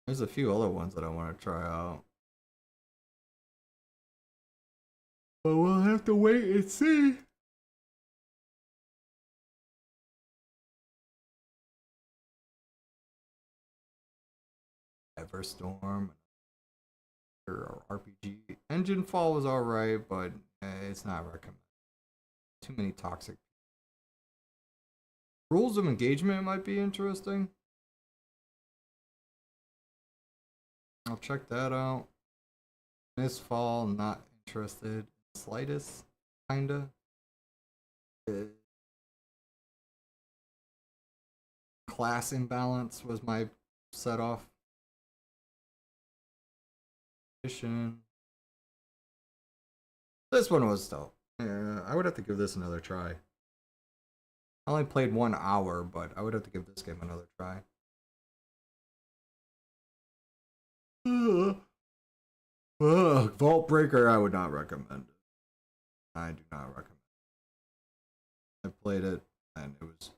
There's a few other ones that I want to try out. But we'll have to wait and see. Everstorm or RPG. Engine Fall was alright, but it's not recommended. Too many toxic. Rules of Engagement might be interesting. I'll check that out. Mistfall, not interested. Slightest, kinda. Class Imbalance was my set off. This one was dope. Yeah, I would have to give this another try. I only played 1 hour, but I would have to give this game another try. Ugh, Vault Breaker, I would not recommend it. I do not recommend it. I played it, and it was...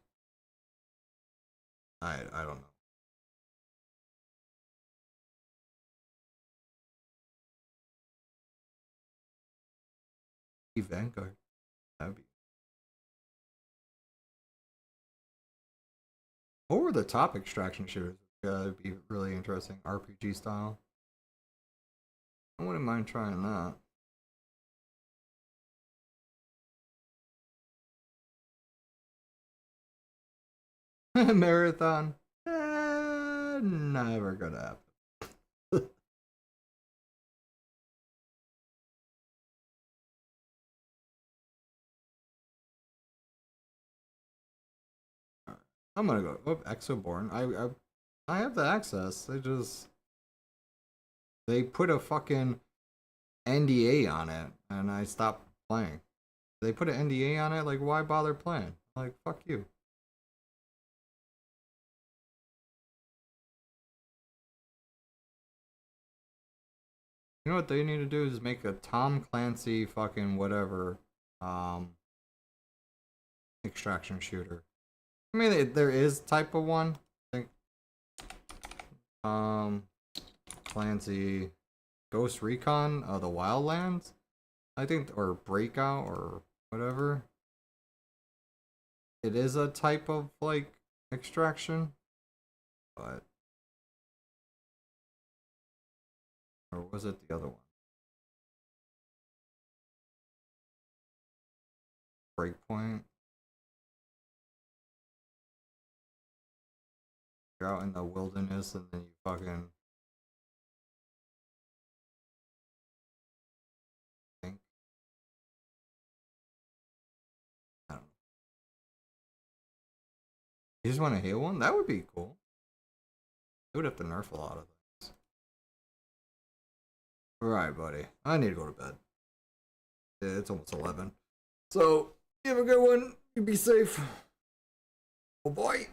I don't know. Vanguard. That'd be... Over the top extraction shooters. It'd be really interesting. RPG style. I wouldn't mind trying that. Marathon. Never gonna happen. I'm gonna go. Oh, Exoborn. I have the access. They put a fucking NDA on it, and I stopped playing. They put an NDA on it. Like, why bother playing? Like, fuck you. You know what they need to do is make a Tom Clancy fucking whatever extraction shooter. I mean, there is type of one. I think Clancy Ghost Recon the Wildlands, I think, or Breakout or whatever. It is a type of like extraction, but or was it the other one? Breakpoint. You're out in the wilderness and then you fucking think. I don't know. You just want to heal one? That would be cool. They would have to nerf a lot of things. Alright, buddy. I need to go to bed. It's almost 11. So, you have a good one. You be safe. Oh boy.